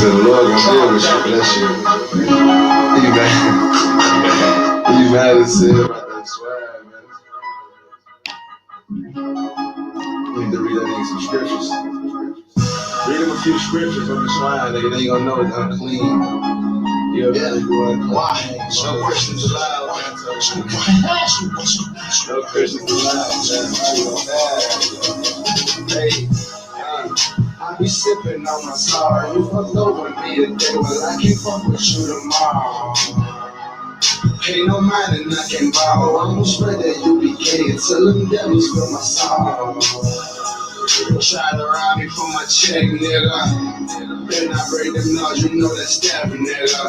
said the Lord gonna deal with you for that shit. He mad as hell about that swag, man. You need to read that nigga some scriptures. Read him a few scriptures from the swag, nigga. Then you gonna know it's unclean. Yeah. Why? No Christians allowed, man. No Christians allowed, man. Hey. I be sipping on my sorrow. You fucked over me today, but I can't fuck with you tomorrow. Ain't no mind and I can borrow. I'm gonna spread that UBK until them devils feel my sorrow. Try to rob me for my check, nigga. Then I break them laws, you know that's stabbing, nigga.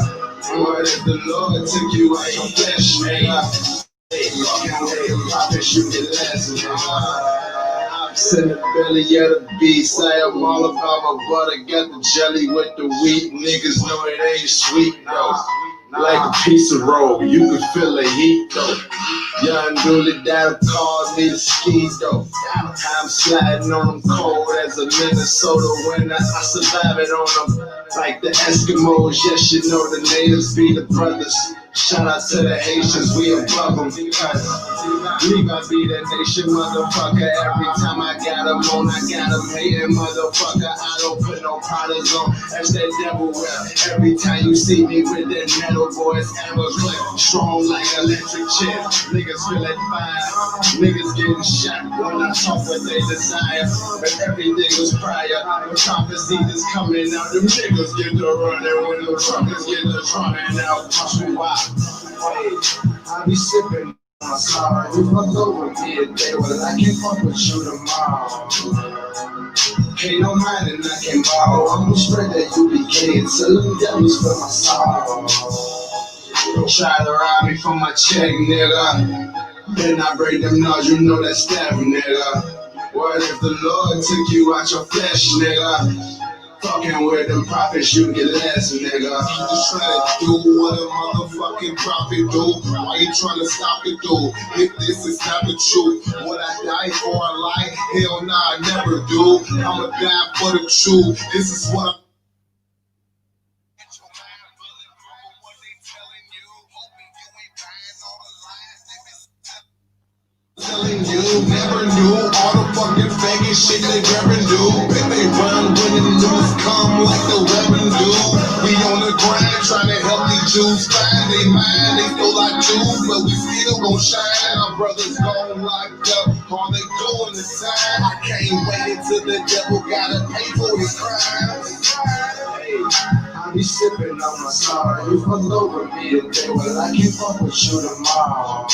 What if the Lord took you out your flesh, nigga? Hey, fucking way to profit, you get less, nigga. In the belly of the beast, I am all about my butter. Got the jelly with the wheat. Niggas know it ain't sweet though. Like a piece of roll, you can feel the heat though. Young dude that'll cause me to ski though. I'm sliding on them cold as a Minnesota winter. I survive it on them like the Eskimos. Yes, you know the natives be the brothers. Shout out to the Haitians, we above them. We gon' be the nation, motherfucker. Every time I got them on, I got them hating, motherfucker. I don't put no products on, that's that devil wear. Every time you see me with that metal voice, amber clip, strong like electric chair. Niggas feel that fire, niggas getting shot when I talk what they desire. But everything was prior, when prophecy is coming out, them niggas get to running when the truckers get to drumming out. Why? Hey, I be sipping on my sorrow. You fucked over me today, but I can't fuck with you tomorrow. Ain't no mind and I can borrow. I'm gonna spread that UBK until them devils feel my sorrow. Try to rob me for my check, nigga. Then I break them laws, you know that's stabbing, nigga. What if the Lord took you out your flesh, nigga? Fucking with them prophets, you get less, nigga. You just trying to do what a motherfucking prophet do. Why you trying to stop it, dude? If this is not the truth, would I die for a lie? Hell nah, I never do. I'ma die for the truth. This is what I'm telling you, never knew all the fucking faggot shit they never do. If they run when the news come like the revenue. We on the grind trying to help these Jews find their mind. They feel like Jews, but we still gon' shine. Our brothers gon' lock up, all they doing is time. I can't wait until the devil gotta pay for his crimes. Hey, I be sipping on my sorrow. You fucked over me today, well I can't fuck with you tomorrow.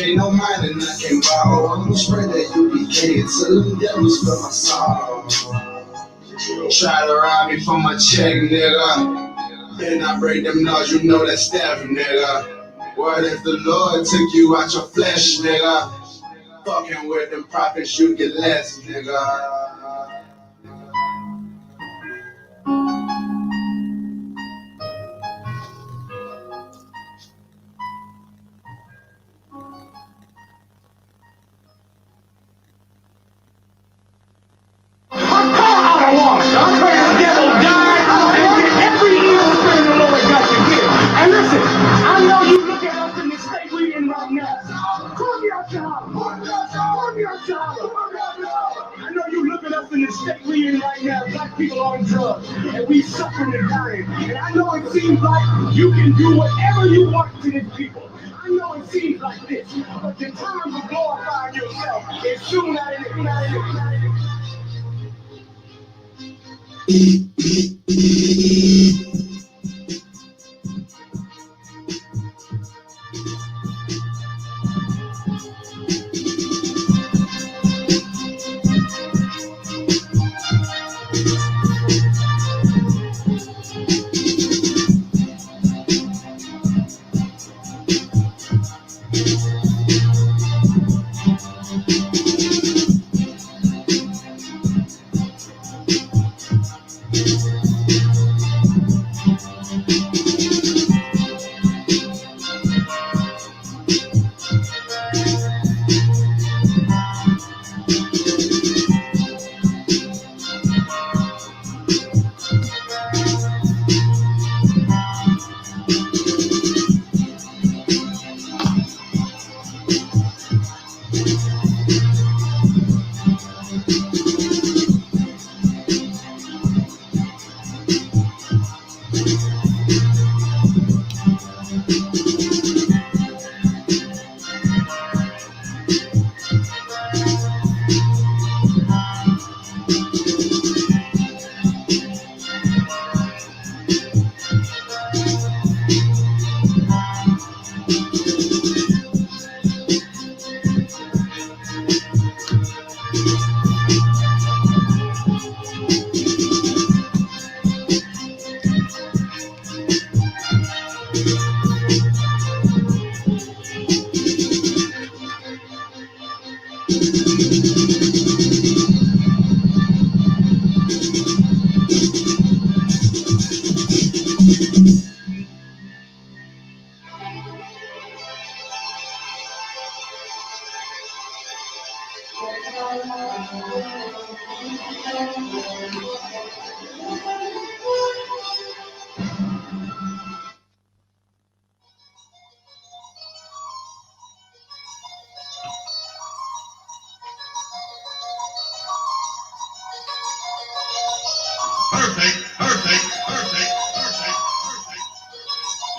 Ain't no mind and I can borrow. I'm gonna spread that UBK until them devils feel my sorrow. Try to rob me for my check, nigga. Then I break them laws, you know that's stabbing, nigga. What if the Lord took you out your flesh, nigga? Fucking with them prophets, you get less, nigga. I know you looking up in the state we in right now. Black people on drugs, and we suffering and dying. And I know it seems like you can do whatever you want to these people. I know it seems like this, but the time to glorify yourself is soon out of it.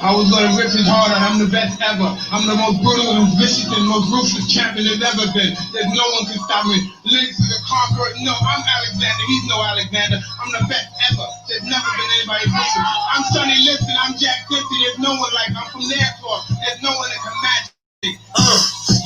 I was going ripping harder, I'm the best ever. I'm the most brutal and vicious and most ruthless champion there's ever been. There's no one can stop me. Links to the conqueror, no, I'm Alexander, he's no Alexander. I'm the best ever. There's never been anybody better. I'm Sonny Liston, I'm Jack Dempsey, there's no one like I'm from the airport. There's no one that can match me.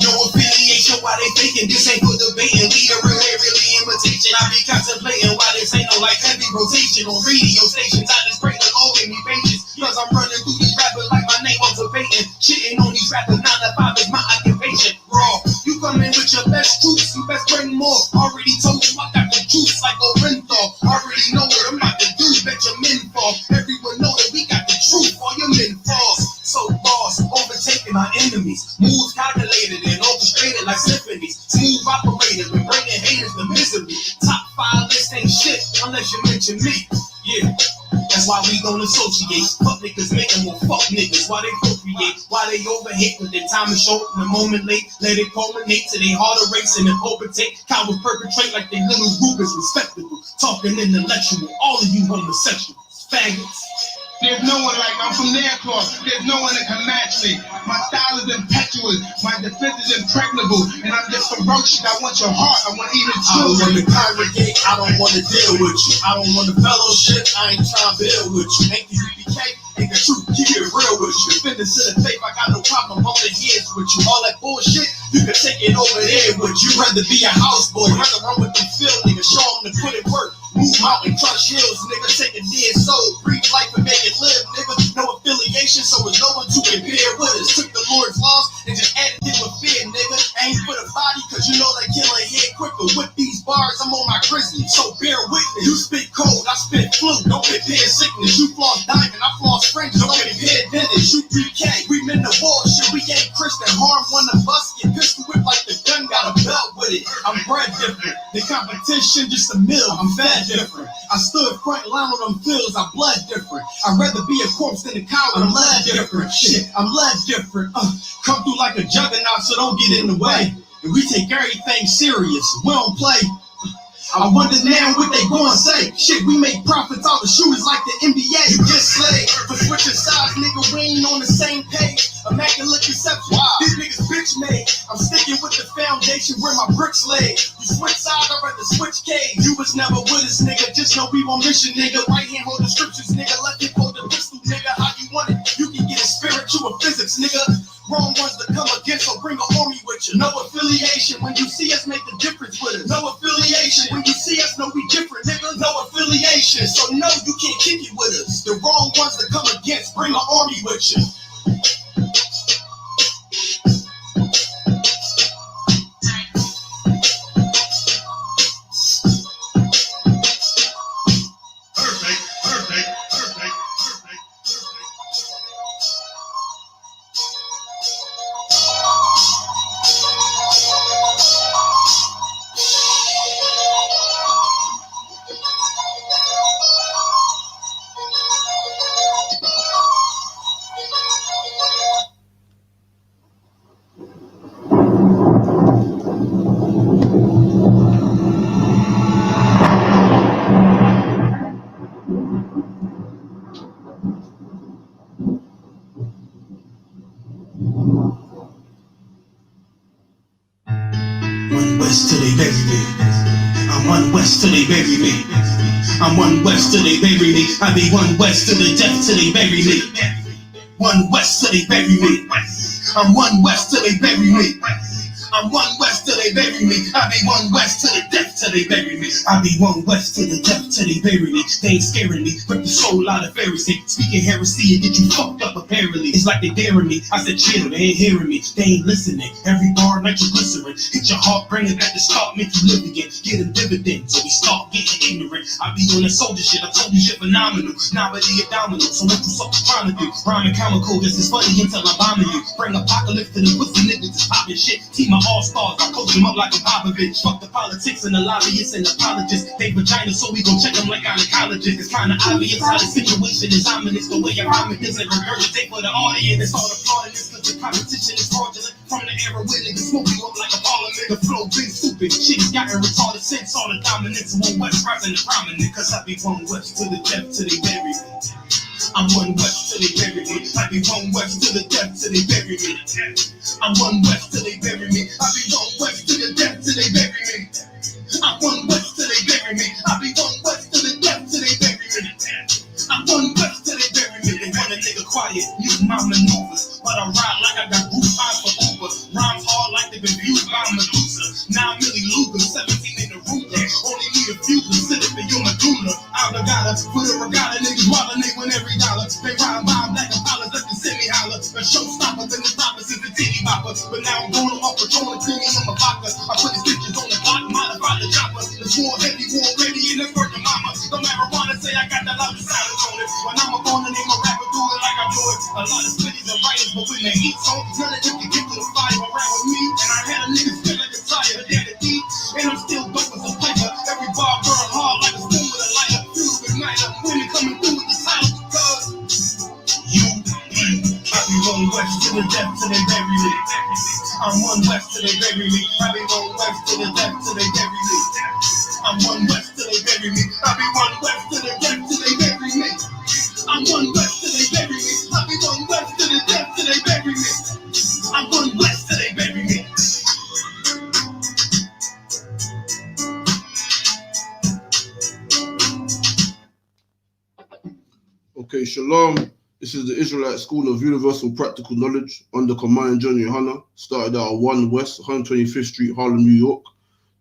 No affiliation, why they faking? This ain't for debating. We the real, really imitation. I be contemplating why this ain't no like heavy rotation on radio stations. I just pray to Lord give me patience, cause I'm running through these rappers like my name was debating. Shitting on these rappers, 9 to 5 is my occupation. Raw, you come in with your best troops, you best bring more. Already told you I got the juice like a Renthal. Already know what I'm about to do, bet your men fall. Everyone know that we got the truth, all your men falls. So boss, overtaking our enemies. Moves calculated and orchestrated like symphonies. Smooth operated when bringing haters to misery. Top 5 list ain't shit unless you mention me. Yeah, that's why we don't associate. Fuck niggas making more fuck niggas. Why they procreate? Why they overhate when their time is short and the moment late? Let it culminate to they harder race and then overtake. Cowards perpetrate like they little group is respectable. Talking intellectual, all of you homosexuals, faggots. There's no one like I'm from their cloth. There's no one that can match me. My style is impetuous. My defense is impregnable. And I'm just ferocious. I want your heart. I want even I don't children. want to congregate. I don't want to deal with you. I don't want to fellowship. I ain't trying to build with you. Ain't the UPK? Ain't the truth? Keep it real with you. Defenders to the faith. I got no problem bumping heads with you. All that bullshit, you can take it over there with you. Rather be a houseboy. Rather run with them field niggas. Show them to put it work. Move mountain, crush hills, nigga, take a dead soul, breathe life and make it live, nigga. No affiliation, so it's no one to compare with us. Took the Lord's laws and just added it with fear, nigga. Ain't for the body, cause you know they kill a head quicker. With these bars, I'm on my grizzly, so bear witness. You spit cold, I spit flu, don't compare sickness. You floss diamond, I floss French, don't compare dentist. You PK, we meant the war shit, we ain't Christian. Harm one of us, get pistol whipped like the gun got a belt with it. I'm bred different, the competition just a mill, I'm fed different. I stood front line on them fields, I bled different. I'd rather be a corpse than a coward, I'm led different. Shit, I'm led different. Come through like a juggernaut, so don't get in the way. And we take everything serious, we don't play. I wonder now what they gonna say. Shit, we make profits out of shooters like the NBA. You get slayed for switching sides, nigga, we ain't on the same page. Immaculate conception, these niggas bitch made. I'm sticking with the foundation where my bricks laid. You switch sides, I'd rather switch cage. You was never with us, nigga, just know we on mission, nigga. Right hand hold the scriptures, nigga, left hand hold the pistol, nigga. How you want it? You can get a spiritual physics, nigga. Wrong ones to come against, so bring an army with you. No affiliation, when you see us, make the difference with us. No affiliation, when you see us, know we different, nigga. No affiliation, so no, you can't kick it with us. The wrong ones to come against, bring an army with you. one West till they bury me. I'm one West till they bury me. I be one West till the death till they bury me. One West till they bury me. I'm one West till they bury me. I'm one West till they bury me. I be one West till the death till they bury me. I be one West till the death till they bury me. They ain't scaring me, rip the soul out of Pharisee. Speaking heresy and get you fucked up apparently. It's like they daring me. I said chill, they ain't hearing me. They ain't listening. Every bar nitroglycerin. Hit your heart, bring it back to start, make you live again. Get them dividends, so we start getting ignorant. I be on that soldier shit, I told you shit phenomenal. Nominally abdominal, so what you fucking trying to do? Rhyming comical, this is funny until I'm bombing you. Bring apocalypse to the pussy niggas that's popping shit. Team my all-stars, I coach them up like a Popovich. Fuck the politics and the lobbyists and apologists. They vagina, so we gon' check them like gynecologists. It's kinda obvious how the situation is ominous. The way I rhyme it doesn't regurgitate for the audience. It's all applauding this cause the competition is fraudulent. From the era where niggas smoke you up like a parliament. The flow been stupid, shit's gotten retarded since all the dominance. One West rising the prominent, cause I be one West to the death till they bury me. I'm one West till they bury me. I be one West to the death till they bury me. I'm one West till they bury me. I be one West to the death till they bury me. I'm one West till they bury me. I be one West to the death till they bury me. I'm one West till they bury me. They want a nigga quiet, use my maneuvers, but I ride like I got group eyes for Uber. Rhymes hard like they've been viewed by Medusa. 9 milli Luger, 17 in the ruler. Only need a few to sit up in your medulla. Allegata, for the regatta, niggas wildin', they win every dollar. They ride by black Impalas, let the semi holler. A showstopper, then the promise is the titty bopper. But now I'm going off patrol and cleaning on my vodka. I put the stitches on the block, modify the chopper. It's war heavy, war ready, and it's working mama. No marijuana, say I got that loud silence on it. When I'm up on the name of rapper, do it like I do it. A lot of spitties and writers, but when they eat so none of them can get to the fire around with me. And I had a nigga spit like a tire, they had a deep. And I'm still dope as a piper. Every bar burn hard like a spoon with a lighter. Fuse with igniter, women coming through with the silence. Cause you I be one West to the death till they bury me. I'm one West till they bury me. I be one West to the death till they bury me. I'm one West till they bury me. I be one West to the death till they bury me. I'm one West till they bury me. I be one West to the death till they bury me. I'm one West till they bury me. Okay, shalom. This is the Israelite School of Universal Practical Knowledge under Command John Yohana. Started out at 1 West, 125th Street, Harlem, New York.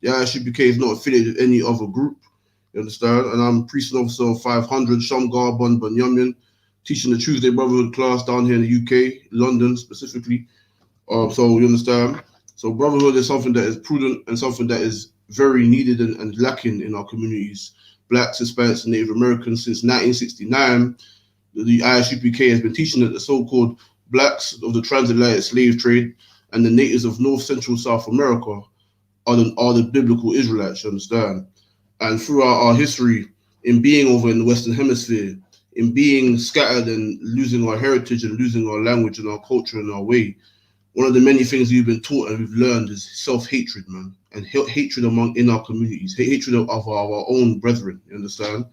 The ISUPK is not affiliated with any other group. You understand? And I'm priest and officer of 500, Shamgar Bun Bunyamin, teaching the Tuesday Brotherhood class down here in the UK, London specifically. So you understand? So Brotherhood is something that is prudent and something that is very needed and lacking in our communities. Blacks, Hispanics, and Native Americans since 1969. The ISUPK has been teaching that the so-called blacks of the transatlantic slave trade and the natives of North Central South America are the biblical Israelites, you understand? And throughout our history, in being over in the Western Hemisphere, in being scattered and losing our heritage and losing our language and our culture and our way, one of the many things we've been taught and we've learned is self-hatred, man, and hatred in our communities, hatred of our own brethren, you understand?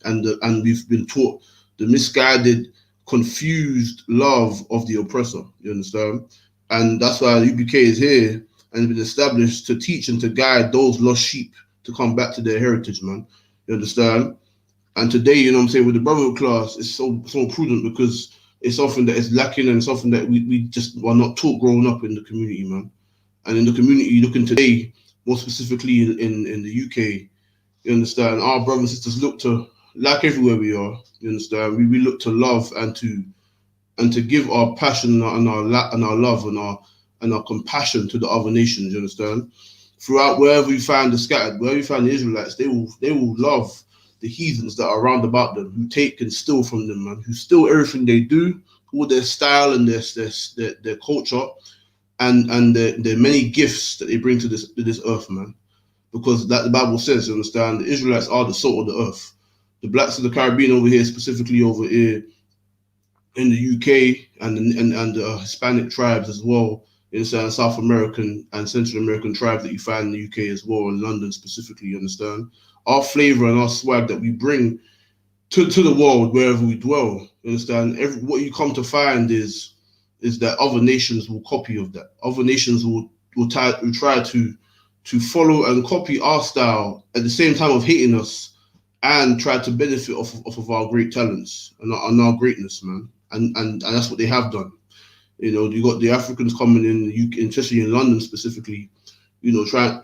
And we've been taught the misguided, confused love of the oppressor, you understand? And that's why the UPK is here and been established to teach and to guide those lost sheep to come back to their heritage, man. You understand? And today, you know what I'm saying, with the Brotherhood class, it's so prudent because it's something that is lacking and something that we just are not taught growing up in the community, man. And in the community, looking today, more specifically in the UK, you understand, our brothers and sisters look to, like everywhere we are, you understand, we look to love and to give our passion and our love and our compassion to the other nations, you understand? Throughout wherever we find the scattered, wherever we find the Israelites, they will love the heathens that are around about them, who take and steal from them, man, who steal everything they do, all their style and their culture, and their many gifts that they bring to this earth, man. Because that the Bible says, you understand, the Israelites are the salt of the earth. The blacks of the Caribbean over here, specifically over here in the UK, and the Hispanic tribes as well, you understand, South American and Central American tribes that you find in the UK as well, in London specifically, you understand? Our flavor and our swag that we bring to the world wherever we dwell, you understand? What you come to find is that other nations will copy of that. Other nations will try to to follow and copy our style at the same time of hating us and try to benefit off of our great talents and our greatness, man. And that's what they have done. You know, you got the Africans coming in the UK, especially in London specifically. You know, trying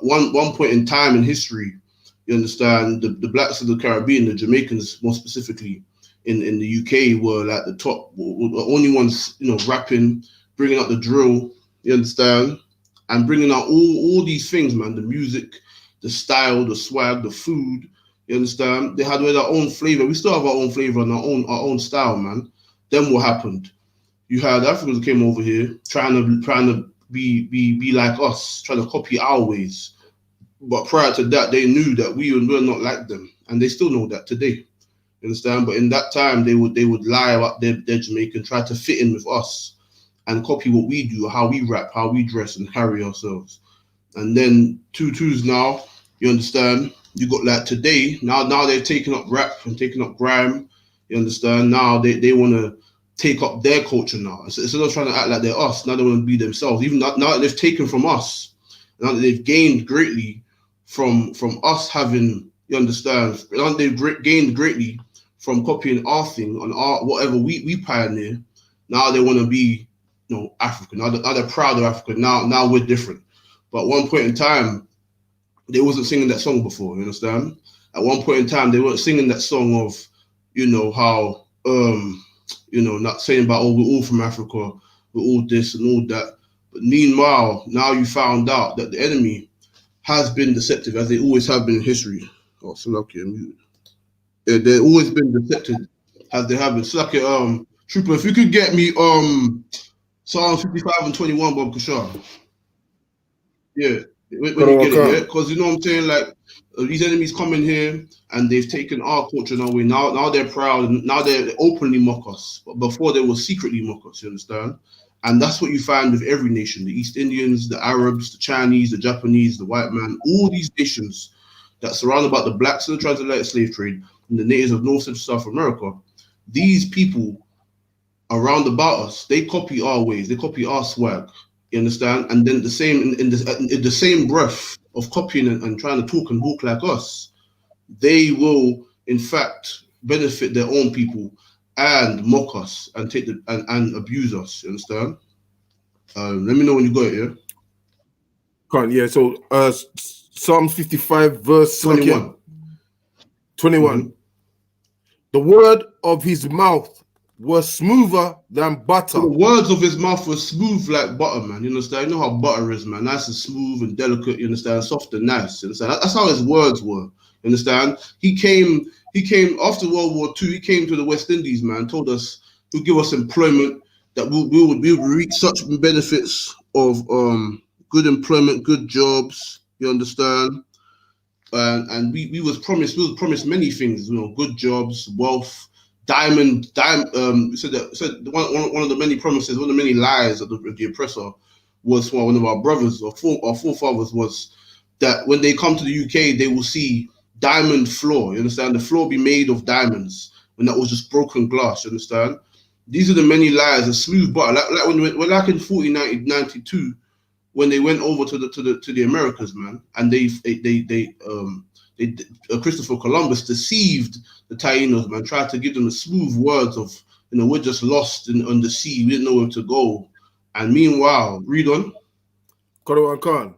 one point in time in history, you understand, the blacks of the Caribbean, the Jamaicans more specifically, in the UK were like the top, were the only ones, you know, rapping, bringing out the drill, you understand, and bringing out all these things, man. The music, the style, the swag, the food. You understand? They had their own flavor. We still have our own flavor and our own style, man. Then what happened? You had Africans who came over here trying to be like us, trying to copy our ways. But prior to that, they knew that we were not like them, and they still know that today. You understand? But in that time, they would lie about their Jamaican, try to fit in with us, and copy what we do, how we rap, how we dress, and carry ourselves. And then twos now, you understand? You got like today, now they're taking up rap and taking up grime. You understand? Now they want to take up their culture now. So instead of trying to act like they're us, now they want to be themselves. Even now that they've taken from us, now that they've gained greatly from us having, you understand, now they've gained greatly from copying our thing on our whatever we pioneer. Now they want to be, you know, African. Now they're proud of Africa. Now we're different. But at one point in time, they wasn't singing that song before, you understand? At one point in time, they weren't singing that song of, you know, how, you know, not saying about, oh, we're all from Africa, we're all this and all that. But meanwhile, now you found out that the enemy has been deceptive, as they always have been in history. Oh, Salaki, I'm muted. Yeah, they've always been deceptive, as they have been. Salaki, Trooper, if you could get me Psalm 55 and 21, Bob Kashar. Yeah, when you get it, yeah, because you know what I'm saying, like these enemies come in here and they've taken our culture away. Now they're proud and now they openly mock us. But before they will secretly mock us, you understand? And that's what you find with every nation: the East Indians, the Arabs, the Chinese, the Japanese, the white man, all these nations that surround about the blacks of the transatlantic slave trade and the natives of North and South America. These people around about us, they copy our ways, they copy our swag. You understand? And then the same in the same breath of copying and trying to talk and walk like us, they will in fact benefit their own people and mock us and take and abuse us. You understand? Let me know when you got it. Yeah. Yeah. So Psalm 55 verse 21. 21. Mm-hmm. The word of his mouth was smoother than butter. So the words of his mouth were smooth like butter, man. You understand? You know how butter is, man. Nice and smooth and delicate, you understand? Soft and nice. You understand? That's how his words were. You understand? He came after World War II, he came to the West Indies, man, told us he'll give us employment, that we would reap such benefits of good employment, good jobs, you understand? And we was promised many things, you know, good jobs, wealth, diamond. Said one of the many promises, one of the many lies of the oppressor was for one of our brothers or forefathers was that when they come to the UK, they will see diamond floor. You understand? The floor be made of diamonds when that was just broken glass. You understand? These are the many lies. A smooth butter, like when like in 1492. When they went over to the Americas, man, and Christopher Columbus deceived the Tainos, man, tried to give them the smooth words of, you know, we're just lost on the sea, we didn't know where to go. And meanwhile, read on. Khan.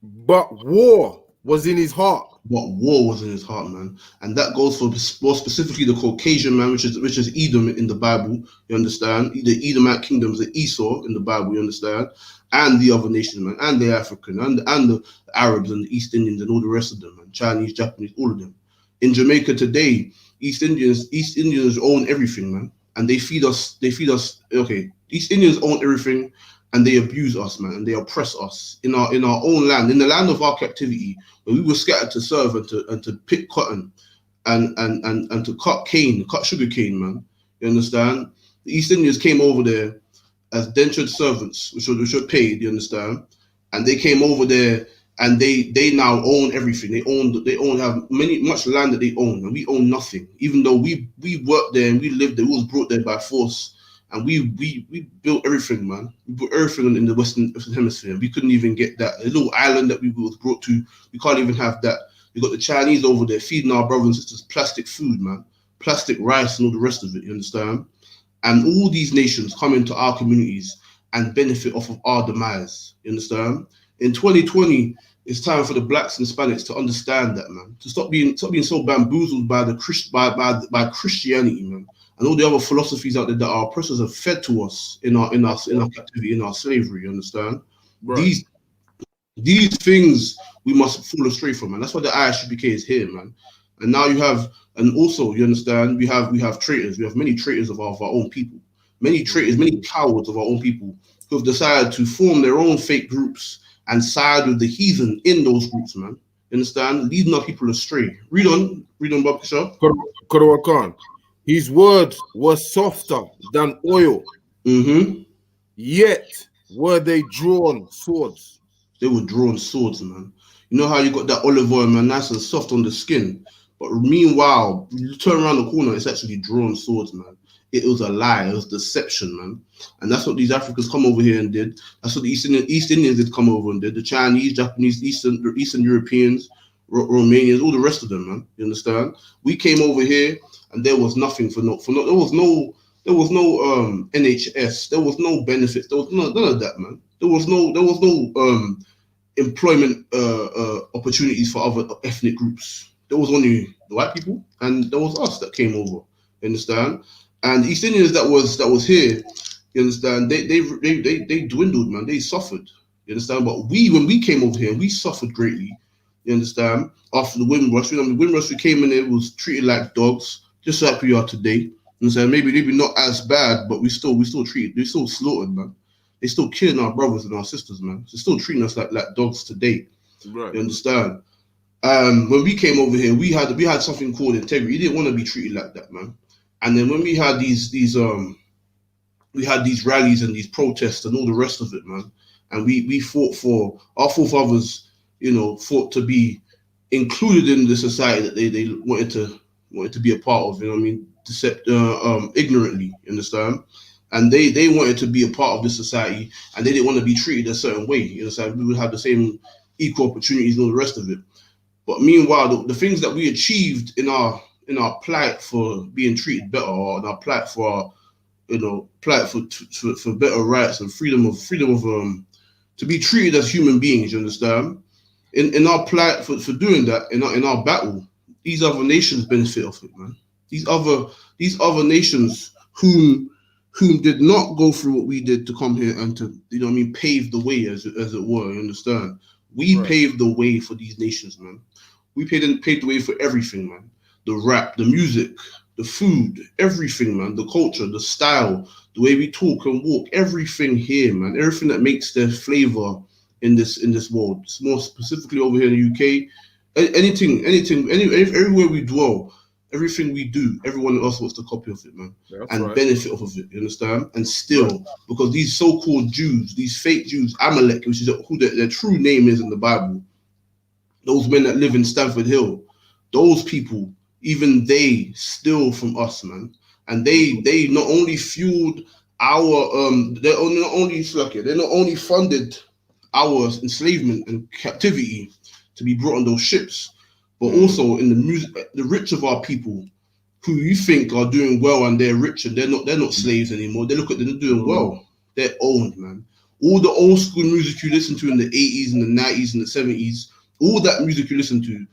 But war was in his heart. What war was in his heart, man, and that goes for more specifically the Caucasian man, which is Edom in the Bible. You understand? The Edomite kingdoms, the Esau in the Bible. You understand? And the other nations, man, and the African, and the Arabs and the East Indians and all the rest of them, man, Chinese, Japanese, all of them. In Jamaica today, East Indians own everything, man, and they feed us. Okay, East Indians own everything, and they abuse us, man, and they oppress us in our own land, in the land of our captivity, where we were scattered to serve and to pick cotton, and to cut sugar cane, man. You understand? The East Indians came over there as dentured servants, which were paid. You understand? And they came over there, and they now own everything. They have much land that they own, and we own nothing. Even though we worked there and we lived there, we was brought there by force and we built everything, man. We built everything in the Western Hemisphere. We couldn't even get that. The little island that we was brought to, we can't even have that. We got the Chinese over there feeding our brothers and sisters plastic food, man, plastic rice and all the rest of it. You understand? And all these nations come into our communities and benefit off of our demise. You understand? In 2020, it's time for the blacks and Hispanics to understand that, man. To stop being so bamboozled by by Christianity, man, and all the other philosophies out there that our oppressors have fed to us in our captivity, in our slavery. You understand? Right. These things we must fall astray from, man. That's why the ISUPK is here, man. And now you have, and also you understand, we have traitors. We have many traitors of our own people, many traitors, many cowards of our own people who have decided to form their own fake groups and side with the heathen in those groups, man. You understand? Leading our people astray. Read on, Bob Kisha. Korowa Khan. His words were softer than oil, yet were they drawn swords. They were drawn swords, man. You know how you got that olive oil, man, nice and soft on the skin. But meanwhile, you turn around the corner, it's actually drawn swords, man. It was a lie, it was deception, man. And that's what these Africans come over here and did. That's what the East Indians did come over and did. The Chinese, Japanese, Eastern Europeans, Romanians, all the rest of them, man. You understand? We came over here and there was nothing there was no NHS, there was no benefits, there was none of that, man. There was no employment opportunities for other ethnic groups. There was only the white people, and there was us that came over. You understand? And the East Indians that was here, you understand? They dwindled, man. They suffered. You understand? But when we came over here, we suffered greatly. You understand? After the Windrush, the Windrush, we came in there, was treated like dogs, just like we are today. You understand? Maybe not as bad, but we still slaughtered, man. They still killing our brothers and our sisters, man. They're still treating us like dogs today. Right. You understand? When we came over here, we had something called integrity. You didn't want to be treated like that, man. And then when we had these rallies and these protests and all the rest of it, man, and we fought for our forefathers, fought to be included in the society that they wanted to be a part of. You know what I mean? Ignorantly, you understand? And they wanted to be a part of this society, and they didn't want to be treated a certain way. You understand? We would have the same equal opportunities and all the rest of it. But meanwhile, the things that we achieved in our plight for being treated better, or in our plight for for better rights and freedom of to be treated as human beings, you understand? In our plight for doing that, in our battle, these other nations benefit off it, man. These other nations whom did not go through what we did to come here and to, pave the way, as it were, you understand? We paved the way for these nations, man. We paved the way for everything, man. The rap, the music, the food, everything, man. The culture, the style, the way we talk and walk, everything here, man. Everything that makes their flavor in this world. It's more specifically over here in the UK. Everywhere we dwell, everything we do, everyone else wants to copy of it, man, benefit off of it. You understand? And still, because these so-called Jews, these fake Jews, Amalek, which is who their true name is in the Bible, those men that live in Stamford Hill, those people, even they steal from us, man. And they not only fueled our they're not only funded our enslavement and captivity to be brought on those ships, but also in the rich of our people, who you think are doing well and they're rich and they're not slaves anymore. They look at them, they're doing well. They're owned, man. All the old school music you listen to in the 80s and the 90s and the 70s, all that music you listen to,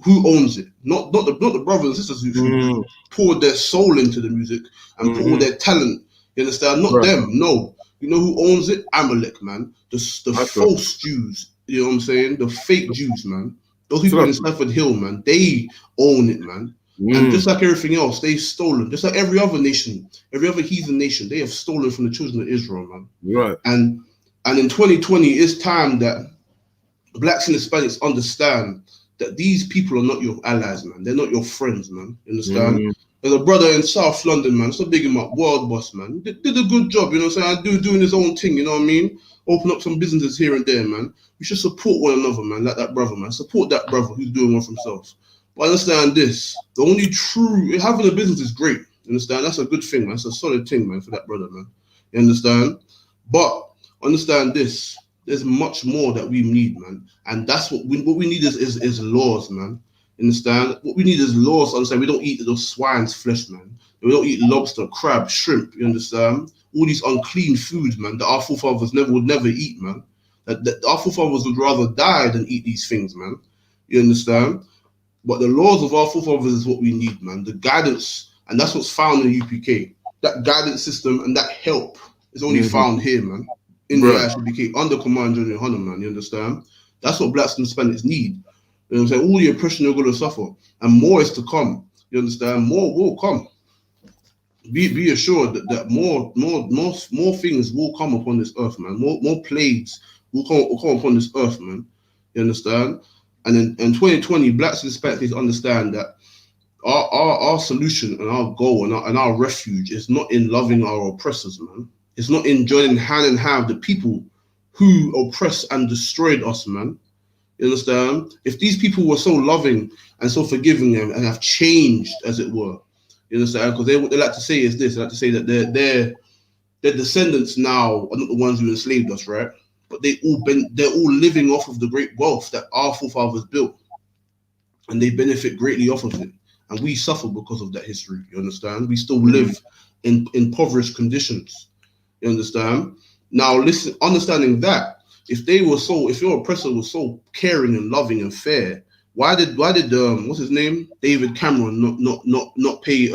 who owns it? Not the brothers and sisters who poured their soul into the music and put all their talent. You understand? Not them. No. You know who owns it? Amalek, man. The false Jews. You know what I'm saying? The fake Jews, man. Those people in Stamford Hill, man, they own it, man. And just like everything else, they've stolen. Just like every other nation, every other heathen nation, they have stolen from the children of Israel, man. Right. And in 2020, it's time that blacks and Hispanics understand that these people are not your allies, man. They're not your friends, man. You understand? There's a brother in South London, man. So big him up, World Boss, man. Did a good job, you know what I'm saying? Doing his own thing, you know what I mean? Open up some businesses here and there, man. We should support one another, man, like that brother, man. Support that brother who's doing one for himself. But understand this, the only true, having a business is great. You understand? That's a good thing, man. That's a solid thing, man, for that brother, man. You understand? But understand this. There's much more that we need, man. And that's what we need is laws, man. You understand? What we need is laws. Understand? We don't eat those swine's flesh, man. We don't eat lobster, crab, shrimp. You understand? All these unclean foods, man, that our forefathers would never eat, man. That our forefathers would rather die than eat these things, man. You understand? But the laws of our forefathers is what we need, man. The guidance, and that's what's found in UPK. That guidance system and that help is only found here, man. In the ISUPK, under Command General Hunter, man. You understand? That's what blacks and Hispanics need. You know what I'm saying? All the oppression you're going to suffer, and more is to come. You understand? More will come. Be assured that more things will come upon this earth, man. More plagues will come upon this earth, man. You understand? And in 2020, blacks and Hispanics understand that our solution and our goal and our refuge is not in loving our oppressors, man. It's not in joining hand in hand the people who oppressed and destroyed us, man. You understand? If these people were so loving and so forgiving and have changed, as it were, you understand? Because what they like to say is this: they like to say that their descendants now are not the ones who enslaved us, right? But they're all living off of the great wealth that our forefathers built, and they benefit greatly off of it. And we suffer because of that history. You understand? We still live in impoverished conditions. You understand? Now, listen, understanding that if your oppressor was so caring and loving and fair, why did what's his name, David Cameron, not pay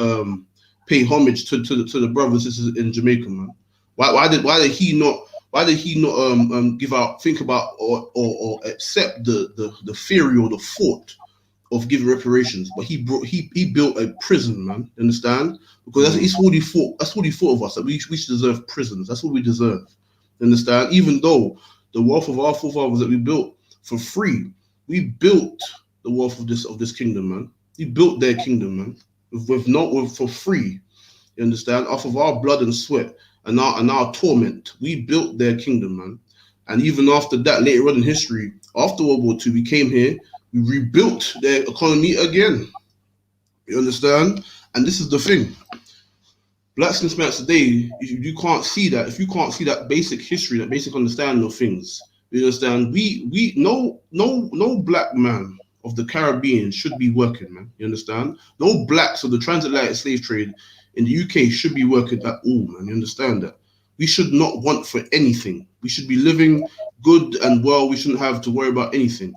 homage to the brothers and sisters in Jamaica, man? Why did he not give out, think about, or accept the theory or the thought of giving reparations? But he built a prison, man. You understand? Because that's what he thought. That's what he thought of us, that we should deserve prisons. That's what we deserve. You understand? Even though the wealth of our forefathers that we built for free, we built the wealth of this kingdom, man. We built their kingdom, man, for free. You understand? Off of our blood and sweat and our torment, we built their kingdom, man. And even after that, later on in history, after World War II, we came here, we rebuilt their economy again. You understand? And this is the thing. Blacks and Hispanics today, you can't see that. If you can't see that basic history, that basic understanding of things, you understand? No black man of the Caribbean should be working, man. You understand? No blacks of the transatlantic slave trade in the UK should be working at all, man. You understand that? We should not want for anything. We should be living good and well. We shouldn't have to worry about anything.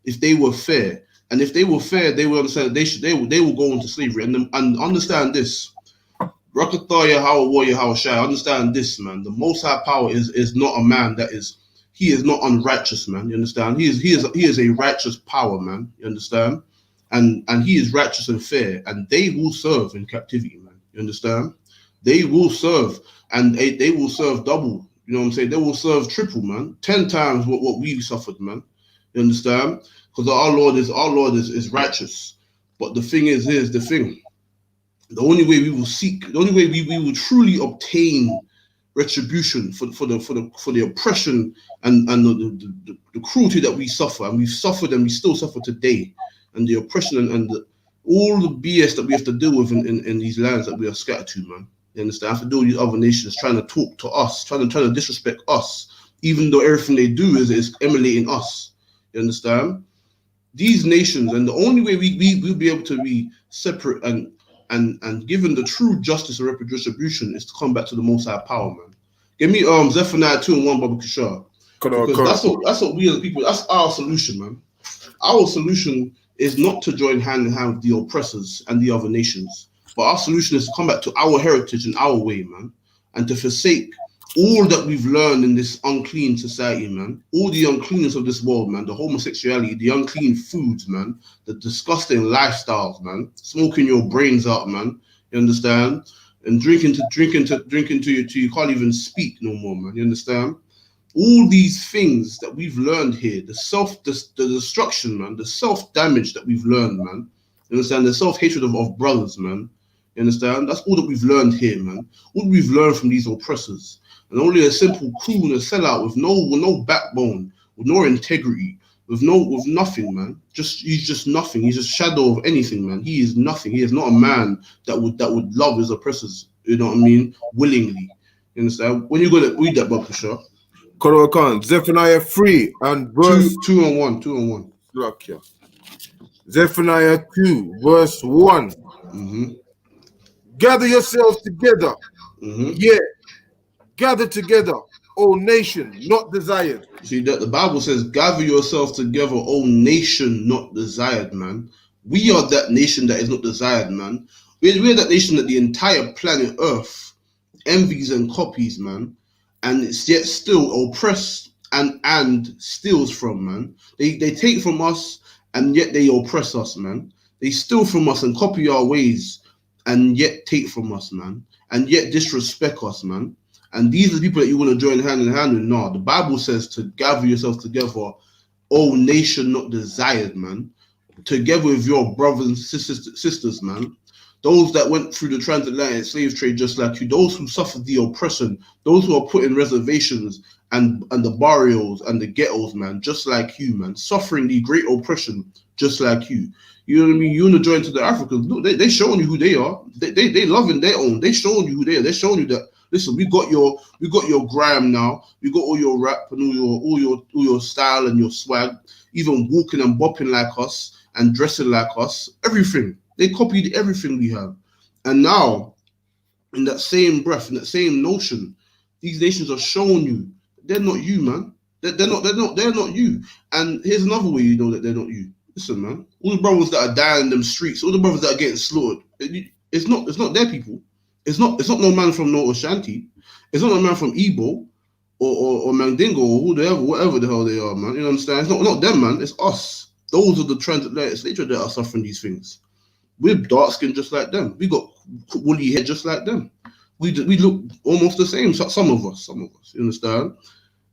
If they were fair, and if they were fair, they will understand that they will go into slavery and understand this. Rakataya Hawa Warrior Hawa Shai, understand this, man. The Most High Power is not a man he is not unrighteous, man. You understand? He is a righteous power, man. You understand? And he is righteous and fair, and they will serve in captivity, man. You understand? They will serve, and they will serve double. You know what I'm saying? They will serve triple, man. 10 times what we suffered, man. You understand? Because our Lord is righteous. But the thing is, here's the thing. The only way we will truly obtain retribution for the oppression and the cruelty that we suffer, and we've suffered and we still suffer today, and the oppression and all the BS that we have to deal with in these lands that we are scattered to, man. You understand? I have to deal with these other nations trying to talk to us, trying to disrespect us, even though everything they do is emulating us. You understand? These nations, and the only way we'll be able to be separate and given the true justice and retribution is to come back to the Most High Power, man. Give me Zephaniah 2:1, Baba Kishar. Because that's what we as people, that's our solution, man. Our solution is not to join hand in hand with the oppressors and the other nations, but our solution is to come back to our heritage and our way, man, and to forsake all that we've learned in this unclean society, man. All the uncleanness of this world, man. The homosexuality, the unclean foods, man. The disgusting lifestyles, man. Smoking your brains out, man. You understand? And drinking till you can't even speak no more, man. You understand? All these things that we've learned here, the destruction, man, the self-damage that we've learned, man. You understand? The self-hatred of brothers, man. You understand? That's all that we've learned here, man. All we've learned from these oppressors. And only a simple crew and a sellout with no backbone, with no integrity, with nothing, man. He's just nothing. He's a shadow of anything, man. He is nothing. He is not a man that would love his oppressors. You know what I mean? Willingly. You understand? When you go to read that book, Kasha, Khan Khan, Zephaniah 3 and verse two on one. Slovakia. Zephaniah 2, verse 1. Mm-hmm. Gather yourselves together. Mm-hmm. Yeah. Gather together, O nation, not desired. See that the Bible says, "Gather yourselves together, O nation not desired." Man, we are that nation that is not desired, man. We're that nation that the entire planet Earth envies and copies, man, and it's yet still oppressed and steals from, man. They take from us and yet they oppress us, man. They steal from us and copy our ways and yet take from us, man, and yet disrespect us, man. And these are the people that you want to join hand in hand with. No, the Bible says to gather yourselves together, O nation not desired, man. Together with your brothers and sisters, man. Those that went through the transatlantic slave trade just like you. Those who suffered the oppression. Those who are put in reservations and the barrios and the ghettos, man. Just like you, man. Suffering the great oppression just like you. You know what I mean? You want to join to the Africans. Look, they showing you who they are. They loving their own. They showing you who they are. They're showing you that. Listen, we got your grime now. We got all your rap and all your style and your swag. Even walking and bopping like us and dressing like us. Everything. They copied everything we have. And now, in that same breath, in that same notion, these nations are showing you they're not you, man. They're not you. And here's another way you know that they're not you. Listen, man. All the brothers that are dying in them streets, all the brothers that are getting slaughtered, it's not their people. It's not no man from no Ashanti. It's not no man from Igbo or Mandingo or whatever the hell they are, man. You understand? It's not them, man. It's us. Those are the transatlantic slave that are suffering these things. We're dark skinned just like them. We got woolly hair just like them. We look almost the same. Some of us. You understand?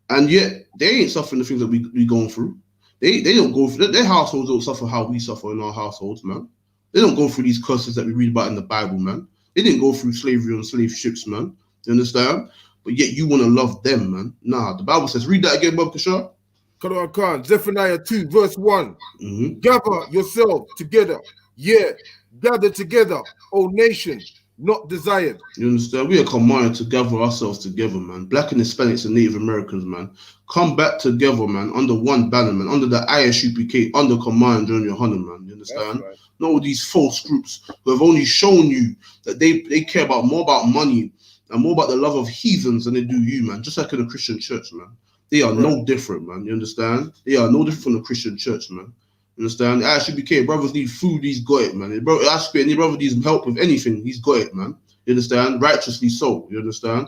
And yet they ain't suffering the things that we going through. They don't go through. Their households don't suffer how we suffer in our households, man. They don't go through these curses that we read about in the Bible, man. They didn't go through slavery on slave ships, man. You understand? But yet you want to love them, man. Nah, the Bible says, read that again, Bob Kashar. Khan, Zephaniah 2, verse 1. Mm-hmm. Gather yourself together. Yeah, gather together, O nation, not desired. You understand? We are commanded to gather ourselves together, man. Black and Hispanics and Native Americans, man. Come back together, man, under one banner, man, under the ISUPK, under command John Yohana, man. You understand? Right. Not all these false groups who have only shown you that they care more about money and more about the love of heathens than they do you, man. Just like in the Christian church, man. They are no different, man. You understand? They are no different from the Christian church, man. You understand? ISUPK, brothers need food, he's got it, man. Any brother needs help with anything, he's got it, man. You understand? Righteously so, you understand?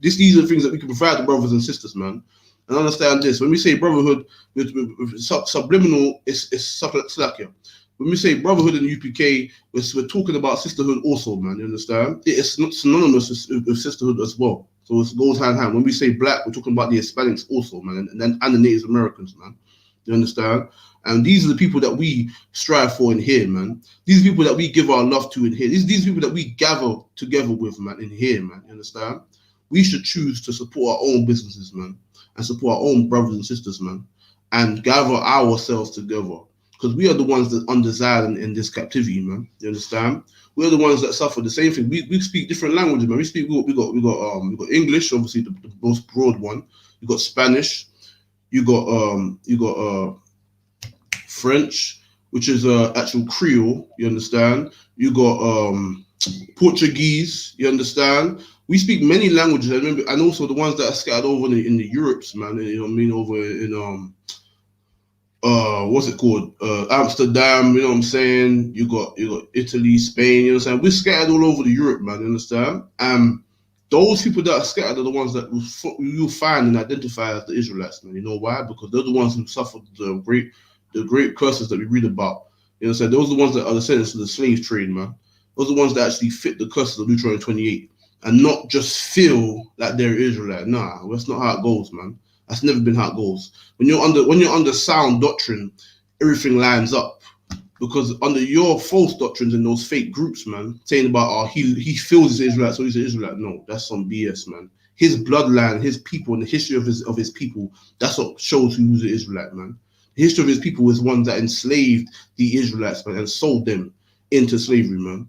These are the things that we can provide to brothers and sisters, man. And understand this, when we say brotherhood with subliminal, it's slakia. When we say brotherhood in UPK, we're talking about sisterhood also, man. You understand? It's not synonymous with sisterhood as well. So it goes hand in hand. When we say black, we're talking about the Hispanics also, man, and the Native Americans, man. You understand? And these are the people that we strive for in here, man. These are people that we give our love to in here. These people that we gather together with, man, in here, man. You understand? We should choose to support our own businesses, man, and support our own brothers and sisters, man, and gather ourselves together. Because we are the ones that undesired in this captivity, man. You understand? We're the ones that suffer the same thing. We speak different languages, man. We got English, obviously the most broad one. You got Spanish. You got French, which is actual Creole. You understand? You got Portuguese. You understand? We speak many languages, and also the ones that are scattered over in the Europes, man. You know what I mean? Over in what's it called? Amsterdam, you know what I'm saying? You got Italy, Spain, you know what I'm saying? We're scattered all over the Europe, man, you understand? Those people that are scattered are the ones that you'll find and identify as the Israelites, man. You know why? Because they're the ones who suffered the great curses that we read about. You know what I'm saying? Those are the ones that are descendants of the slave trade, man. Those are the ones that actually fit the curses of Deuteronomy 28 and not just feel like they're Israelite. Nah, that's not how it goes, man. That's never been how it goes. When you're under sound doctrine, everything lines up. Because under your false doctrines and those fake groups, man, saying about he feels he's Israelite, so he's an Israelite. No, that's some BS, man. His bloodline, his people, and the history of his people, that's what shows who's an Israelite, man. The history of his people was one that enslaved the Israelites, man, and sold them into slavery, man.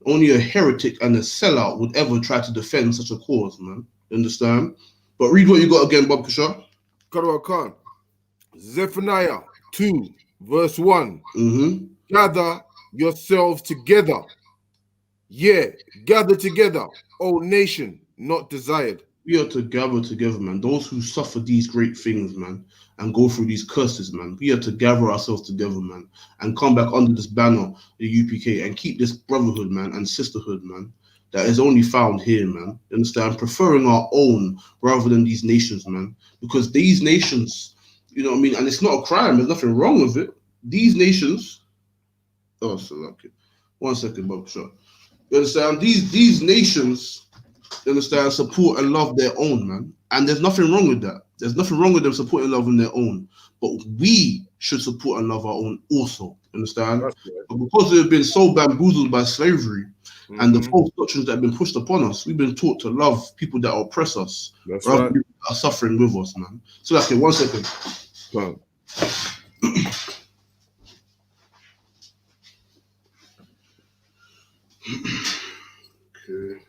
Only a heretic and a sellout would ever try to defend such a cause, man. You understand? But read what you got again, Bob Kasha. Karawa Khan. Zephaniah 2, verse 1. Mm-hmm. Gather yourselves together. Yeah, gather together, O nation not desired. We are to gather together, man. Those who suffer these great things, man, and go through these curses, man. We are to gather ourselves together, man, and come back under this banner, the UPK, and keep this brotherhood, man, and sisterhood, man, that is only found here, man. You understand? Preferring our own rather than these nations, man. Because these nations, you know what I mean? And it's not a crime. There's nothing wrong with it. These nations. Oh, so okay. 1 second, Bob. Sure. You understand? These nations, you understand, support and love their own, man. And there's nothing wrong with that. There's nothing wrong with them supporting and loving their own. But we should support and love our own also. Understand? That's right. But because we've been so bamboozled by slavery and the Mhm. false doctrines that have been pushed upon us, we've been taught to love people that oppress us That's rather right. than people that are suffering with us, man. So okay, 1 second. Khan. Okay.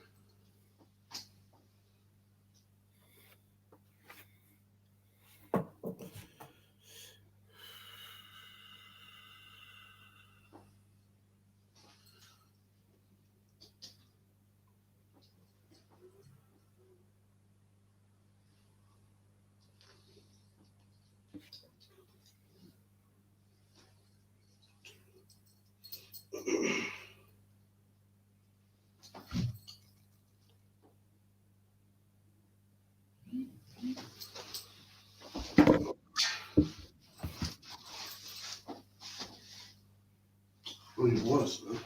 Really was, man.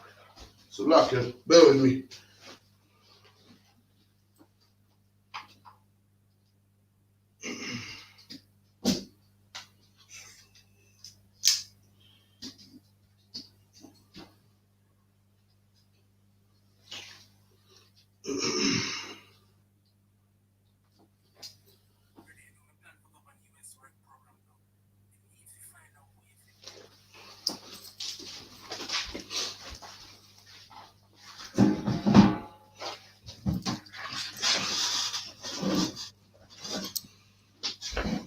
So okay, bear with me.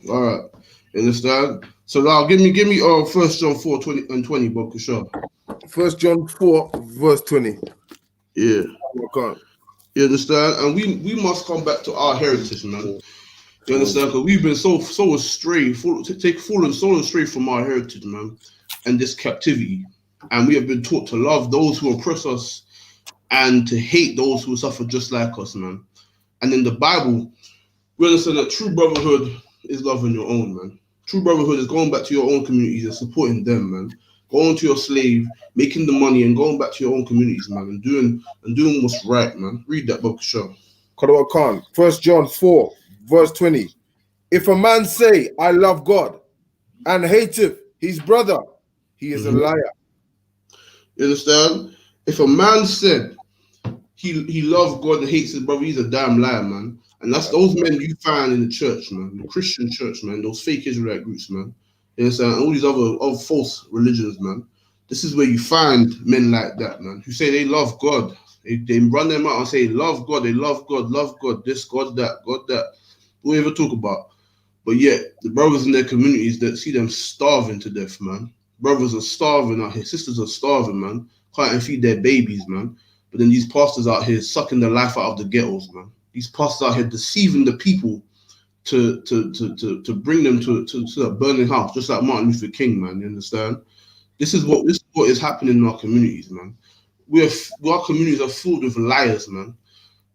All right, you understand? So now give me 1 John 4, 20 and 20, Bob Kashaw. 1 John 4, verse 20. Yeah. Khan. You understand? And we must come back to our heritage, man. You understand? Because we've been so astray, fallen so astray from our heritage, man, and this captivity. And we have been taught to love those who oppress us and to hate those who suffer just like us, man. And in the Bible, we understand that true brotherhood is loving your own, man. True brotherhood is going back to your own communities and supporting them, man. Going to your slave, making the money, and going back to your own communities, man, and doing what's right, man. Read that book, sure. Karawa Khan. 1 John 4, verse 20. If a man say, I love God, and hateth his brother, he is a liar. You understand? If a man said he loves God and hates his brother, he's a damn liar, man. And that's those men you find in the church, man, the Christian church, man, those fake Israelite groups, man. You understand? All these other false religions, man. This is where you find men like that, man, who say they love God. They run them out and say, love God, they love God, this, God, that. What we ever talk about? But yet, the brothers in their communities that see them starving to death, man. Brothers are starving out here. Sisters are starving, man. Can't even feed their babies, man. But then these pastors out here sucking the life out of the ghettos, man. These pastors out here deceiving the people to bring them to a burning house, just like Martin Luther King, man. You understand? This is what is happening in our communities, man. Our communities are filled with liars, man.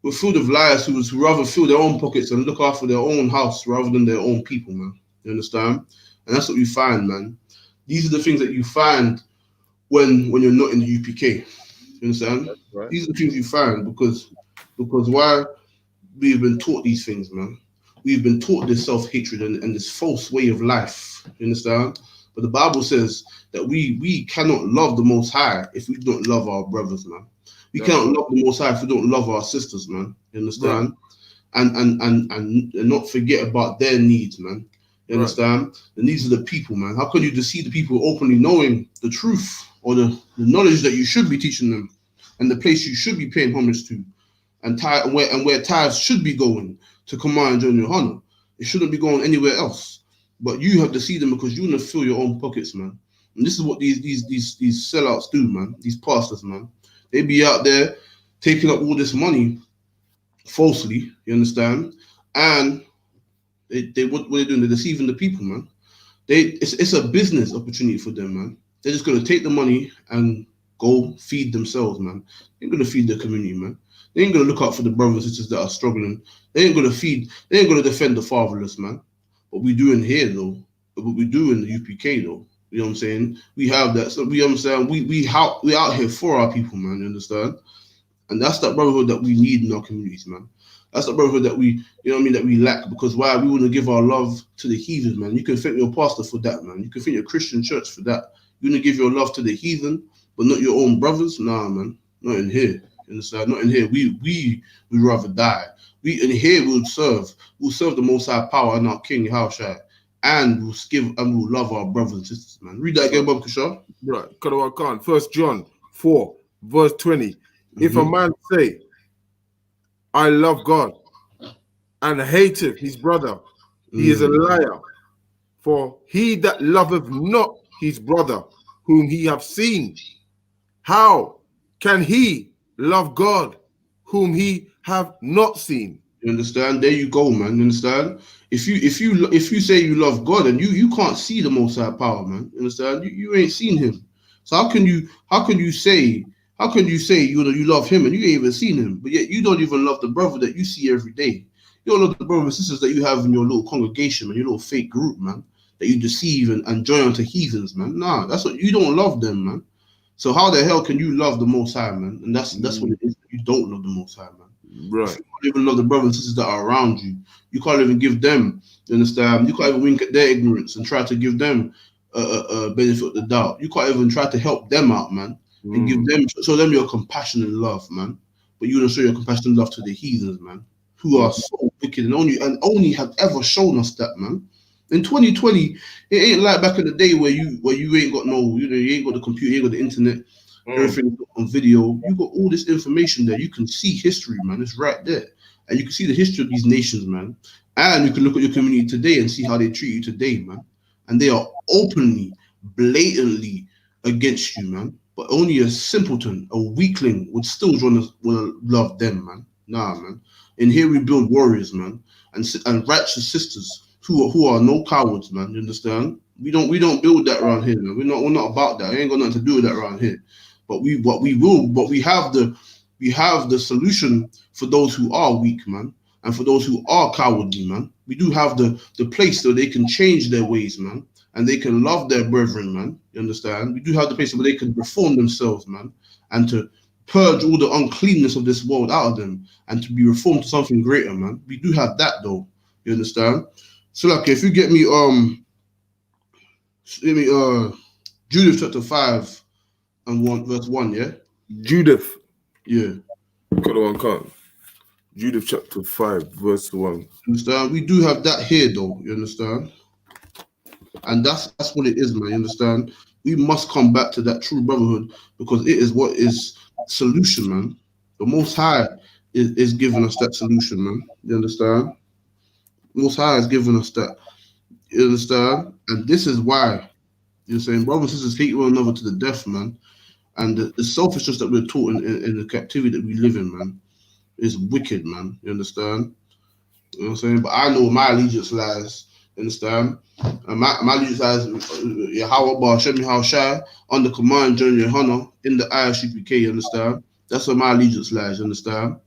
We're filled with liars who rather fill their own pockets and look after their own house rather than their own people, man. You understand? And that's what you find, man. These are the things that you find when you're not in the UPK. You understand? Right. These are the things you find because why we've been taught these things, man. We've been taught this self-hatred and this false way of life. You understand? But the Bible says that we cannot love the Most High if we don't love our brothers, man. We cannot love the Most High if we don't love our sisters, man. You understand? Right. And not forget about their needs, man. You You understand? And these are the people, man. How can you deceive the people openly knowing the truth or the knowledge that you should be teaching them and the place you should be paying homage to and where tithes should be going to command and join your honor? It shouldn't be going anywhere else. But you have deceived them because you want to fill your own pockets, man. And this is what these sellouts do, man. These pastors, man. They be out there taking up all this money falsely, you understand? And they what they're doing, they're deceiving the people, man. It's a business opportunity for them, man. They're just gonna take the money and go feed themselves, man. They ain't gonna feed their community, man. They ain't gonna look out for the brothers and sisters that are struggling. They ain't gonna defend the fatherless, man. What we do in here though, what we do in the UPK though, you know what I'm saying? We have that. So we understand we out here for our people, man, you understand? And that's that brotherhood that we need in our communities, man. That's the brotherhood that we, you know what I mean, that we lack. Because why? We want to give our love to the heathens, man. You can thank your pastor for that, man. You can thank your Christian church for that. You want to give your love to the heathen, but not your own brothers? Nah, man. Not in here. You understand? Not in here. We rather die. We in here we'll serve. We'll serve the Most High Power and our King Yahushua. And we'll love our brothers and sisters, man. Read that again, Bob Kishar. Right. Khan. 1 John 4, verse 20. If a man say, I love God, and hateth his brother, he is a liar. For he that loveth not his brother, whom he hath seen, how can he love God, whom he have not seen? You understand? There you go, man. You understand? If you say you love God and you can't see the Most High Power, man. You understand? You ain't seen him. So how can you say you love him and you ain't even seen him, but yet you don't even love the brother that you see every day? You don't love the brothers and sisters that you have in your little congregation, man, your little fake group, man, that you deceive and join onto heathens, man. Nah, that's what you don't love them, man. So how the hell can you love the Most High, man? And that's what it is. You don't love the Most High, man. Right. You can't even love the brothers and sisters that are around you. You can't even give them, you understand? You can't even wink at their ignorance and try to give them a benefit of the doubt. You can't even try to help them out, man. And show them your compassion and love, man. But you don't show your compassion and love to the heathens, man, who are so wicked and only have ever shown us that, man. In 2020, it ain't like back in the day where you ain't got you ain't got the computer, you ain't got the internet, everything on video. You got all this information there. You can see history, man. It's right there, and you can see the history of these nations, man. And you can look at your community today and see how they treat you today, man. And they are openly, blatantly against you, man. But only a simpleton, a weakling, would still want to love them, man. Nah, man. In here we build warriors, man, and righteous sisters who are no cowards, man. You understand? We don't build that around here, man. We're not about that. We ain't got nothing to do with that around here. But we have the solution for those who are weak, man, and for those who are cowardly, man. We do have the place so they can change their ways, man. And they can love their brethren, man. You understand? We do have the place where they can reform themselves, man, and to purge all the uncleanness of this world out of them and to be reformed to something greater, man. We do have that, though. You understand? So, like, if you get me, Judith chapter 5 and verse 1, yeah? Judith. Yeah. Khan. Judith chapter 5, verse 1. You understand? We do have that here, though. You understand? And that's what it is, man. You understand? We must come back to that true brotherhood because it is what is solution, man. The Most High is giving us that solution, man. You understand? The Most High is giving us that. You understand? And this is why you're saying brothers and sisters hate one another to the death, man. And the selfishness that we're taught in the captivity that we live in, man, is wicked, man. You understand? You know what I'm saying? But I know my allegiance lies. You understand? And my allegiance lies Yahweh Shem Yahushua on the command Journey Hunter in the ISUPK, you understand? That's where my allegiance lies, you understand?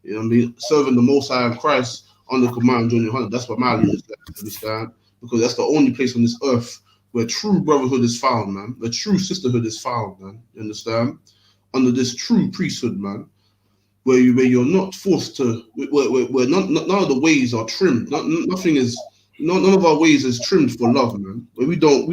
You know what I mean? Serving the Most High in Christ on the command Journey Hunter. That's where my allegiance lies, you understand? Because that's the only place on this earth where true brotherhood is found, man. Where true sisterhood is found, man. You understand? Under this true priesthood, man. Where you're not forced to, where none of the ways are trimmed. None of our ways is trimmed for love, man. Where we do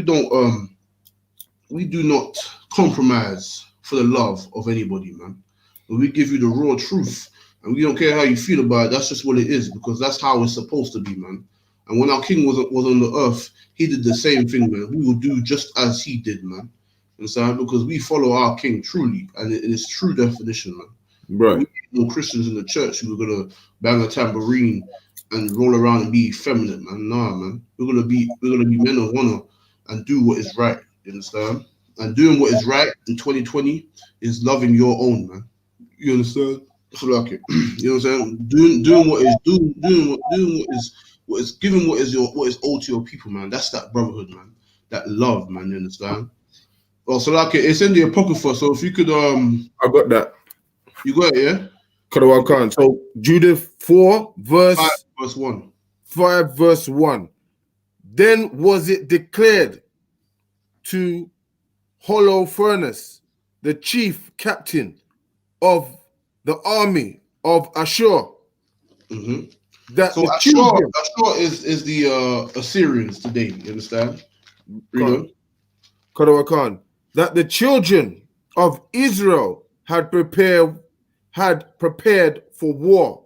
not compromise for the love of anybody, man. Where we give you the raw truth, and we don't care how you feel about it. That's just what it is, because that's how it's supposed to be, man. And when our king was on the earth, he did the same thing, man. We will do just as he did, man. You understand? Because we follow our king truly, and in its true definition, man. Right. We no Christians in the church who are gonna bang a tambourine and roll around and be effeminate, man. Nah, man. We're gonna be men of honor and do what is right. You understand? And doing what is right in 2020 is loving your own, man. You understand? So like it. You know what I'm saying? Doing what is giving what is owed to your people, man. That's that brotherhood, man. That love, man. You understand? Well, so like it's in the Apocrypha. So if you could I got that. you got it, yeah? Karawan Khan. So Judith 4 verse 1. 5 verse 1. Then was it declared to Holofernes, the chief captain of the army of Ashur, Mm-hmm. that So the Ashur is the Assyrians today. You understand? Read on. Karawan Khan, that the children of Israel had prepared for war.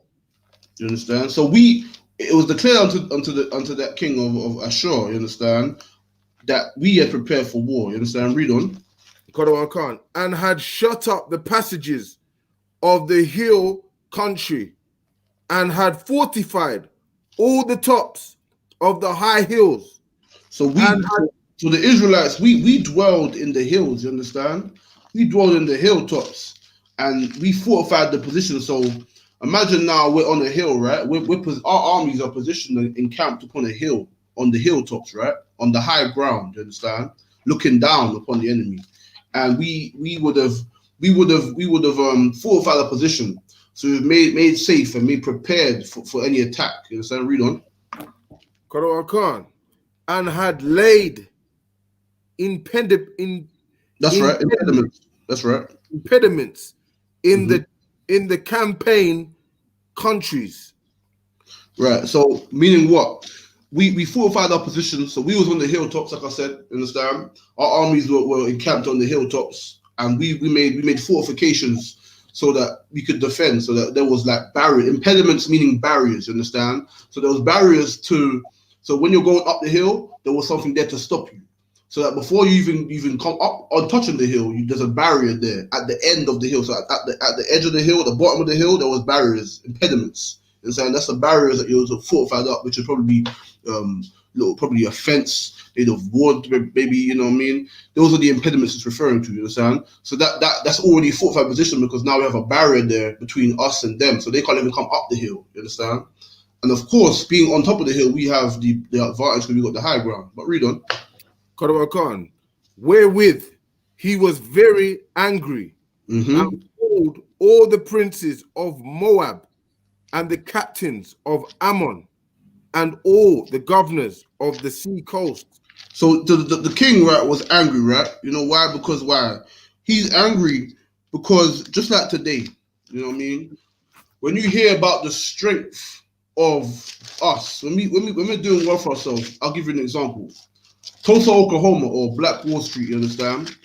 You understand? So it was declared unto that king of Ashur. You understand? That we had prepared for war. You understand? Read on. Karawan Khan, and had shut up the passages of the hill country, and had fortified all the tops of the high hills. So so the Israelites, we dwelled in the hills. You understand? We dwelled in the hilltops, and we fortified the position. So imagine now we're on a hill, right? Our armies are positioned encamped upon a hill, on the hilltops, right? On the high ground. You understand? Looking down upon the enemy, and we would have fortified the position. So we've made safe and made prepared for any attack. You understand? Read on. Karawan Khan, and had laid impediments. That's right. Impediments. That's right. Impediments in the campaign countries. Right. So meaning what? We fortified our position. So we was on the hilltops, like I said. Understand? Our armies were encamped on the hilltops, and we made fortifications so that we could defend. So that there was like barrier impediments, meaning barriers. You understand? So there was barriers to. So when you're going up the hill, there was something there to stop you. So that before you even come up on touching the hill, there's a barrier there at the end of the hill. So at the edge of the hill, the bottom of the hill, there was barriers, impediments. And so that's the barriers that you was fortified up, which would probably be probably a fence made of wood, maybe, you know what I mean? Those are the impediments it's referring to, you understand? So that's already a fortified position, because now we have a barrier there between us and them. So they can't even come up the hill, you understand? And of course, being on top of the hill, we have the advantage because we got the high ground. But read on. Karawan Khan, wherewith he was very angry, and called all the princes of Moab, and the captains of Ammon, and all the governors of the sea coast. So the king, right, was angry, right? You know why? Because why? He's angry because just like today, you know what I mean? When you hear about the strength of us, when we're doing well for ourselves, I'll give you an example. Tulsa, Oklahoma, or Black Wall Street, you understand?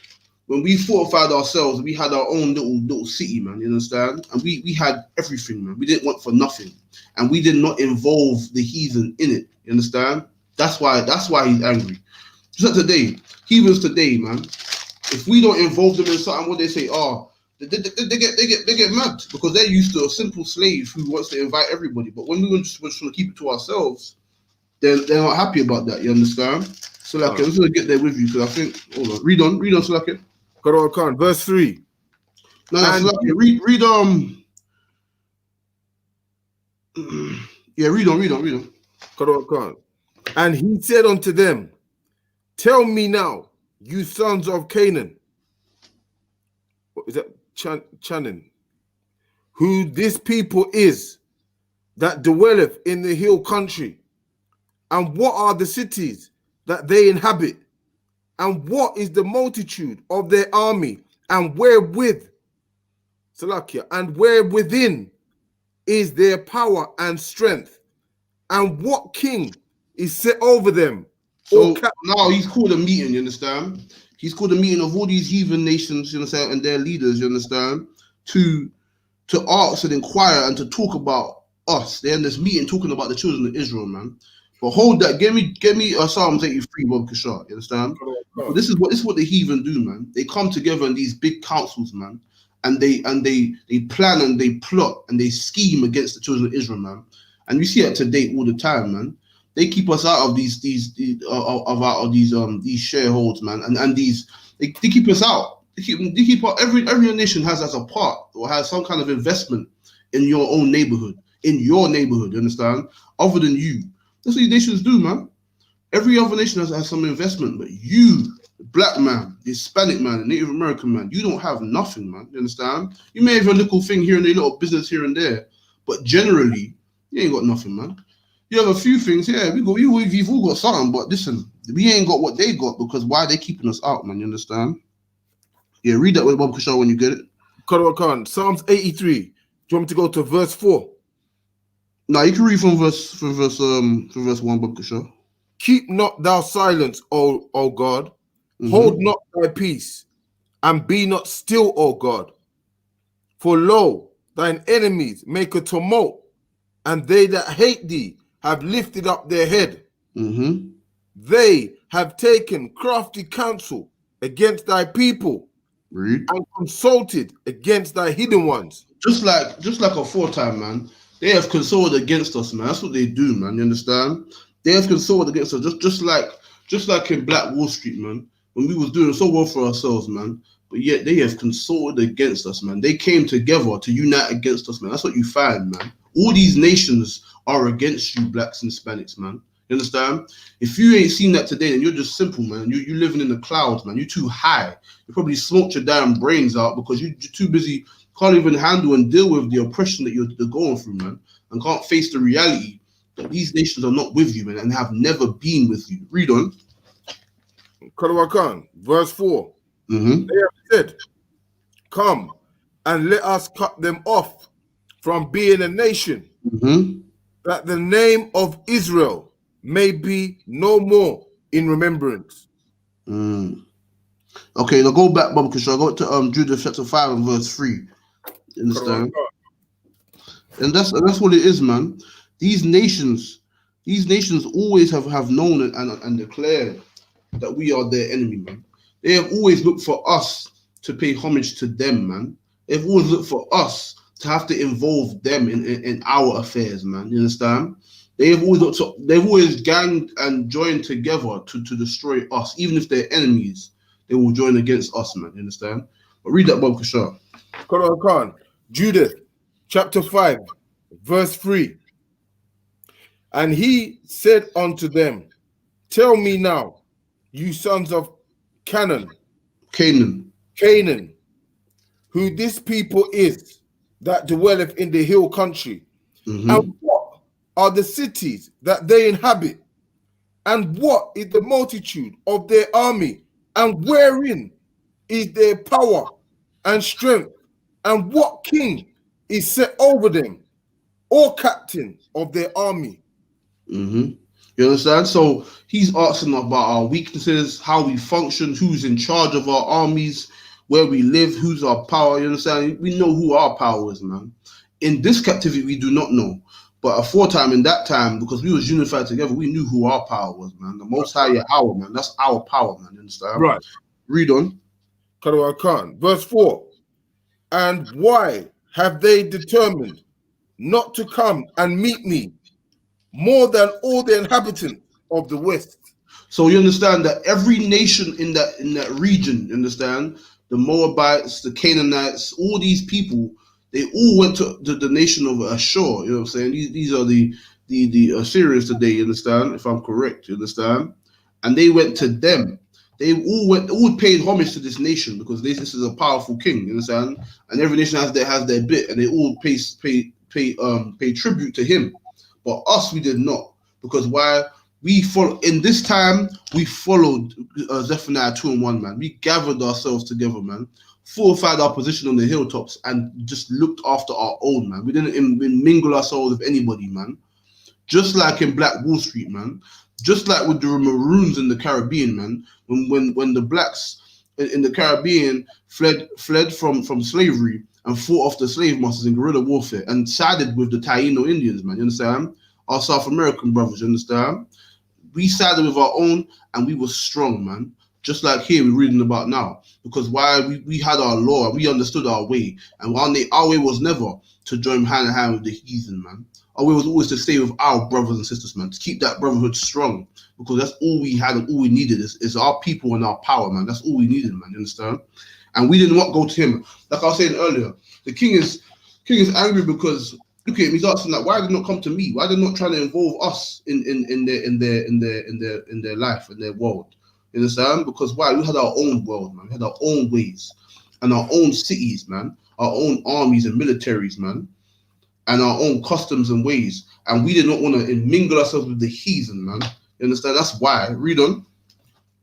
When we fortified ourselves, we had our own little city, man, you understand? And we had everything, man. We didn't want for nothing. And we did not involve the heathen in it, you understand? That's why he's angry. Just like today, heathens today, man. If we don't involve them in something, what they say, they get mad because they're used to a simple slave who wants to invite everybody. But when we just want to keep it to ourselves, they're not happy about that, you understand? So like, I'm just gonna get there with you because I think. Hold on, read on, Sulake. Karawan Khan, verse 3. No, Sulake, read. Yeah, read on. Karawan Khan, and he said unto them, tell me now, you sons of Canaan. What is that? Chanaan. Who this people is that dwelleth in the hill country, and what are the cities that they inhabit, and what is the multitude of their army, and wherewith, Salakia, and where within is their power and strength, and what king is set over them? So now he's called a meeting, you understand? He's called a meeting of all these heathen nations, you understand, and their leaders, you understand, to ask and inquire and to talk about us. They're in this meeting talking about the children of Israel, man. But hold that. Get me Psalms 83, Bob Kishar. You understand? But this is what the heathen do, man. They come together in these big councils, man, and they plan and they plot and they scheme against the children of Israel, man. And we see it today all the time, man. They keep us out of these these shareholds, man, and they keep us out. They keep every nation has as a part or has some kind of investment in your own neighborhood, you understand? Other than you. That's what these nations do, man. Every other nation has some investment, but you, the black man, the Hispanic man, the Native American man, you don't have nothing, man. You understand? You may have a little thing here and there, little business here and there, but generally, you ain't got nothing, man. You have a few things, yeah, we've all got something, but listen, we ain't got what they got because why they keeping us out, man, you understand? Yeah, read that with Bob Kishar when you get it. Khan, Psalms 83. Do you want me to go to verse 4? No, you can read from verse 1, Bob Kishar. Keep not thou silence, O God. Hold not thy peace, and be not still, O God. For lo, thine enemies make a tumult, and they that hate thee have lifted up their head. They have taken crafty counsel against thy people. Read. And consulted against thy hidden ones. Just like aforetime, man. They have consulted against us, man. That's what they do, man. You understand? They have consulted against us, just like in Black Wall Street, man. When we was doing so well for ourselves, man. But yet they have consulted against us, man. They came together to unite against us, man. That's what you find, man. All these nations are against you, blacks and Hispanics, man. You understand? If you ain't seen that today, then you're just simple, man. You living in the clouds, man. You're too high. You probably smoked your damn brains out because you're too busy, can't even handle and deal with the oppression that you're going through, man, and can't face the reality that these nations are not with you, man, and have never been with you. Read on. Khan, verse 4. They have said, come and let us cut them off from being a nation, that the name of Israel may be no more in remembrance. Okay, now go back, Bob, because I go to Judah chapter 5 and verse 3. You understand? And that's what it is, man. These nations always have known and declared that we are their enemy, man. They have always looked for us to pay homage to them, man. They've always looked for us to have to involve them in our affairs, man. You understand? They've always ganged and joined together to destroy us. Even if they're enemies, they will join against us, man. You understand? But read that, Bob Kishar. Khan, Judith, chapter 5, verse 3. And he said unto them, tell me now, you sons of Canaan, who this people is that dwelleth in the hill country, and what are the cities that they inhabit, and what is the multitude of their army, and wherein is their power and strength, and what king is set over them, or captain of their army? You understand? So he's asking about our weaknesses, how we function, who's in charge of our armies, where we live, who's our power. You understand? We know who our power is, man. In this captivity, we do not know. But aforetime, in that time, because we was unified together, we knew who our power was, man. The Most High Yahweh, man. That's our power, man. You understand? Right. Read on. Khan, verse 4. And why have they determined not to come and meet me more than all the inhabitants of the west? So you understand that every nation in that region, you understand, the Moabites, the Canaanites, all these people, they all went to the nation of Ashur. You know what I'm saying? These are the Assyrians today. You understand? If I'm correct, you understand? And they went to them. They all paid homage to this nation because this is a powerful king. You understand? And every nation has their bit, and they all pay tribute to him. But us, we did not, because why? We follow in this time. We followed Zephaniah 2 and 1, man. We gathered ourselves together, man. Fortified our position on the hilltops and just looked after our own, man. We didn't mingle ourselves with anybody, man. Just like in Black Wall Street, man. Just like with the Maroons in the Caribbean, man. When the blacks in the Caribbean fled from slavery and fought off the slave masters in guerrilla warfare and sided with the Taino Indians, man. You understand? Our South American brothers, you understand? we sided with our own, and we were strong, man. Just like here we're reading about now. Because why we had our law, we understood our way, and our way was never to join hand in hand with the heathen, man. Our way was always to stay with our brothers and sisters, man, to keep that brotherhood strong. Because that's all we had and all we needed is our people and our power, man. That's all we needed, man. You understand? And we did not go to him. Like I was saying earlier, the king is angry because look at him. He's asking like, why did they not come to me? Why are they not trying to involve us in their life, in their world? You understand? Because why? We had our own world, man. We had our own ways and our own cities, man. Our own armies and militaries, man. And our own customs and ways. And we did not want to mingle ourselves with the heathen, man. You understand? That's why. Read on.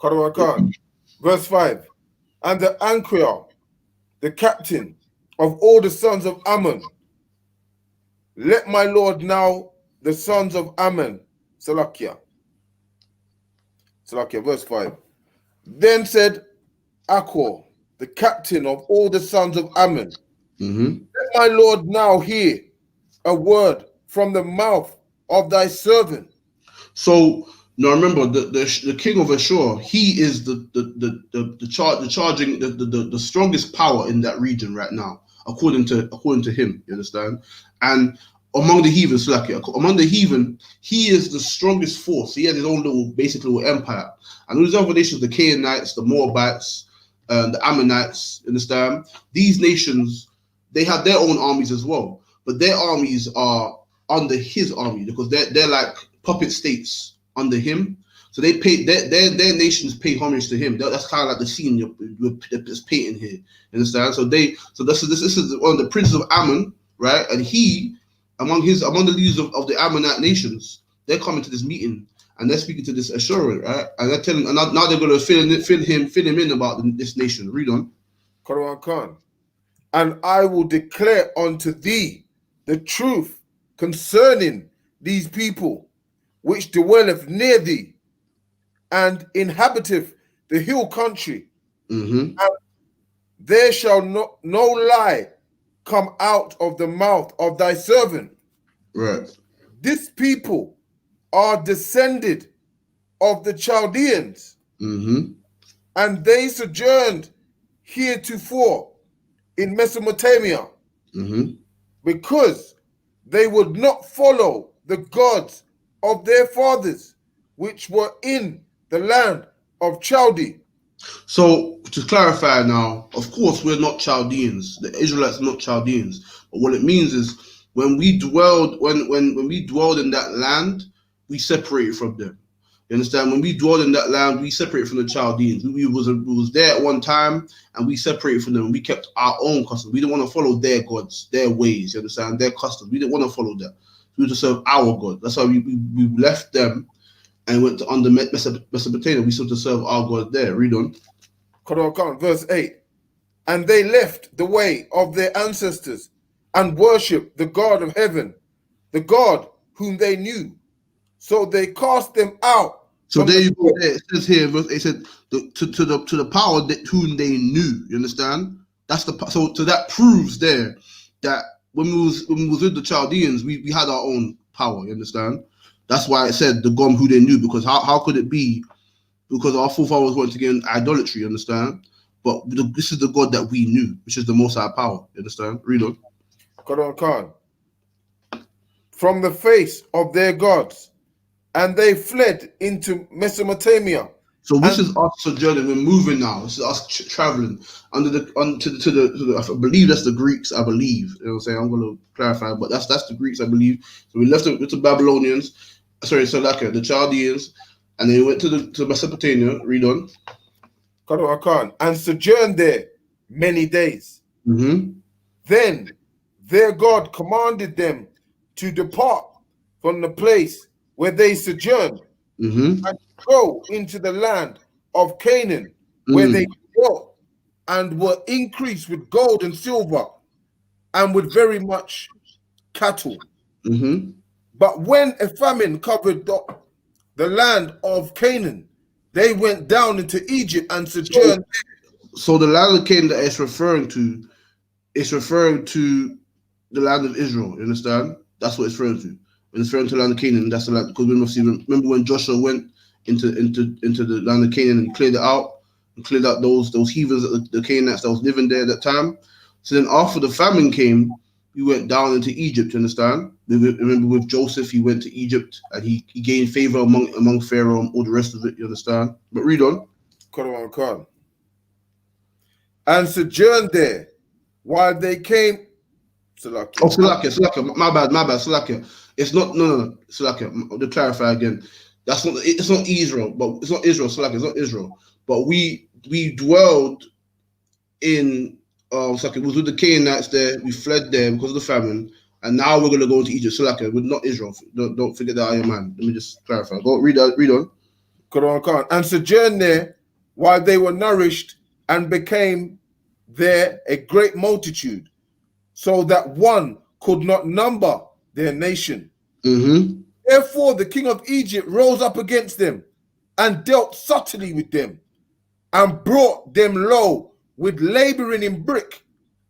Karawakan. Verse 5. And the Anquiar, the captain of all the sons of Ammon, let my lord now the sons of Ammon, Salakia, verse 5. Then said Achor, the captain of all the sons of Ammon, let my lord now hear a word from the mouth of thy servant. So now remember the king of Ashur, he is the strongest power in that region right now, according to him, you understand? And among the heathen, he is the strongest force. He has his own little empire. And those other nations, the Canaanites, the Moabites, the Ammonites, understand? These nations, they have their own armies as well, but their armies are under his army because they're like puppet states under him. So they pay their nations pay homage to him. That's kind of like the scene that's painting here. Understand? So this is one of the princes of Ammon, right? And he among the leaders of the Ammonite nations, they're coming to this meeting and they're speaking to this Ashur, right? And they're telling, and now they're going to fill him in about this nation. Read on. Quran Khan. And I will declare unto thee the truth concerning these people, which dwelleth near thee, and inhabiteth the hill country. And there shall no lie come out of the mouth of thy servant. Right. This people are descended of the Chaldeans, and they sojourned heretofore in Mesopotamia, because they would not follow the gods of their fathers, which were in the land of Chaldee. So to clarify now, of course we're not Chaldeans. The Israelites are not Chaldeans. But what it means is when we dwelled in that land, we separated from them. You understand? When we dwelled in that land, we separated from the Chaldeans. We was there at one time, and we separated from them. We kept our own customs. We didn't want to follow their gods, their ways. You understand? Their customs. We didn't want to follow that. We were to serve our God. That's why we left them and went to under Mesopotamia. We sought to serve our God there. Read on. Verse 8. And they left the way of their ancestors and worshipped the God of heaven, the God whom they knew. So they cast them out. So there you go. It says here, it said to the power that whom they knew. You understand? That's so that proves there that when we was with the Chaldeans, we had our own power. You understand? That's why it said the God who they knew, because how could it be? Because our forefathers went to get idolatry. You understand? But this is the God that we knew, which is the Most High power. You understand? Read on. Khan. From the face of their gods, and they fled into Mesopotamia. So this is us sojourning. We're moving now. This is us traveling to the I believe that's the Greeks. I believe. You know what I'm saying? I'm going to clarify, but that's the Greeks. I believe. So we left with the Babylonians. Sorry, so like the Chaldeans, and then we went to Mesopotamia. Read on. Khan, and sojourned there many days. Then their God commanded them to depart from the place where they sojourned and go into the land of Canaan, where they dwelt and were increased with gold and silver and with very much cattle. But when a famine covered the land of Canaan, they went down into Egypt and sojourned. So the land of Canaan that it's referring to the land of Israel. You understand? That's what it's referring to. When it's referring to the land of Canaan, that's the land. Because remember when Joshua went into the land of Canaan, and he cleared it out and cleared out those heathens, the Canaanites that was living there at that time. So then after the famine came, we went down into Egypt. You understand? Remember with Joseph, he went to Egypt and he gained favor among Pharaoh and all the rest of it. You understand? But read on. Quran. And sojourned there while they came. Salakia. Oh, Salakia. My bad. Salakia. It's not no. Salakia. To clarify again, that's not. It's not Israel, but it's not Israel. Salakia. It's not Israel. But we dwelled in Salakia. We was with the Canaanites there. We fled there because of the famine, and now we're gonna go into Egypt. Salakia. We're not Israel. Don't forget that, Iron Man. Let me just clarify. Go read on. Quran. And sojourned there while they were nourished and became there a great multitude, so that one could not number their nation. Mm-hmm. Therefore the king of Egypt rose up against them and dealt subtly with them and brought them low with laboring in brick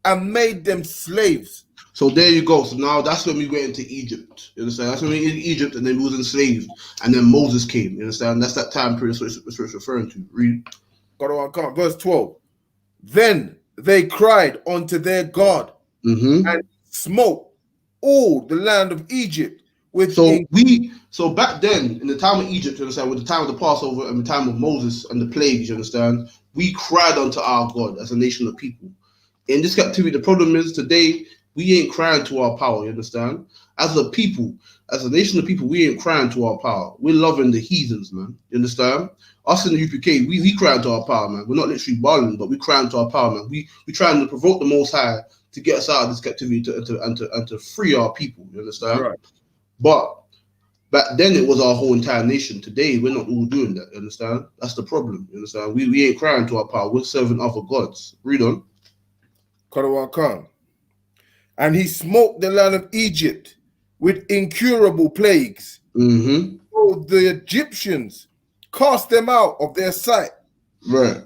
and made them slaves. So there you go. So now that's when we went into Egypt. You understand? That's when we went into Egypt and then we was enslaved. And then Moses came. You understand? That's that time period that's what it's referring to. Read. Verse 12. Then they cried unto their God and smote all the land of Egypt with so back then in the time of Egypt, you understand, with the time of the Passover and the time of Moses and the plagues, you understand, we cried unto our God as a nation of people. In this captivity, the problem is today we ain't crying to our power, you understand? As a people, as a nation of people, we ain't crying to our power. We're loving the heathens, man. You understand? Us in the UPK, we crying to our power, man. We're not literally balling, but we crying to our power, man. We trying to provoke the Most High to get us out of this captivity and to free our people, you understand? Right. But back then it was our whole entire nation. Today we're not all doing that, you understand? That's the problem, you understand? We ain't crying to our power. We're serving other gods. Read on. Khan. And he smote the land of Egypt with incurable plagues. Mm-hmm. So the Egyptians cast them out of their sight. Right.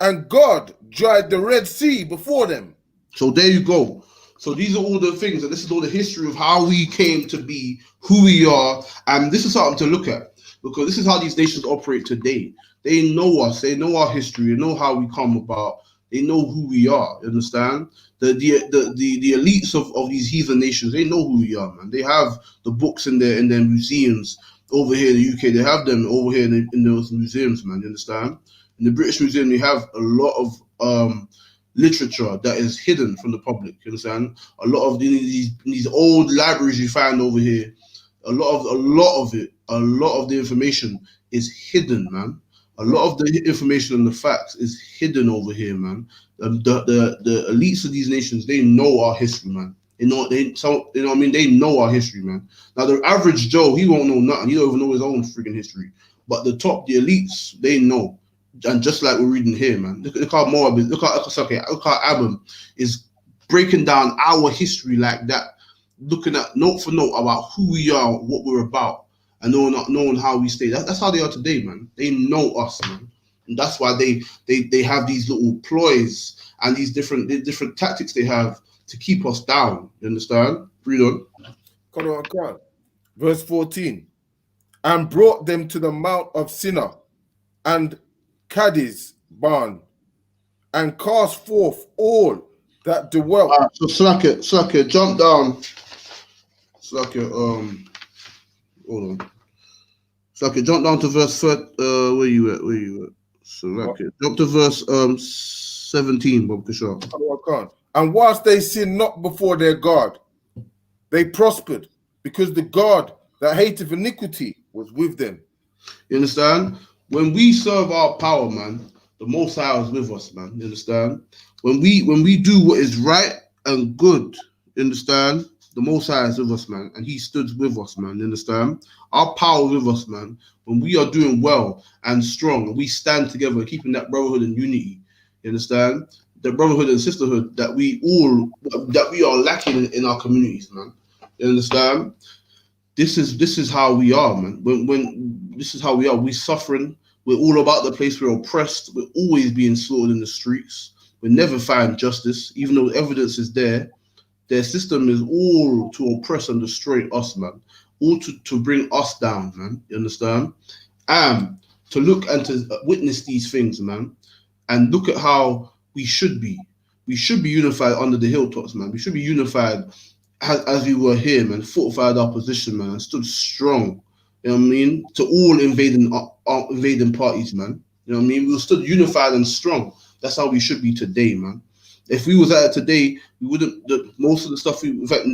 And God dried the Red Sea before them. So there you go. So these are all the things, and this is all the history of how we came to be who we are. And this is something to look at, because this is how these nations operate today. They know us, they know our history, they know how we come about, they know who we are. You understand? The elites of these heathen nations, they know who we are, man. They have the books in their museums over here in the UK. They have them over here in those museums, man. You understand? In the British Museum, they have a lot of literature that is hidden from the public. You understand? A lot of these old libraries you find over here, a lot of the information is hidden, man. A lot of the information and the facts is hidden over here, man. The elites of these nations, they know our history, man. You know what I mean? They know our history, man. Now the average Joe, he won't know nothing. He don't even know his own freaking history. But the elites, they know. And just like we're reading here, man, look how Moab is, look how Abram is breaking down our history like that, looking at note for note about who we are, what we're about, and knowing how we stay. That's how they are today, man. They know us, man. And that's why they have these little ploys and these different tactics they have to keep us down. You understand? Read on. Verse 14. And brought them to the Mount of Sinai and Cadiz barn, and cast forth all that dwelt. So Slacker, jump down. Slacker, hold on. Slacker, jump down to verse where you at? Slacker, jump to verse 17, Bob Kishar. And whilst they sinned not before their God, they prospered, because the God that hateth iniquity was with them. You understand? When we serve our power, man, the Most High is with us, man. You understand? When we do what is right and good, you understand? The Most High is with us, man, and He stood with us, man. You understand? Our power with us, man. When we are doing well and strong, and we stand together, keeping that brotherhood and unity. You understand? The brotherhood and sisterhood that we are lacking in our communities, man. You understand? This is how we are, man. When this is how we are. We suffering. We're all about the place. We're oppressed. We're always being slaughtered in the streets. We never find justice, even though evidence is there. Their system is all to oppress and destroy us, man. All to bring us down, man. You understand? to look and to witness these things, man, and look at how we should be. We should be unified under the hilltops, man. We should be unified as we were here, man. Fortified our position, man, and stood strong. You know what I mean? To all invading parties, man. You know what I mean? We stood unified and strong. That's how we should be today, man. If we was at it today, we wouldn't. Most of the stuff in fact,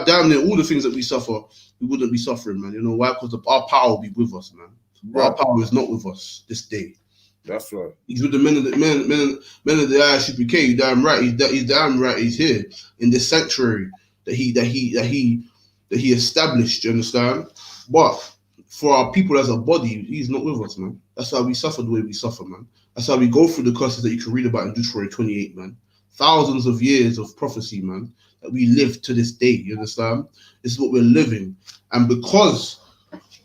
damn near all the things that we suffer, we wouldn't be suffering, man. You know why? Because our power will be with us, man. But our power is not with us this day. That's right. He's with the men of the ISUPK. You damn right. He's damn right. He's here in this sanctuary that he established. You understand? But for our people as a body, he's not with us, man. That's why we suffer the way we suffer, man. That's why we go through the curses that you can read about in Deuteronomy 28, man. Thousands of years of prophecy, man, that we live to this day. You understand? This is what we're living, and because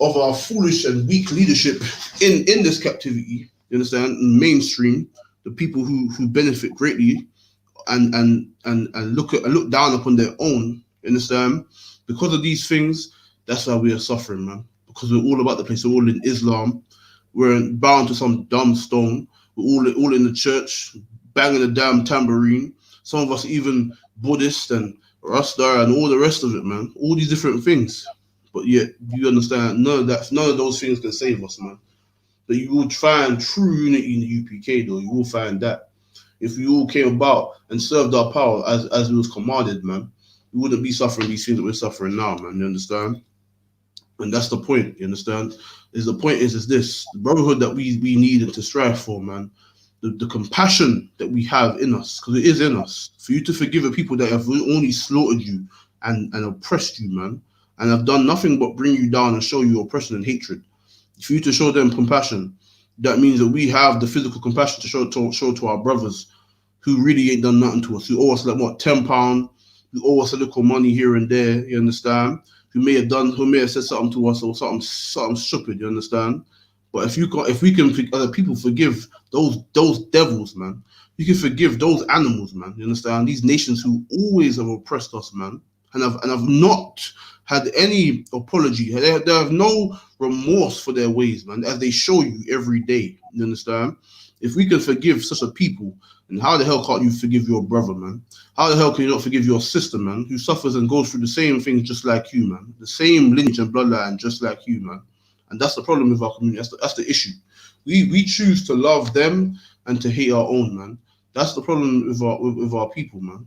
of our foolish and weak leadership in this captivity, you understand, mainstream, the people who benefit greatly and look down upon their own, you understand, because of these things, that's why we are suffering, man. Because we're all about the place. We're all in Islam. We're bound to some dumb stone. We're all in the church, banging a damn tambourine. Some of us even Buddhist and Rasta and all the rest of it, man. All these different things. But yet, you understand, none of those things can save us, man. But you will find true unity in the UPK, though. You will find that. If we all came about and served our power as we was commanded, man, we wouldn't be suffering these things that we're suffering now, man. You understand? And that's the point, you understand? The point is this, the brotherhood that we need and to strive for, man. The compassion that we have in us, because it is in us, for you to forgive the people that have only slaughtered you and oppressed you, man, and have done nothing but bring you down and show you oppression and hatred. For you to show them compassion, that means that we have the physical compassion to show to our brothers who really ain't done nothing to us, who owe us like what, £10, who owe us a little money here and there, you understand? Who may have said something to us or something stupid, you understand? But if we can other people forgive those devils, man, you can forgive those animals, man. You understand? These nations who always have oppressed us, man, and have not had any apology. They have no remorse for their ways, man, as they show you every day. You understand? If we can forgive such a people, then how the hell can't you forgive your brother, man? How the hell can you not forgive your sister, man, who suffers and goes through the same things just like you, man? The same lineage and bloodline just like you, man. And that's the problem with our community. That's the issue. We choose to love them and to hate our own, man. That's the problem with our people, man.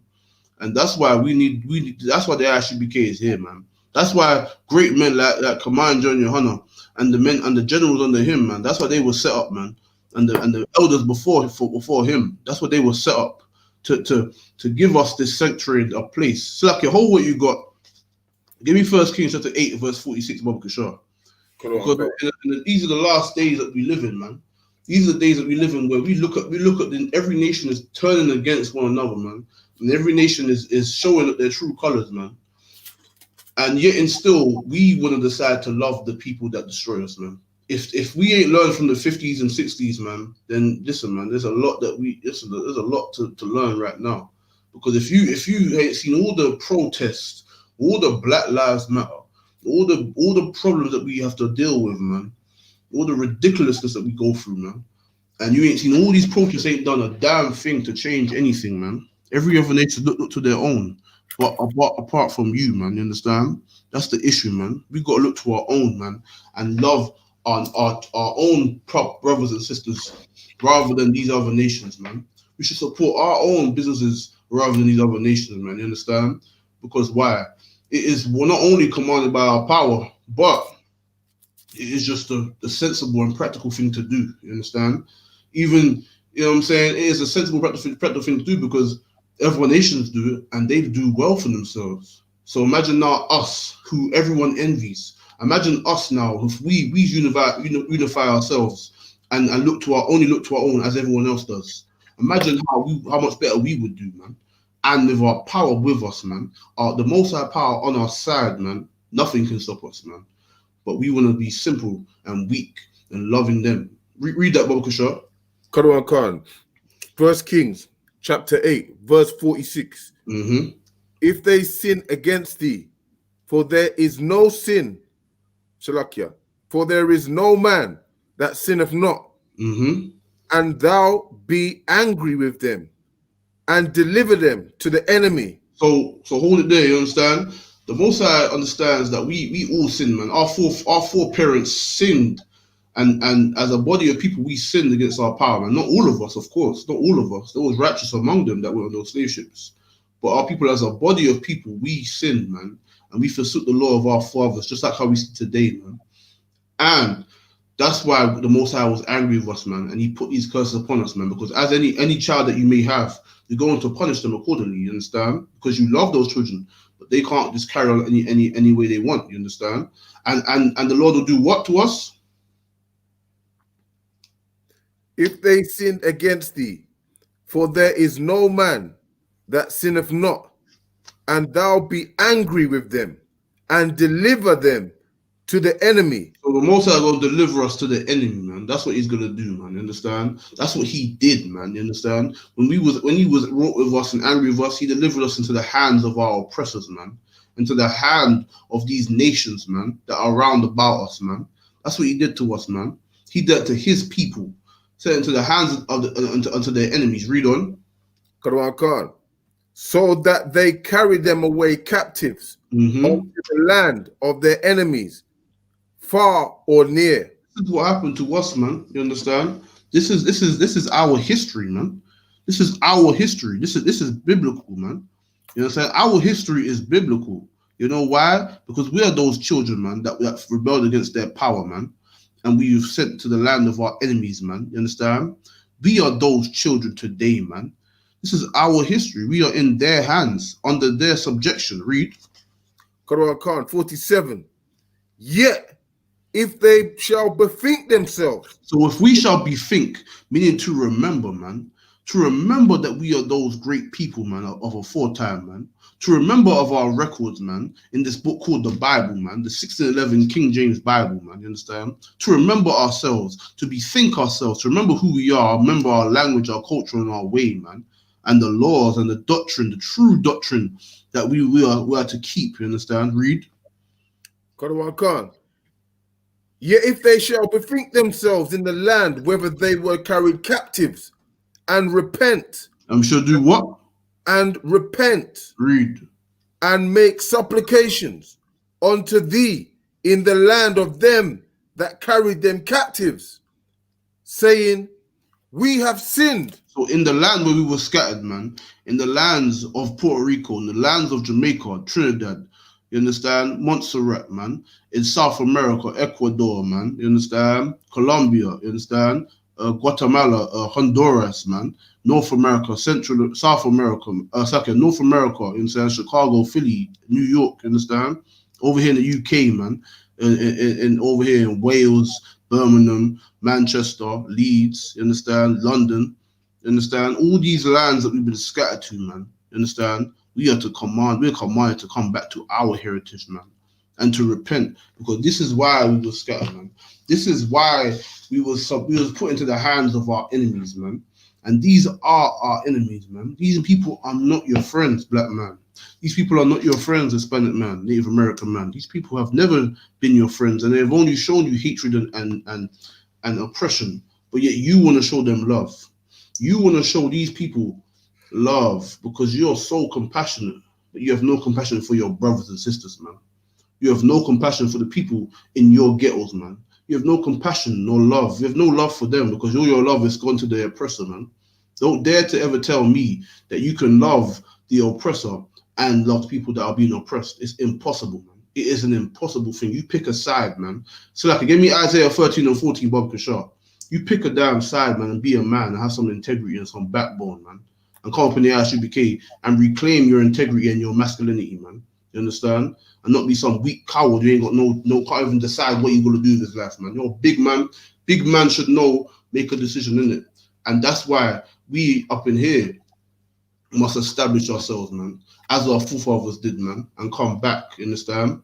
And that's why we need that's why the ISUBK is here, man. That's why great men like Command John Johanna and the men and the generals under him, man. That's why they were set up, man. And the elders before him. That's what they were set up to give us this sanctuary, a place. So like, hold what you got. Give me 1 Kings chapter 8, verse 46, Baba Kishar. Because these are the last days that we live in, man. These are the days that we live in where we look at every nation is turning against one another, man. And every nation is showing up their true colors, man. And yet and still, we want to decide to love the people that destroy us, man. If we ain't learned from the 50s and 60s, man, then listen, man, there's a lot there's a lot to learn right now. Because if you ain't seen all the protests, all the Black Lives Matter, all the problems that we have to deal with, man, all the ridiculousness that we go through, man, and you ain't seen all these protests ain't done a damn thing to change anything, man. Every other nation look to their own, but apart from you, man, you understand? That's the issue, man. We got to look to our own, man, and love our own brothers and sisters rather than these other nations, man. We should support our own businesses rather than these other nations, man. You understand? Because why? We're not only commanded by our power, but it is just the sensible and practical thing to do. You understand? Even, you know what I'm saying? It is a sensible, practical thing to do because other nations do it and they do well for themselves. So imagine now us, who everyone envies. Imagine us now, if we unify ourselves and look to our own as everyone else does. Imagine how much better we would do, man. And with our power with us, man, the Most High power on our side, man, nothing can stop us, man. But we want to be simple and weak and loving them. Read that, Baba Kishar. Kadwan Khan, 1 Kings, chapter 8, verse 46. Mm-hmm. If they sin against thee, for there is no sin, Shalakia, for there is no man that sinneth not, Mm-hmm. and thou be angry with them, and deliver them to the enemy. So hold it there. You understand? The Most High understands that we all sin, man. Our foreparents sinned, and as a body of people, we sinned against our power, man. Not all of us, of course. Not all of us. There was righteous among them that were on those slave ships, but our people, as a body of people, we sinned, man, and we forsook the law of our fathers, just like how we see today, man. And that's why the Most High was angry with us, man, and He put these curses upon us, man. Because as any child that you may have, you're going to punish them accordingly. You understand? Because you love those children, but they can't just carry on any way they want. You understand? And the Lord will do what to us? If they sinned against thee, for there is no man that sinneth not, and thou be angry with them, and deliver them to the enemy. So the Most High going to deliver us to the enemy, man. That's what He's gonna do, man. You understand? That's what He did, man. You understand? When He was wroth with us and angry with us, He delivered us into the hands of our oppressors, man. Into the hand of these nations, man, that are round about us, man. That's what He did to us, man. He did to His people, set into the hands of unto their enemies. Read on. So that they carry them away captives Mm-hmm. unto the land of their enemies, far or near. This is what happened to us, man. You understand? This is our history, man. This is our history. This is biblical, man. You understand? Our history is biblical. You know why? Because we are those children, man, that rebelled against their power, man, and we've sent to the land of our enemies, man. You understand? We are those children today, man. This is our history. We are in their hands, under their subjection. Read. Quran Khan 47. Yet, if they shall bethink themselves. So if we shall bethink, meaning to remember, man, to remember that we are those great people, man, of aforetime, man, to remember of our records, man, in this book called the Bible, man, the 1611 King James Bible, man, you understand? To remember ourselves, to bethink ourselves, to remember who we are, remember our language, our culture, and our way, man, and the laws and the doctrine, the true doctrine that we are to keep, you understand? Read. Quran Khan. Yet if they shall bethink themselves in the land whether they were carried captives, and repent. And we shall do what? And repent. Read. And make supplications unto thee in the land of them that carried them captives, saying, we have sinned. So in the land where we were scattered, man, in the lands of Puerto Rico, in the lands of Jamaica, Trinidad, you understand? Montserrat, man. In South America, Ecuador, man. You understand? Colombia, you understand? Guatemala, Honduras, man. North America, South America, North America, you understand? Chicago, Philly, New York, you understand? Over here in the UK, man. And over here in Wales, Birmingham, Manchester, Leeds, you understand? London, you understand? All these lands that we've been scattered to, man. You understand? We're commanded to come back to our heritage, man, and to repent, because this is why we were scattered, man. This is why we was put into the hands of our enemies, man. And these are our enemies, man. These people are not your friends, black man. These people are not your friends, Hispanic man, Native American man. These people have never been your friends, and they've only shown you hatred and oppression. But yet you want to show them love. You want to show these people love because you're so compassionate, but you have no compassion for your brothers and sisters, man. You have no compassion for the people in your ghettos, man. You have no compassion nor love. You have no love for them because all your love is gone to the oppressor, man. Don't dare to ever tell me that you can love the oppressor and love people that are being oppressed. It's impossible, man. It is an impossible thing. You pick a side, man. So like, give me Isaiah 13 and 14, Bob Kashar. You pick a damn side, man, and be a man and have some integrity and some backbone, man. And come up in the ISUBK and reclaim your integrity and your masculinity, man. You understand? And not be some weak coward who ain't got can't even decide what you're gonna do with his life, man. You're a big man. Big man should know, make a decision in it. And that's why we up in here must establish ourselves, man, as our forefathers did, man, and come back, you understand?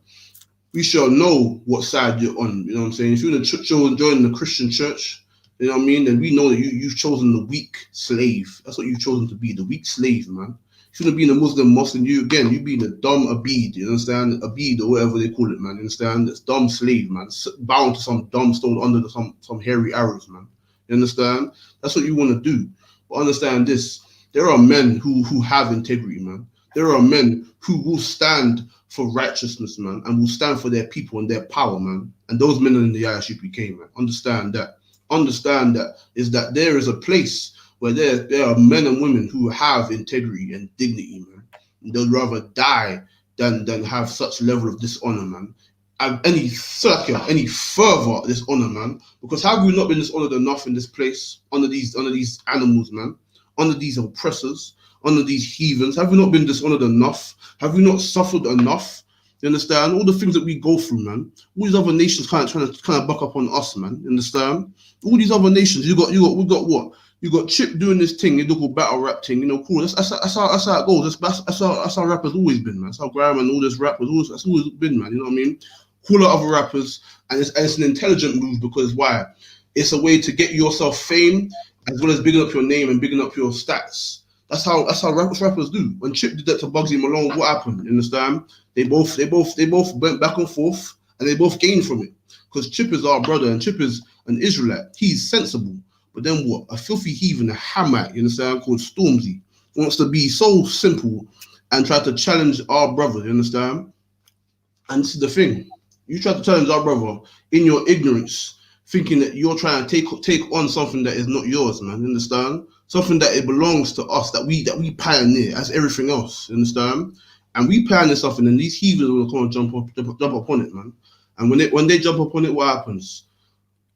We shall know what side you're on, you know what I'm saying? If you're in the church, join the Christian church, you know what I mean? Then we know that you've chosen the weak slave. That's what you've chosen to be, the weak slave, man. shouldn't be in a Muslim mosque, and you being a dumb abid, you understand? Abid or whatever they call it, man. You understand? It's dumb slave, man. Bound to some dumb stone under some hairy arrows, man. You understand? That's what you want to do. But understand this: there are men who have integrity, man. There are men who will stand for righteousness, man, and will stand for their people and their power, man. And those men are in the ISUPK, man. Understand that. Understand that is that there is a place where there are men and women who have integrity and dignity, man. And they'll rather die than have such level of dishonor, man. And any circle, any further dishonor, man. Because have we not been dishonored enough in this place under these animals, man? Under these oppressors, under these heathens? Have we not been dishonored enough? Have we not suffered enough? You understand? All the things that we go through, man. All these other nations trying to buck up on us, man. You understand? All these other nations, we got what? You got Chip doing this thing, you little battle rap thing, you know, cool. That's how it goes. That's how rappers always been, man. That's how Graham and all this rappers that's always been, man. You know what I mean? Call out other rappers, and it's an intelligent move because why? It's a way to get yourself fame as well as bigging up your name and bigging up your stats. That's how rappers do. When Chip did that to Bugsy Malone, what happened? You understand? They both went back and forth, and they both gained from it. Because Chip is our brother, and Chip is an Israelite. He's sensible. But then what? A filthy heathen, a Hamite, you understand, called Stormzy, wants to be so simple and try to challenge our brother, you understand? And this is the thing. You try to challenge our brother in your ignorance, thinking that you're trying to take on something that is not yours, man, you understand? Something that it belongs to us, that we pioneer as everything else, you understand? And we pioneer something, and these heathens will come and jump up on it, man. And when they jump up on it, what happens?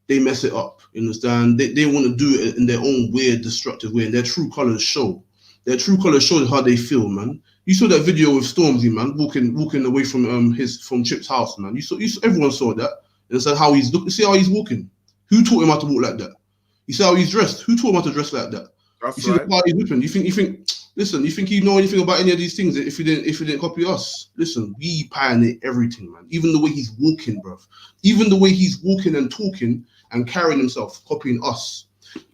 They mess it up. You understand? They want to do it in their own weird, destructive way, and their true colors show. Their true colors show how they feel, man. You saw that video with Stormzy, man, walking away from Chip's house, man. You saw everyone saw that. And said how he's looking. See how he's walking. Who taught him how to walk like that? You see how he's dressed. Who taught him how to dress like that? That's you see right. the party whipping. You think? Listen, you think you know anything about any of these things if you didn't copy us? Listen, we pioneer everything, man. Even the way he's walking, bruv. Even the way he's walking and talking and carrying himself, copying us.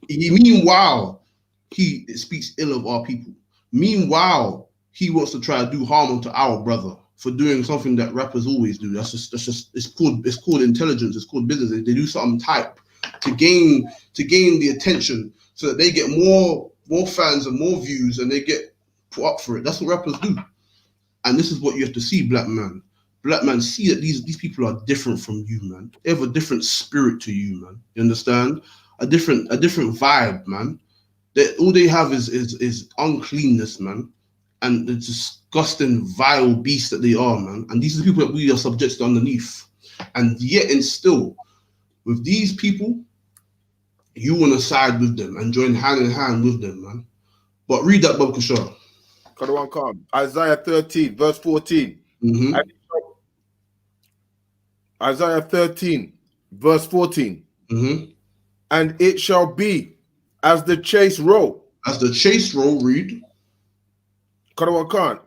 Meanwhile, he speaks ill of our people. Meanwhile, he wants to try to do harm to our brother for doing something that rappers always do. That's just it's called intelligence. It's called business. They do something type to gain the attention so that they get more fans and more views and they get put up for it. That's what rappers do. And this is what you have to see, black man. Black man, see that these people are different from you, man. They have a different spirit to you, man. You understand? A different vibe, man. All they have is uncleanness, man. And the disgusting, vile beasts that they are, man. And these are the people that we are subject to underneath. And yet and still, with these people, you want to side with them and join hand in hand with them, man. But read that, Bob Kishore. Isaiah 13, verse 14. Mm-hmm. Isaiah 13, verse 14. Mm-hmm. And it shall be as the chase row. As the chase row, read.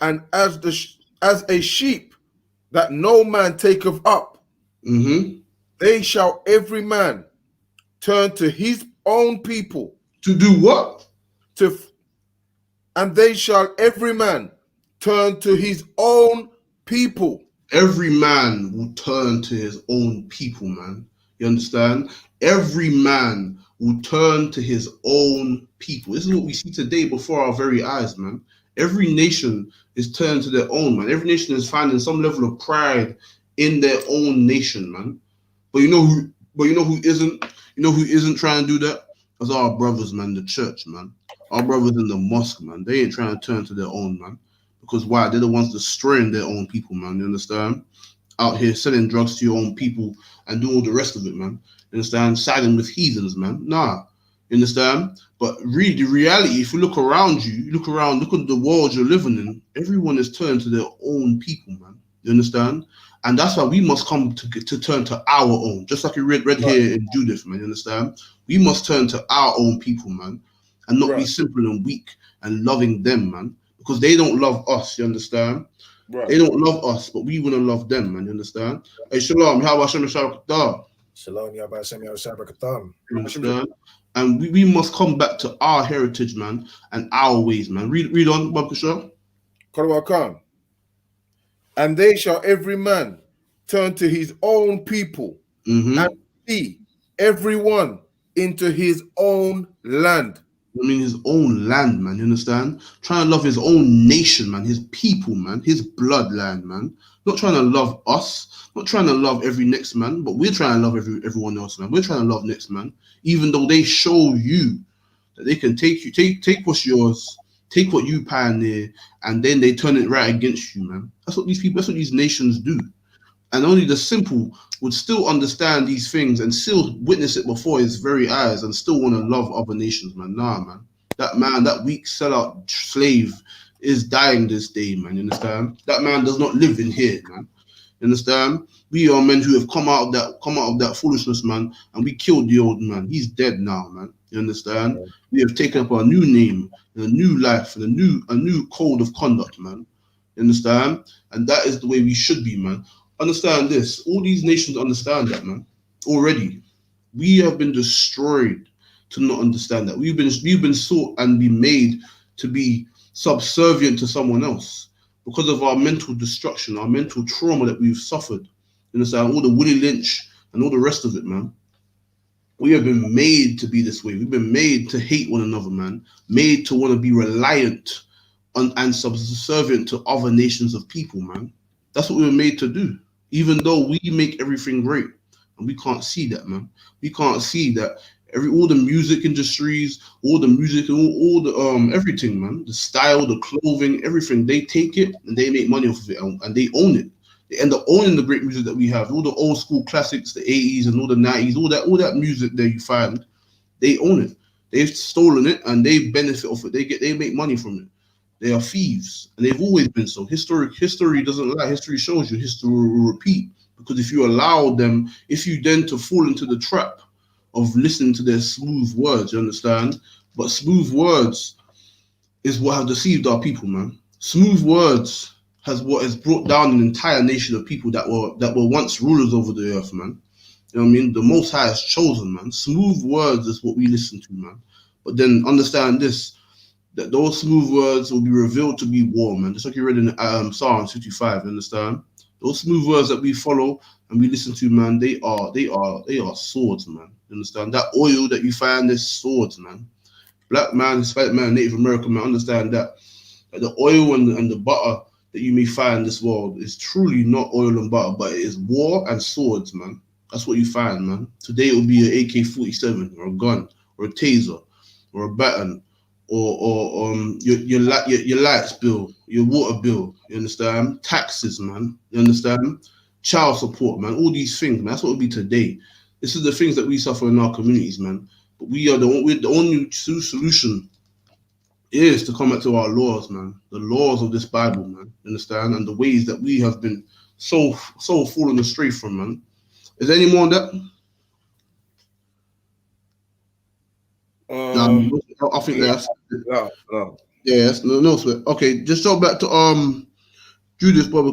And as a sheep that no man taketh up, mm-hmm. they shall every man turn to his own people. To do what? And they shall every man turn to his own people. Every man will turn to his own people, man. You understand? Every man will turn to his own people. This is what we see today before our very eyes, man. Every nation is turned to their own, man. Every nation is finding some level of pride in their own nation, man. But you know who isn't? You know who isn't trying to do that? That's our brothers, man, the church, man. Our brothers in the mosque, man. They ain't trying to turn to their own, man. Because why? They're the ones destroying their own people, man. You understand? Out here selling drugs to your own people and doing all the rest of it, man. You understand? Siding with heathens, man. Nah. You understand? But really, the reality, if you look around you, look at the world you're living in, everyone is turned to their own people, man. You understand? And that's why we must come to turn to our own. Just like you read here in Judith, man. You understand? We must turn to our own people, man. And not be simple and weak and loving them, man. Because they don't love us, you understand? Right. They don't love us, but we want to love them, man. You understand? Hey, shalom. How about Shem Shabbat? Shalom, Yabba Shem Shabbat. You understand? And we must come back to our heritage, man, and our ways, man. Read on, Bob Kishore. Karawakan. And they shall every man turn to his own people and flee everyone into his own land. I mean, his own land, man. You understand? Trying to love his own nation, man. His people, man. His bloodline, man. Not trying to love us. Not trying to love every next man, but we're trying to love everyone else, man. We're trying to love next man, even though they show you that they can take what's yours, take what you pioneer, and then they turn it right against you, man. That's what these people. That's what these nations do. And only the simple would still understand these things and still witness it before his very eyes and still want to love other nations, man. Nah, man, that weak sellout slave is dying this day, man. You understand? That man does not live in here, man. You understand? We are men who have come out of that foolishness, man, and we killed the old man. He's dead now, man. You understand? We have taken up a new name, and a new life, and a new code of conduct, man. You understand? And that is the way we should be, man. Understand this. All these nations understand that, man. Already. We have been destroyed to not understand that. We've been sought and been made to be subservient to someone else because of our mental destruction, our mental trauma that we've suffered. You understand? All the Willie Lynch and all the rest of it, man. We have been made to be this way. We've been made to hate one another, man. Made to want to be reliant on and subservient to other nations of people, man. That's what we were made to do. Even though we make everything great, and we can't see that, man. We can't see that all the music industries, all the music, all the everything, man. The style, the clothing, everything. They take it and they make money off of it, and they own it. They end up owning the great music that we have, all the old school classics, the 80s and all the 90s, all that music that you find. They own it. They've stolen it and they benefit off it. They make money from it. They are thieves, and they've always been so. History doesn't lie. History shows you. History will repeat, because if you allow them, if you then to fall into the trap of listening to their smooth words, you understand? But smooth words is what have deceived our people, man. Smooth words has brought down an entire nation of people that were once rulers over the earth, man. You know what I mean? The Most High has chosen, man. Smooth words is what we listen to, man. But then understand this, that those smooth words will be revealed to be war, man. Just like you read in Psalm 55, understand? Those smooth words that we follow and we listen to, man, they are swords, man. You understand? That oil that you find is swords, man. Black man, Hispanic man, Native American man, understand that. The oil and the butter that you may find in this world is truly not oil and butter, but it is war and swords, man. That's what you find, man. Today it will be an AK-47 or a gun or a taser or a baton or your lights bill, your water bill. You understand? Taxes, man. You understand? Child support, man. All these things, man. That's what it'll be today. This is the things that we suffer in our communities, man. But we're the only solution is to come back to our laws, man. The laws of this Bible, man. You understand? And the ways that we have been so fallen astray from, man. Is there any more on that? I think that's no. yes, no sweat. Okay, just go back to Judith Baba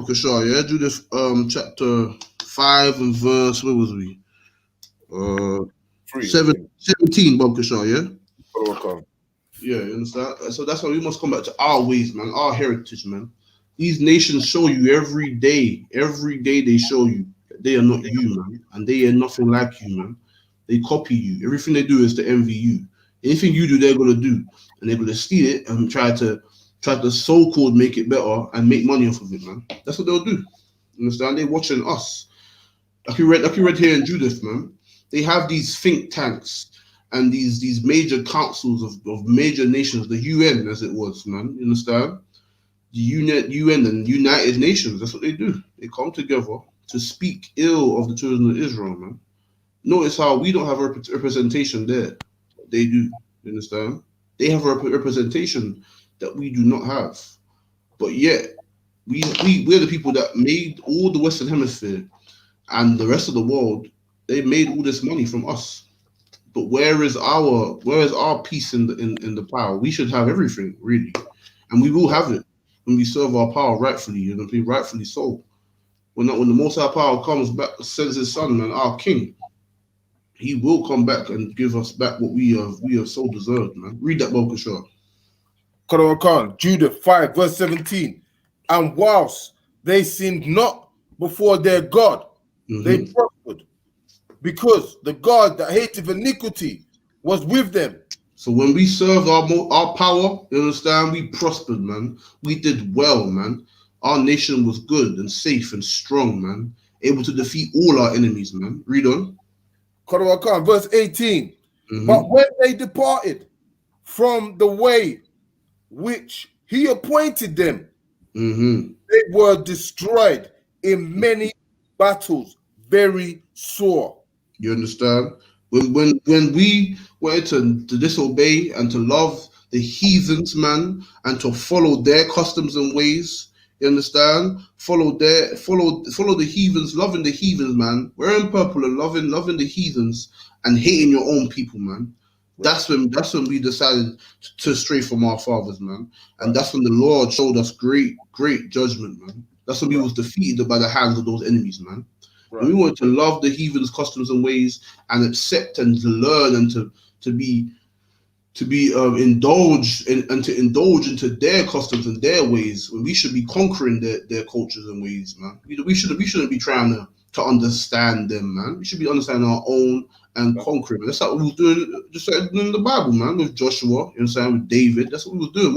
Kashar, yeah? Judith chapter 5 and verse, where was we? 17, Baba Kashar, yeah? Yeah, you understand? So that's why we must come back to our ways, man, our heritage, man. These nations show you every day they show you that they are not you, man, and they are nothing like you, man. They copy you. Everything they do is to envy you. Anything you do, they're gonna do, and they're gonna steal it and try to so-called make it better and make money off of it, man. That's what they'll do. You understand? They're watching us. Like you read here in Judith, man. They have these think tanks and these major councils of major nations, the UN as it was, man. You understand? The UN and United Nations, that's what they do. They come together to speak ill of the children of Israel, man. Notice how we don't have a representation there. They do. You understand? They have a representation that we do not have. But yet, we're the people that made all the Western Hemisphere and the rest of the world. They made all this money from us. But where is our piece in the power? We should have everything, really, and we will have it when we serve our power rightfully, you know, rightfully so. When the Most High power comes back, sends His Son, man, our King, He will come back and give us back what we have so deserved, man. Read that, Boca Shaw. Khan, Judah 5, verse 17. And whilst they sinned not before their God, they Mm-hmm. prospered, because the God that hateth iniquity was with them. So when we served our power, you understand, we prospered, man. We did well, man. Our nation was good and safe and strong, man. Able to defeat all our enemies, man. Read on. Khan, verse 18. But Mm-hmm. when they departed from the way which he appointed them, Mm-hmm. they were destroyed in many battles, very sore. You understand? When we wanted to disobey and to love the heathens, man, and to follow their customs and ways, you understand? Follow the heathens, loving the heathens, man. Wearing purple and loving the heathens and hating your own people, man. That's when we decided to stray from our fathers, man. And that's when the Lord showed us great judgment, man. That's when we was defeated by the hands of those enemies, man. And we want to love the heathens' customs and ways and accept and to learn and to be indulged and to indulge into their customs and their ways when we should be conquering their cultures and ways, man. We shouldn't be trying to understand them, man. We should be understanding our own and conquering. That's what we was doing just like in the Bible, man, with Joshua, you know what I'm saying, with David. That's what we was doing.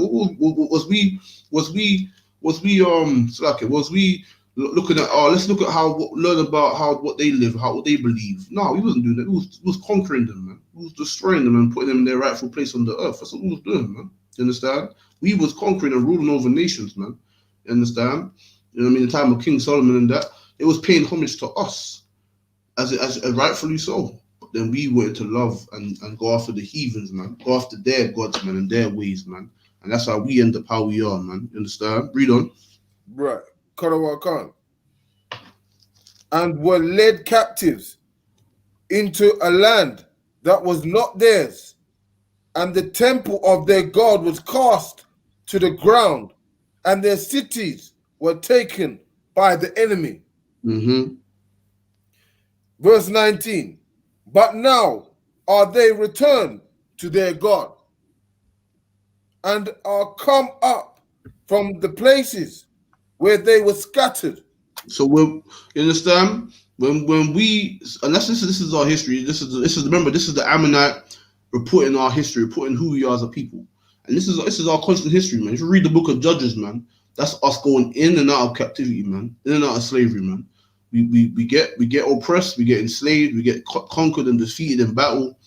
Was we looking at let's look at learn about what they live, what they believe. No, we wasn't doing that. We was conquering them, man. We was destroying them and putting them in their rightful place on the earth. That's what we was doing, man. You understand? We was conquering and ruling over nations, man. You understand? You know what I mean? The time of King Solomon and that, it was paying homage to us, as rightfully so. But then we wanted to love and go after the heathens, man. Go after their gods, man, and their ways, man. And that's how we end up how we are, man. You understand? Read on. Right. Khan. And were led captives into a land that was not theirs, and the temple of their God was cast to the ground, and their cities were taken by the enemy. Mm-hmm. Verse 19. But now are they returned to their God, and are come up from the places where they were scattered. So when you understand when we and this is our history. This is remember, this is the Ammonite reporting our history, reporting who we are as a people, and this is our constant history, man. If you read the book of Judges, man, that's us going in and out of captivity, man, in and out of slavery, man. We get oppressed, we get enslaved, we get conquered and defeated in battle,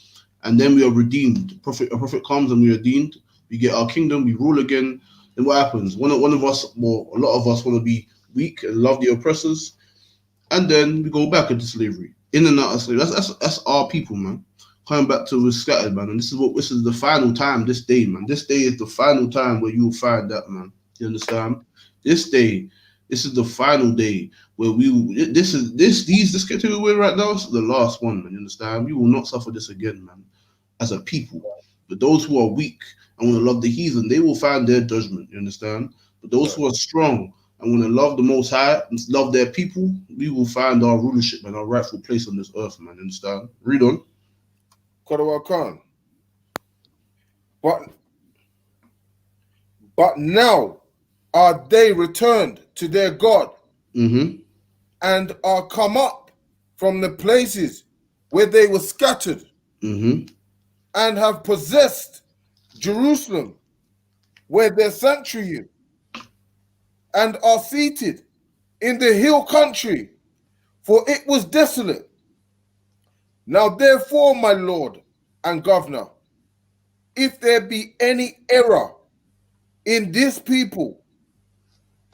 and then we are redeemed. A prophet comes and we are redeemed. We get our kingdom, we rule again. Then what happens? One of us, or a lot of us, want to be weak and love the oppressors, and then we go back into slavery, in and out of slavery. That's our people, man. Coming back to we're scattered, man. And this is the final time. This day, man. This day is the final time where you will find that, man. You understand? This day, this is the final day where this captivity we're in right now is the last one, man. You understand? We will not suffer this again, man. As a people, but those who are weak and want to love the heathen, they will find their judgment. You understand? But those who are strong and want to love the Most High and love their people, we will find our rulership and our rightful place on this earth, man. You understand? Read on. Khan. But now are they returned to their God, Mm-hmm. and are come up from the places where they were scattered, Mm-hmm. and have possessed Jerusalem, where their sanctuary is, and are seated in the hill country, for it was desolate. Now therefore, my Lord and Governor, if there be any error in this people,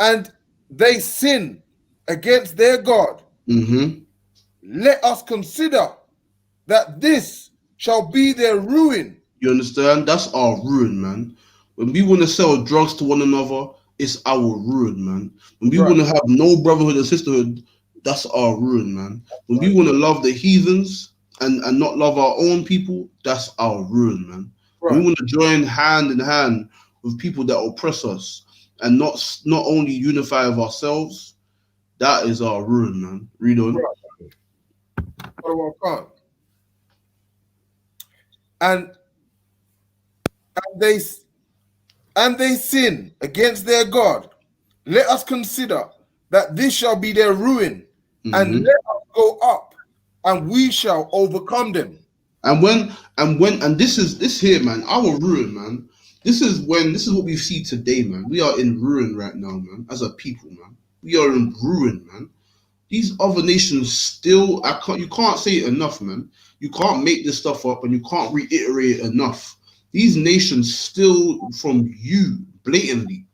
and they sin against their God, Mm-hmm. let us consider that this shall be their ruin. You understand? That's our ruin, man. When we want to sell drugs to one another, it's our ruin, man. When we want to have no brotherhood and sisterhood, that's our ruin, man. When we want to love the heathens and not love our own people, that's our ruin, man. When we want to join hand in hand with people that oppress us and not only unify with ourselves, that is our ruin, man. Read on. And they and they sin against their God, let us consider that this shall be their ruin, and Mhm. let us go up, and we shall overcome them. And this is this here, man, our ruin, man. This is what we see today, man. We are in ruin right now, man, as a people, man. We are in ruin, man. These other nations still, you can't say it enough, man. You can't make this stuff up and you can't reiterate it enough. These nations steal from you blatantly.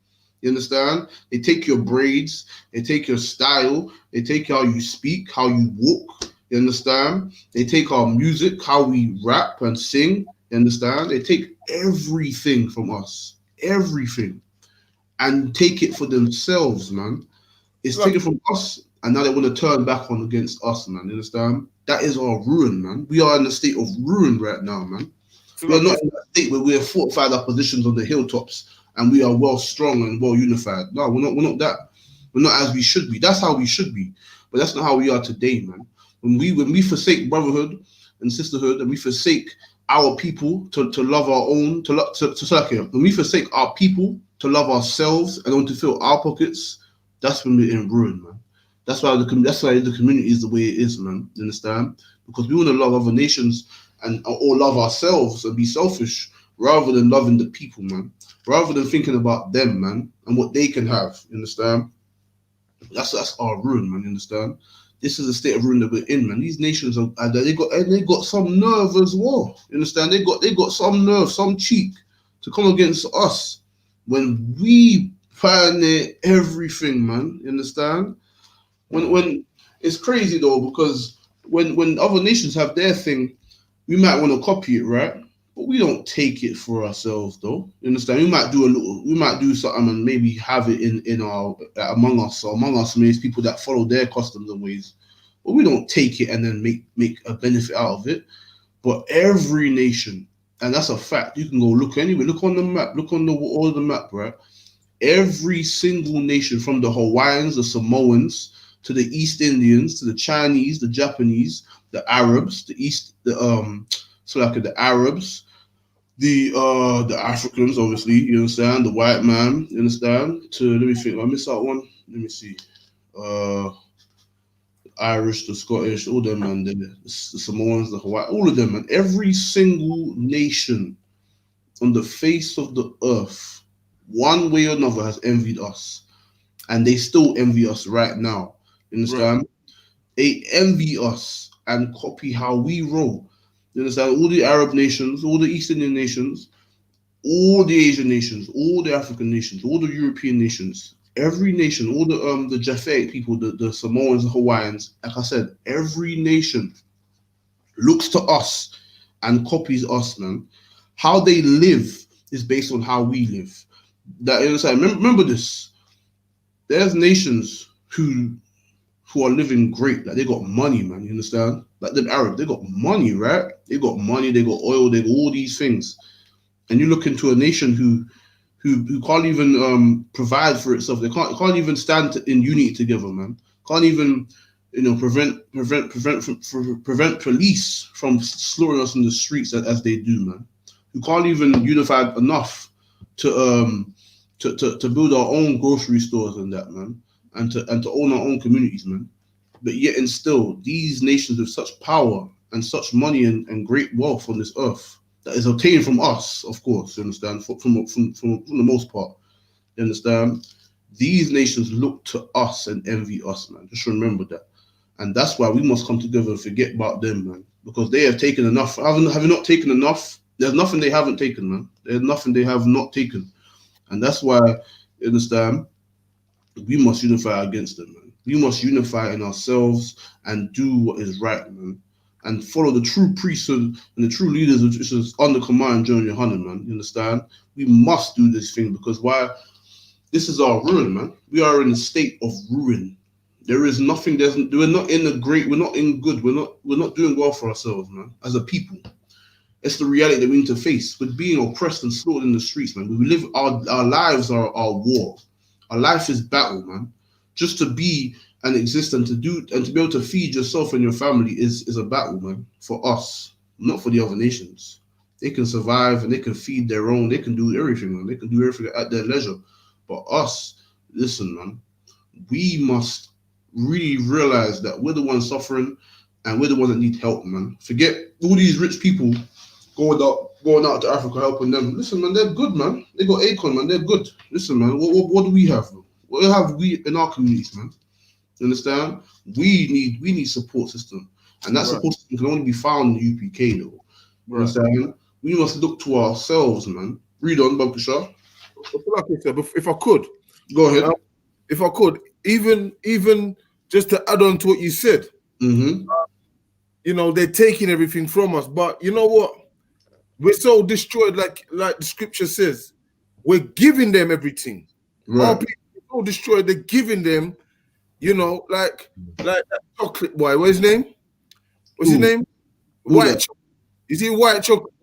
You understand? They take your braids, they take your style, they take how you speak, how you walk. You understand? They take our music, how we rap and sing. You understand? They take everything from us, everything, and take it for themselves, man. It's Look, taken from us, and now they want to turn back on against us, man. You understand? That is our ruin, man. We are in a state of ruin right now, man. We are look, not in that state where we have fortified our positions on the hilltops and we are well strong and well unified. No, we're not. We're not that. We're not as we should be. That's how we should be, but that's not how we are today, man. When we forsake brotherhood and sisterhood, and we forsake our people to love our own, when we forsake our people to love ourselves and want to fill our pockets, that's when we're in ruin, man. That's why the community is the way it is, man. You understand? Because we want to love other nations and or love ourselves and be selfish rather than loving the people, man. Rather than thinking about them, man, and what they can have. You understand? That's our ruin, man. You understand? This is the state of ruin that we're in, man. These nations they got some nerve as well. You understand? They got some nerve, some cheek to come against us when we pioneer everything, man. You understand? When it's crazy though, because when other nations have their thing, we might want to copy it, right? But we don't take it for ourselves, though. You understand? We might do something and maybe have it in our among us, or among us, maybe people that follow their customs and ways. But we don't take it and then make a benefit out of it. But every nation, and that's a fact. You can go look anywhere, look on the map, look on the all the map, right? Every single nation, from the Hawaiians, the Samoans, to the East Indians, to the Chinese, the Japanese, the Arabs, the Arabs, the Africans, obviously, you understand, the white man, you understand. To let me think, I miss out one. Let me see. Uh, Irish, the Scottish, all them man, the Samoans, the Hawaii, all of them, man. Every single nation on the face of the earth, one way or another, has envied us, and they still envy us right now. You right, understand? They envy us and copy how we roll. You understand? All the Arab nations, all the East Indian nations, all the Asian nations, all the African nations, all the European nations, every nation, all the Japhet people, the Samoans, the Hawaiians, like I said, every nation looks to us and copies us, man. How they live is based on how we live. That you understand? Remember this. There's nations who are living great. Like they got money, man. You understand? Like the Arab, they got money, right? They got money, they got oil, they got all these things. And you look into a nation who can't even provide for itself. They can't even stand in unity together, man. Can't even prevent police from slaughtering us in the streets as they do, man. Who can't even unify enough to build our own grocery stores and that, man, and to own our own communities, man. But yet and still, these nations with such power and such money and great wealth on this earth that is obtained from us, of course, you understand, from the most part, you understand? These nations look to us and envy us, man. Just remember that. And that's why we must come together and forget about them, man. Because they have taken enough. Have not taken enough? There's nothing they haven't taken, man. There's nothing they have not taken. And that's why, you understand, we must unify against them, man. We must unify in ourselves and do what is right, man. And follow the true priesthood and the true leaders, which is under command John Yohanan, man. You understand? We must do this thing because why? This is our ruin, man. We are in a state of ruin. There is nothing. We're not in the great. We're not in good. We're not doing well for ourselves, man. As a people, it's the reality that we need to face. With being oppressed and slaughtered in the streets, man. We live our lives are our war. Our life is battle, man. Just to be and exist and to do and to be able to feed yourself and your family is a battle, man. For us, not for the other nations. They can survive and they can feed their own. They can do everything, man. They can do everything at their leisure. But us, listen, man, we must really realize that we're the ones suffering and we're the ones that need help, man. Forget all these rich people going out to Africa helping them. Listen, man, they're good, man. They got Akon, man. They're good. Listen, man, what do we have? What have we in our communities, man? You understand? We need support system, and that Right. support system can only be found in the UPK, though. You Right. understand? We must look to ourselves, man. Read on, Babkisha. Like I said, if I could, Go ahead. if I could, even just to add on to what you said, Mm-hmm. you know, they're taking everything from us. But you know what? We're so destroyed, like the scripture says. We're giving them everything. Our Right. people are so destroyed, they're giving them, you know, like that chocolate boy. What's his name? What's his Who? name? Who White that? chocolate. Is he white chocolate?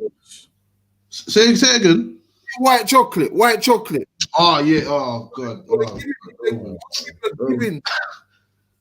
Say again. White chocolate. White chocolate. Oh yeah. Oh god. So Oh. they're giving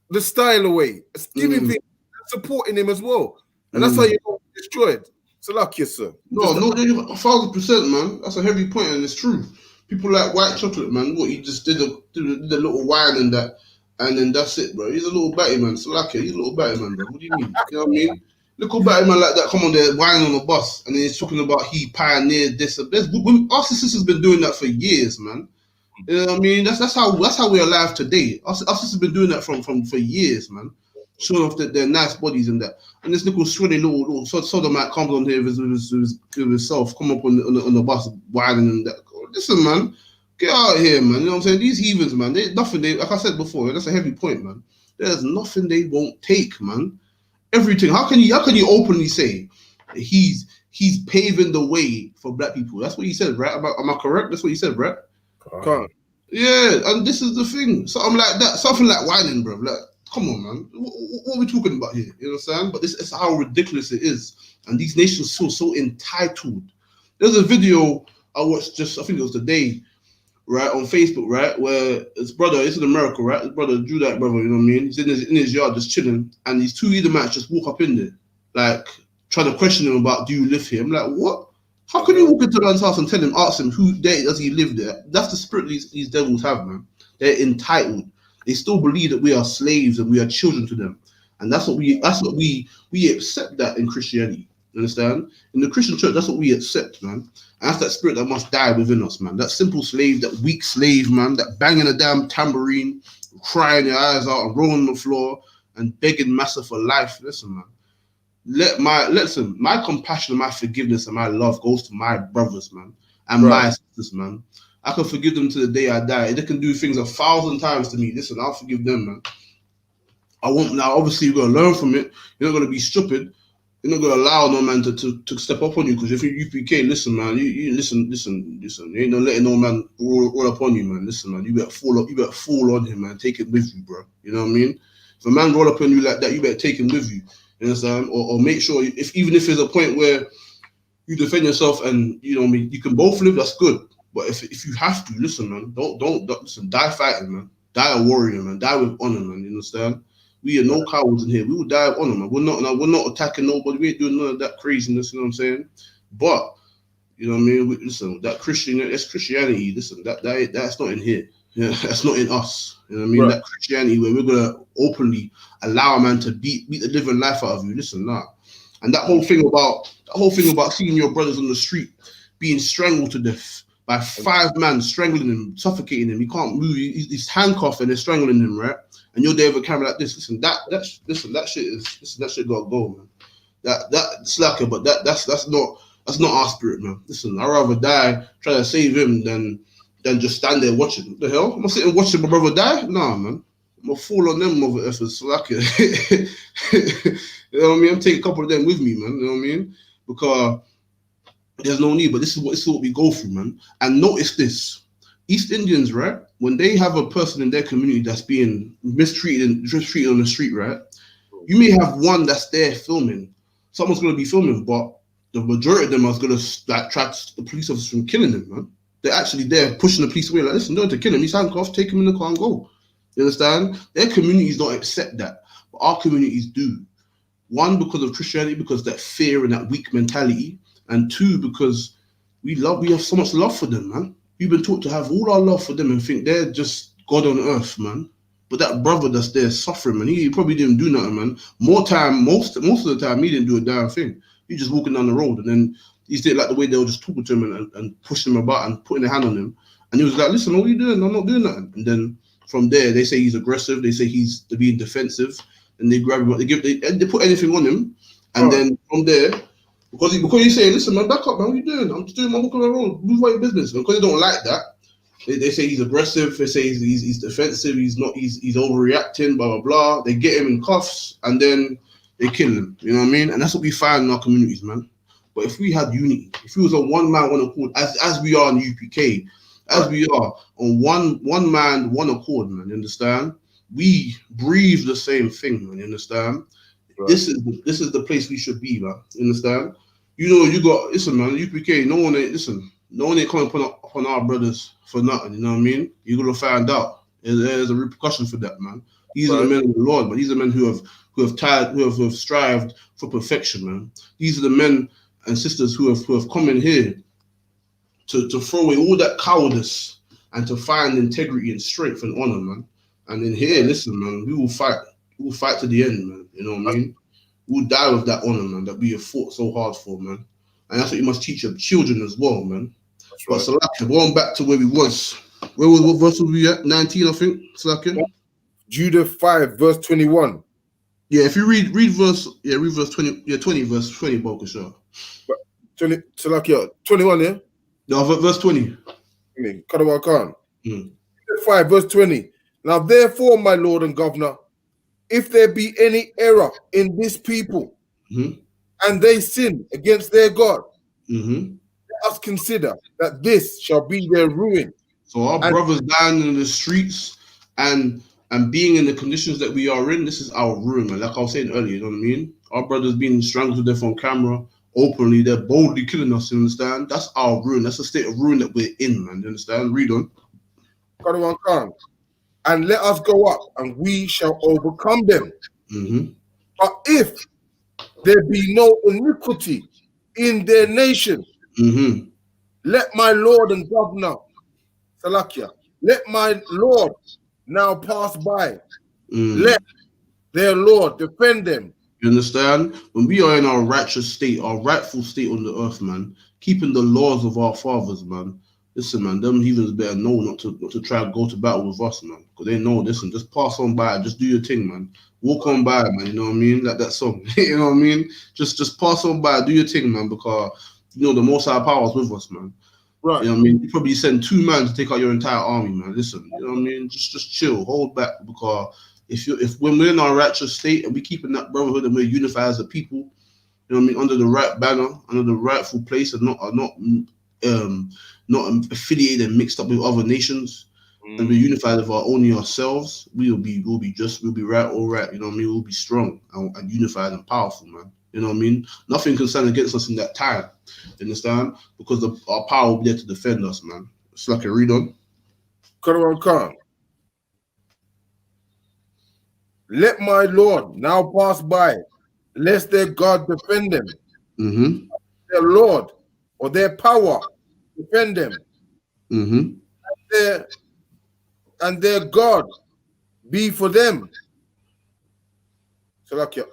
the style away. It's giving things, supporting him as well. And that's how you know he's destroyed. So like you, sir. No, 1,000%, man. That's a heavy point, and it's true. People like white chocolate, man. What he just did a little wine and that, and then that's it, bro. He's a little batty man. So like it, he's a little batty man, bro. What do you mean? You know what I mean? Little batty man like that come on there whining on the bus, and then he's talking about he pioneered this. Our sisters been doing that for years, man. You know what I mean? That's how we're alive today. Our sisters been doing that for years, man. Showing off their nice bodies and that. And this little swilly little sodomite comes on here with himself, come up on the bus whining and that. Listen, man, get out of here, man. You know what I'm saying? These heathens, man, like I said before, that's a heavy point, man. There's nothing they won't take, man. Everything. How can you openly say he's paving the way for black people? That's what he said, right? Am I correct? That's what he said, right? Can't. Yeah, and this is the thing. Something like that, something like whining, bro. Like, come on, man. What are we talking about here? You understand? But this is how ridiculous it is. And these nations feel so entitled. There's a video I watched I think it was today, right, on Facebook, right, where his brother, it's in America, right? His brother, Drew that brother, you know what I mean? He's in his yard just chilling, and these two Edomites just walk up in there, like, trying to question him about, do you live here? I'm like, what? How can you walk into a man's house and ask him who there does he live there? That's the spirit these devils have, man. They're entitled. They still believe that we are slaves and we are children to them. And that's what we accept that in Christianity. You understand? In the Christian church, that's what we accept, man. And that's that spirit that must die within us, man. That simple slave, that weak slave, man, that banging a damn tambourine, crying your eyes out and rolling on the floor and begging massa for life. Listen, man. My compassion, my forgiveness, and my love goes to my brothers, man, and my sisters, man. I can forgive them to the day I die. They can do things 1,000 times to me. Listen, I'll forgive them, man. I won't now. Obviously, you're gonna learn from it. You're not gonna be stupid. You're not gonna allow no man to step up on you, because if you're UPK, listen, man, you listen. You ain't not letting no man roll up on you, man. Listen, man, you better fall on him, man. Take it with you, bro. You know what I mean? If a man roll up on you like that, you better take him with you. You understand? Or make sure even if there's a point where you defend yourself and you know you can both live, that's good. But if you have to, listen, man, don't listen, die fighting, man. Die a warrior, man. Die with honor, man. You understand? We are no cowards in here. We will die with honor, man. We're not attacking nobody. We ain't doing none of that craziness, you know what I'm saying? But you know what I mean? Listen, that's Christianity. Listen, that's not in here. Yeah, that's not in us. You know what I mean? Right. That Christianity where we're gonna openly allow a man to beat the living life out of you. Listen, nah. And that whole thing about seeing your brothers on the street being strangled to death by 5 men, strangling him, suffocating him. He can't move. He's handcuffed and they're strangling him, right? And you're there with a camera like this. Listen, that shit gotta go, man. That slacker, but that's not our spirit, man. Listen, I'd rather die trying to save him than just stand there watching. What the hell? I'm gonna sit and watching my brother die? Nah, man. I'm gonna fall on them mother effers, slacker. You know what I mean? I'm taking a couple of them with me, man. You know what I mean? Because there's no need, but this is what we go through, man. And notice this. East Indians, right? When they have a person in their community that's being mistreated on the street, right? You may have one that's there filming. Someone's gonna be filming, but the majority of them are gonna like try to stop the police officers from killing them, man. They're actually there pushing the police away. Like, listen, don't to kill him. He's handcuffed. Take him in the car and go. You understand? Their communities don't accept that, but our communities do. One, because of Christianity, because that fear and that weak mentality, and two, because we have so much love for them, man. We've been taught to have all our love for them and think they're just God on earth, man. But that brother that's there suffering, man, he probably didn't do nothing, man. Most of the time, he didn't do a damn thing. He just walking down the road, and then he didn't like the way they were just talking to him and pushing him about and putting their hand on him. And he was like, "Listen, what are you doing? I'm not doing nothing." And then from there, they say he's aggressive. They say he's being defensive, and they grab him. They put anything on him, and then from there, because he's saying, "Listen, man, back up, man. What are you doing? I'm just doing my walk on the road. Move about your business." And because they don't like that, they say he's aggressive. They say he's defensive. He's overreacting. Blah blah blah. They get him in cuffs, and then they kill him. You know what I mean? And that's what we find in our communities, man. But if we had unity, if we was a one man, one accord, as we are in UPK, as we are on one man, one accord, man, you understand? We breathe the same thing, man, you understand? Right. This is the place we should be, man. You understand? Listen, man, UPK, no one ain't coming upon our brothers for nothing, you know what I mean? You're gonna find out. There's a repercussion for that, man. These are the men of the Lord, man. These are men who have strived for perfection, man. These are the men and sisters who have come in here to throw away all that cowardice and to find integrity and strength and honor, man. And in here, listen, man, we will fight. We will fight to the end, man. You know what I mean? We'll die with that honor, man, that we have fought so hard for, man. And that's what you must teach your children as well, man. That's right. But Salakia, going back to where we was. What verse were we at? 19, I think, Salakia? Judah 5, verse 21. Yeah, if you read verse 20, 20, verse 20, Bokasha. 20, Salakia, 21, yeah? No, verse 20. Kadawa Khan. 5, verse 20. Now, therefore, my Lord and Governor, if there be any error in this people, and they sin against their God, let us consider that this shall be their ruin. So our brothers dying in the streets and being in the conditions that we are in, this is our ruin, man. Like I was saying earlier, you know what I mean? Our brothers being strangled to death on camera, openly, they're boldly killing us, you understand? That's our ruin. That's the state of ruin that we're in, man. You understand? Read on. And let us go up, and we shall overcome them. But if there be no iniquity in their nation, let my Lord and Governor, Salakia, let my Lord now pass by. Let their Lord defend them. You understand? When we are in our righteous state, our rightful state on the earth, man, keeping the laws of our fathers, man. Listen, man, them heathens better know not to try to go to battle with us, man. Because they know, listen, just pass on by, just do your thing, man. Walk on by, man, you know what I mean? Like that song, you know what I mean? Just pass on by, do your thing, man, because, you know, the Most High power is with us, man. Right. You know what I mean? You probably send 2 men to take out your entire army, man. Listen, you know what I mean? Just chill, hold back, because if when we're in our righteous state and we keeping that brotherhood and we're unified as a people, you know what I mean, under the right banner, under the rightful place, and not affiliated and mixed up with other nations, and we're unified of only ourselves, we'll be right, all right, you know what I mean? We'll be strong and unified and powerful, man. You know what I mean? Nothing can stand against us in that time. You understand? Because our power will be there to defend us, man. It's like a read on. Khan. Let my Lord now pass by, lest their God defend them. Their Lord or their power defend them. And their God be for them.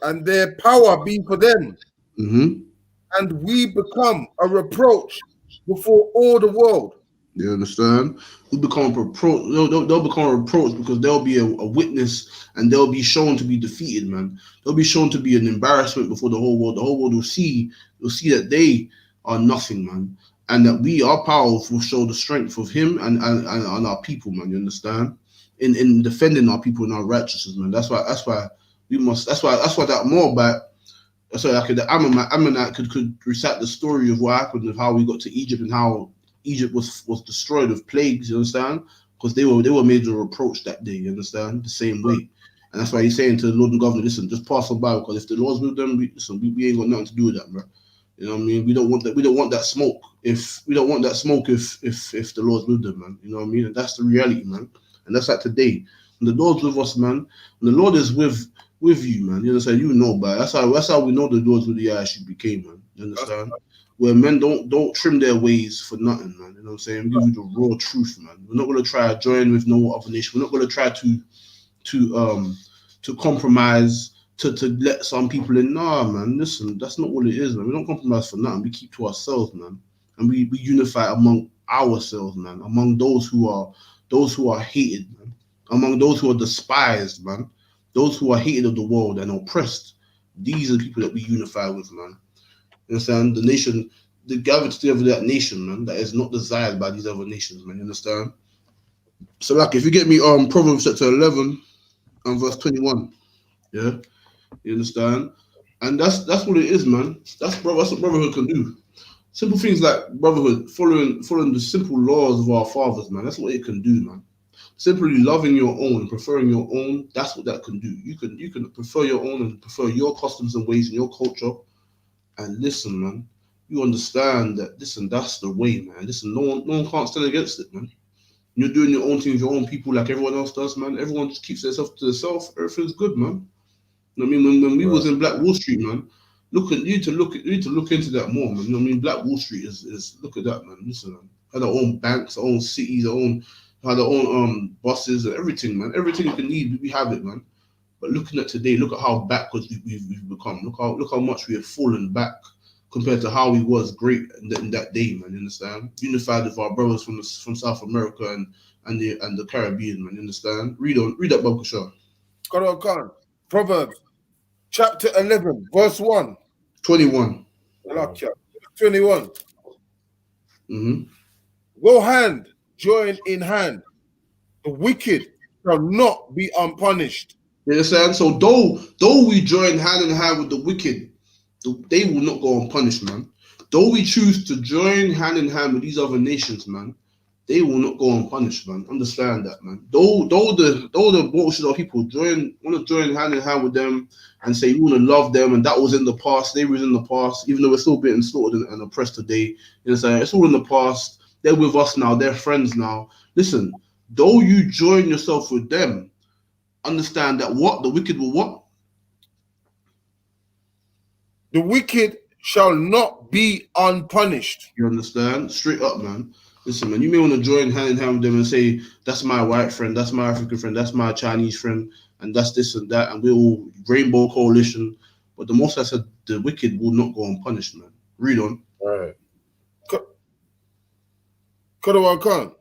And their power be for them. And we become a reproach before all the world. You understand? We become a reproach. They'll become a reproach because they'll be a witness and they'll be shown to be defeated, man. They'll be shown to be an embarrassment before the whole world. The whole world will see that they are nothing, man. And that we are powerful, will show the strength of him and our people, man. You understand? In defending our people and our righteousness, man. That's why we must. That's why that more about. So like the Ammonite could recite the story of what happened, of how we got to Egypt and how Egypt was destroyed with plagues. You understand? Because they were made a reproach that day. You understand? The same way. And that's why he's saying to the Lord and Governor, listen, just pass on by, because if the Lord's with them, we ain't got nothing to do with that, bro. You know what I mean? We don't want that. We don't want that smoke. If the Lord's with them, man. You know what I mean? And that's the reality, man. And that's like today. When the Lord's with us, man. When the Lord is with you, man. You understand? You know, but that's how we know the Lord's with the ISUBK, man. You understand? where men don't trim their ways for nothing, man. You know what I'm saying? We give you the raw truth, man. We're not gonna try to join with no other nation. We're not gonna try to compromise to let some people in. Nah, man. Listen, that's not what it is, man. We don't compromise for nothing. We keep to ourselves, man, and we unify among ourselves, man. Among those who are hated, man. Among those who are despised, man. Those who are hated of the world and oppressed. These are the people that we unify with, man. You understand? The nation, the gathered together that nation, man, that is not desired by these other nations, man. You understand? So, like, if you get me Proverbs chapter 11 and verse 21, yeah, you understand? And that's what it is, man. That's what brotherhood can do. Simple things like brotherhood, following the simple laws of our fathers, man. That's what it can do, man. Simply loving your own, preferring your own. That's what that can do. You can prefer your own and prefer your customs and ways and your culture. And listen, man, you understand that. Listen, that's the way, man. Listen, no one can't stand against it, man. You're doing your own thing with your own people like everyone else does, man. Everyone just keeps themselves to themselves. Everything's good, man. You know what I mean? When we was in Black Wall Street, man, you need to look into that more, man. You know what I mean? Black Wall Street is look at that, man. Listen, man. Had our own banks, our own cities, had our own buses and everything, man. Everything you can need, we have it, man. But looking at today, look at how backwards we've become. Look how much we have fallen back compared to how we was great in that day, man. You understand? Unified with our brothers from South America and the Caribbean, man. You understand? Read that Bob Shaw. Khan. Proverbs chapter 11, verse 1. 21. 21. Mm-hmm. Go hand, join in hand. The wicked shall not be unpunished. You understand? So though we join hand in hand with the wicked, they will not go unpunished, man. Though we choose to join hand in hand with these other nations, man, they will not go unpunished, man. Understand that, man. Though the bullshit of people want to join hand in hand with them and say you want to love them, and that was in the past, they was in the past, even though we're still being slaughtered and oppressed today. You know, it's all in the past. They're with us now. They're friends now. Listen, though you join yourself with them, understand that what the wicked will what? The wicked shall not be unpunished. You understand? Straight up, man. Listen, man, you may want to join hand in hand with them and say, that's my white friend, that's my African friend, that's my Chinese friend, and that's this and that, and we're all rainbow coalition. But the most I said, the wicked will not go unpunished, man. Read on. All right. Khan.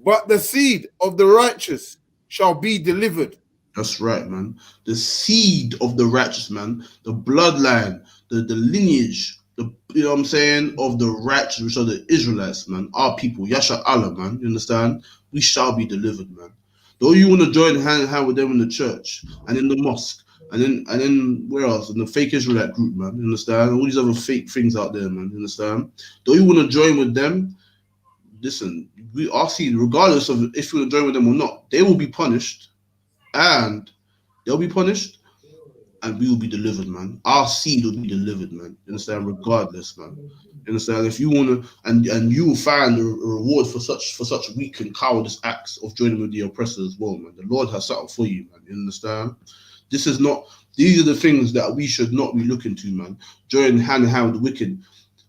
But the seed of the righteous shall be delivered. That's right, man. The seed of the righteous, man, the bloodline, the lineage, you know what I'm saying, of the righteous, which are the Israelites, man, our people, Yasha Allah, man, you understand? We shall be delivered, man. Though you want to join hand in hand with them in the church and in the mosque and then where else? In the fake Israelite group, man, you understand? All these other fake things out there, man, you understand? Though you want to join with them, listen, we are seeing, regardless of if you want to join with them or not, they will be punished. And they'll be punished, and we will be delivered, man. Our seed will be delivered, man. You understand? Regardless, man. You understand? If you wanna, and you will find a reward for such weak and cowardice acts of joining with the oppressor as well, man. The Lord has something for you, man. You understand? These are the things that we should not be looking to, man. Join hand in hand with the wicked.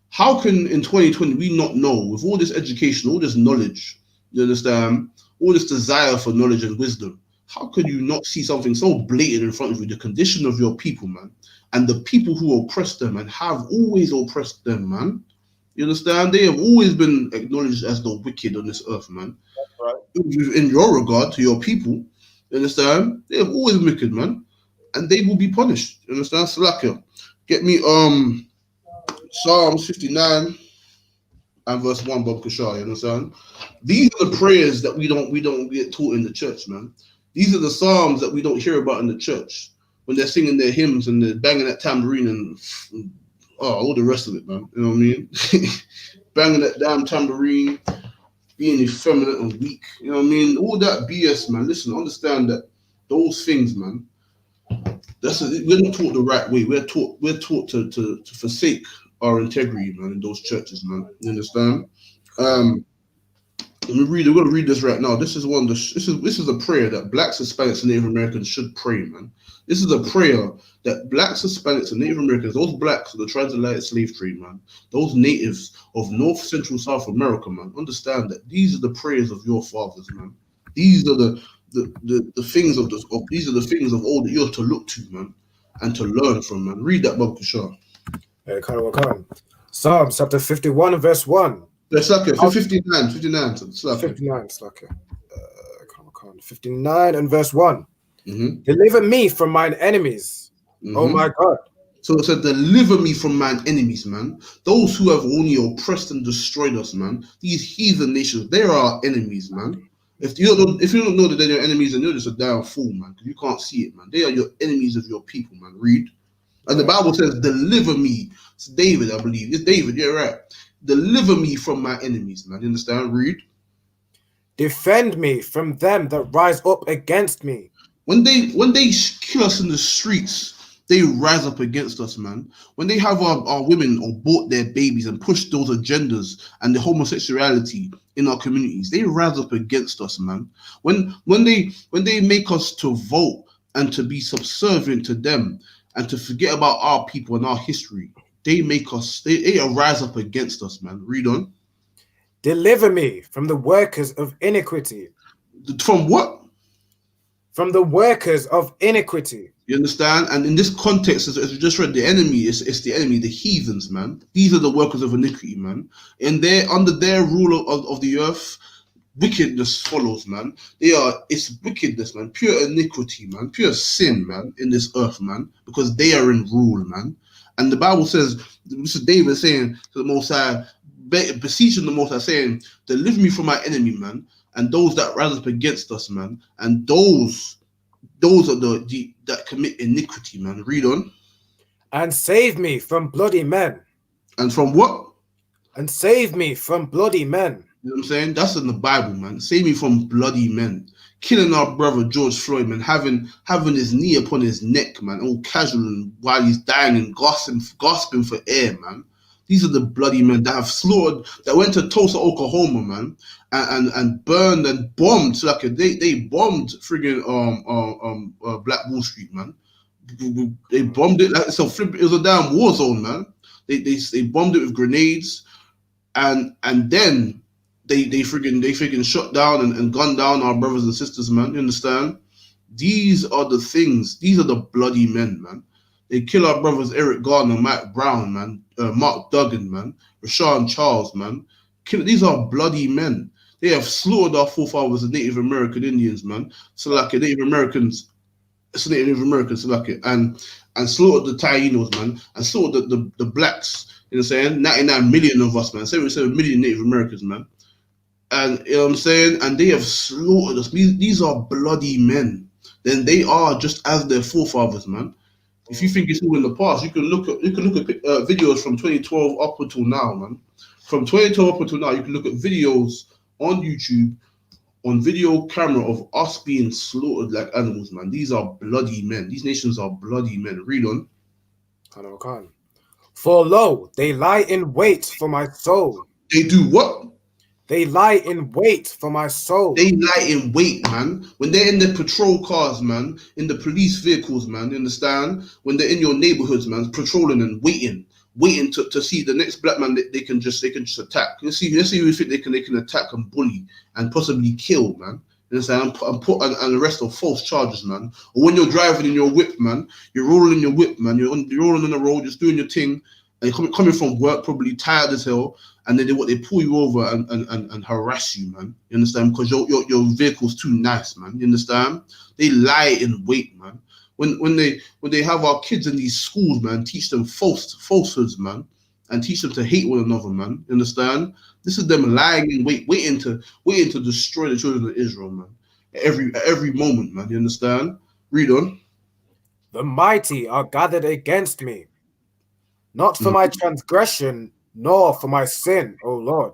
How can in 2020 we not know, with all this education, all this knowledge, you understand, all this desire for knowledge and wisdom? How could you not see something so blatant in front of you, the condition of your people, man, and the people who oppress them and have always oppressed them, man? You understand? They have always been acknowledged as the wicked on this earth, man. Right. In your regard to your people, you understand? They have always been wicked, man, and they will be punished. You understand? Salakia, get me Psalms 59 and verse 1, Bob Kashar. You understand? These are the prayers that we don't get taught in the church, man. These are the psalms that we don't hear about in the church when they're singing their hymns and they're banging that tambourine and all the rest of it, man. You know what I mean? Banging that damn tambourine, being effeminate and weak. You know what I mean? All that BS, man. Listen, understand that those things, man. We're not taught the right way. We're taught to forsake our integrity, man, in those churches, man. You understand? We're gonna read this right now. This is one of the this is a prayer that blacks, Hispanics, and Native Americans should pray, man. This is a prayer that blacks, Hispanics, and Native Americans, those blacks of the transatlantic slave trade, man, those natives of North, Central, South America, man, understand that these are the prayers of your fathers, man. These are the things of these are the things of old that you're to look to, man, and to learn from, man. Read that, Bob Kishar. Khan. Psalms chapter 51 verse 1. That's like it. 59, 59. It's like 59, it's like it. 59 and verse 1. Mm-hmm. Deliver me from mine enemies, oh my God. So it said, deliver me from mine enemies, man. Those who have only oppressed and destroyed us, man. These heathen nations, they are our enemies, man. If you don't know that they're your enemies, then you're just a damn fool, man. Because you can't see it, man. They are your enemies of your people, man. Read. And the Bible says, deliver me. It's David, I believe. It's David, yeah, right. Deliver me from my enemies, man. You understand? Read. Defend me from them that rise up against me. When they kill us in the streets, they rise up against us, man. When they have our women abort their babies and push those agendas and the homosexuality in our communities, they rise up against us, man. When they make us to vote and to be subservient to them and to forget about our people and our history, they rise up against us, man. Read on. Deliver me from the workers of iniquity. From what? From the workers of iniquity. You understand? And in this context, as we just read, the enemy is the enemy, the heathens, man. These are the workers of iniquity, man. And they're under their rule of the earth, wickedness follows, man. It's wickedness, man. Pure iniquity, man. Pure sin, man, in this earth, man. Because they are in rule, man. And the Bible says, this is David saying to the Most High, beseeching the Most High, saying, deliver me from my enemy, man, and those that rise up against us, man, and those are the that commit iniquity, man. Read on. And save me from bloody men. And from what? And save me from bloody men. You know what I'm saying? That's in the Bible, man. Save me from bloody men. Killing our brother George Floyd, man, having his knee upon his neck, man, all casual, and while he's dying and gasping for air, man. These are the bloody men that have slaughtered, that went to Tulsa, Oklahoma, man, and burned and bombed. So like they bombed friggin' Black Wall Street, man. They bombed it like so. It was a damn war zone, man. They bombed it with grenades, and then they friggin' shot down and gunned down our brothers and sisters, man. You understand? These are the things. These are the bloody men, man. They kill our brothers Eric Garner, Mike Brown, man, Mark Duggan, man, Rashawn Charles, man. These are bloody men. They have slaughtered our forefathers, the Native American Indians, man. So like Native Americans, so like it, and slaughtered the Tainos, man, and slaughtered the blacks. You know what I'm saying? 99 million of us, man. 77 million Native Americans, man. And you know what I'm saying? And they have slaughtered us. These are bloody men. Then they are just as their forefathers, man. If you think it's all in the past, you can look at videos from 2012 up until now, man. From 2012 up until now, you can look at videos on YouTube, on video camera of us being slaughtered like animals, man. These are bloody men. These nations are bloody men. Read on. Khan. For lo, they lie in wait for my soul. They do what? They lie in wait for my soul. They lie in wait, man. When they're in their patrol cars, man, in the police vehicles, man, you understand? When they're in your neighborhoods, man, patrolling and waiting to see the next black man that they can just attack. Let's see who you think they can attack and bully and possibly kill, man. You understand? And put an arrest of false charges, man. Or when you're driving in your whip, man, you're rolling in your whip, man. You're rolling on the road, just doing your thing. And you're coming from work, probably tired as hell, and then they pull you over and harass you, man. You understand? Because your vehicle's too nice, man. You understand? They lie in wait, man. When they have our kids in these schools, man, teach them falsehoods, man, and teach them to hate one another, man. You understand? This is them lying in wait, waiting to destroy the children of Israel, man. At every moment, man. You understand? Read on. The mighty are gathered against me. Not for my transgression, nor for my sin, O Lord.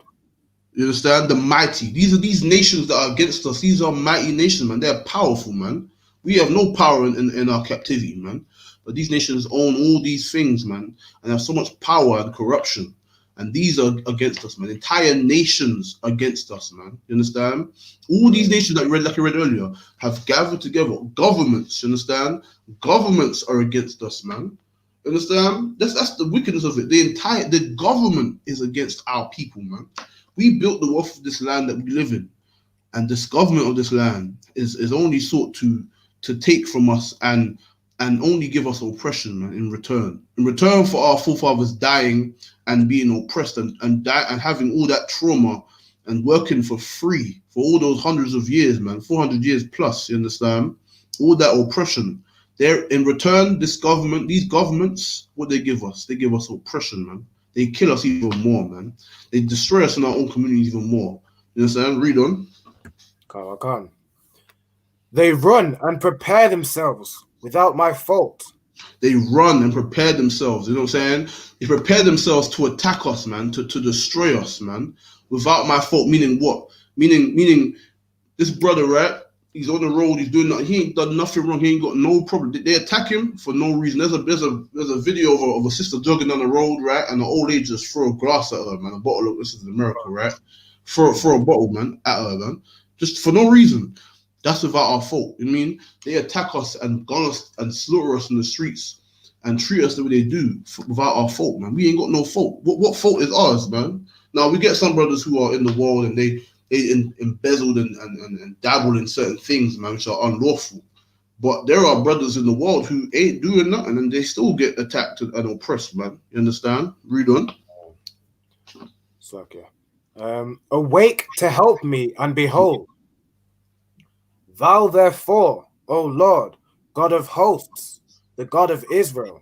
You understand? The mighty. These are these nations that are against us. These are mighty nations, man. They're powerful, man. We have no power in our captivity, man. But these nations own all these things, man, and have so much power and corruption And these are against us, man. Entire nations against us, man. You understand? All these nations that like you read earlier, have gathered together. Governments, you understand? Governments are against us, man. You understand? That's the wickedness of it. The government is against our people, man. We built the wealth of this land that we live in, and this government of this land is only sought to take from us and only give us oppression, man, in return. In return for our forefathers dying and being oppressed and having all that trauma and working for free for all those hundreds of years, man, 400 years plus, you understand? All that oppression. They're in return, these governments, what they give us? They give us oppression, man. They kill us even more, man. They destroy us in our own communities even more. You understand? Read on. I can't. They run and prepare themselves without my fault. They run and prepare themselves. You know what I'm saying? They prepare themselves to attack us, man, to destroy us, man, without my fault. Meaning what? Meaning this brother, right? He's on the road. He's doing nothing. He ain't done nothing wrong. He ain't got no problem. They attack him for no reason. There's a video of a sister jogging down the road, right? And the old lady just throw a glass at her, man. A bottle of, this is America, right? Throw a bottle, man, at her, man. Just for no reason. That's without our fault. I mean, they attack us and gun us and slaughter us in the streets and treat us the way they do without our fault, man. We ain't got no fault. What fault is ours, man? Now, we get some brothers who are in the world and they embezzled and dabbled in certain things, man, which are unlawful. But there are brothers in the world who ain't doing nothing and they still get attacked and oppressed, man. You understand? Read on. It's okay. Awake to help me, and behold, thou therefore, O Lord, God of hosts, the God of Israel,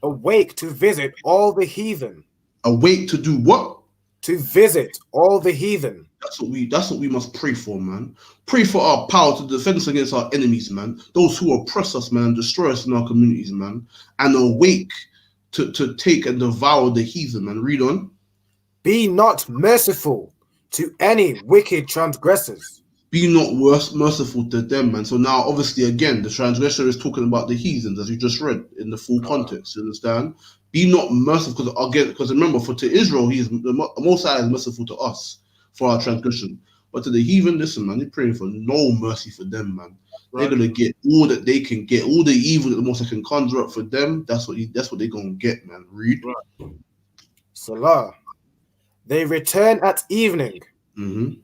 awake to visit all the heathen. Awake to do what? To visit all the heathen. That's what we must pray for, man. Pray for our power to defend us against our enemies, man. Those who oppress us, man, destroy us in our communities, man. And awake to take and devour the heathen, man. Read on. Be not merciful to any wicked transgressors. Be not merciful to them, man. So now, obviously, again, the transgressor is talking about the heathens, as you just read in the full context. You understand? Be not merciful, because remember, to Israel, the Most High is merciful to us for our transgression. But to the heathen, listen, man, they're praying for no mercy for them, man. Right. They're gonna get all that they can get, all the evil that the Most High can conjure up for them. That's what they're gonna get, man. Read. Right. Salah. They return at evening.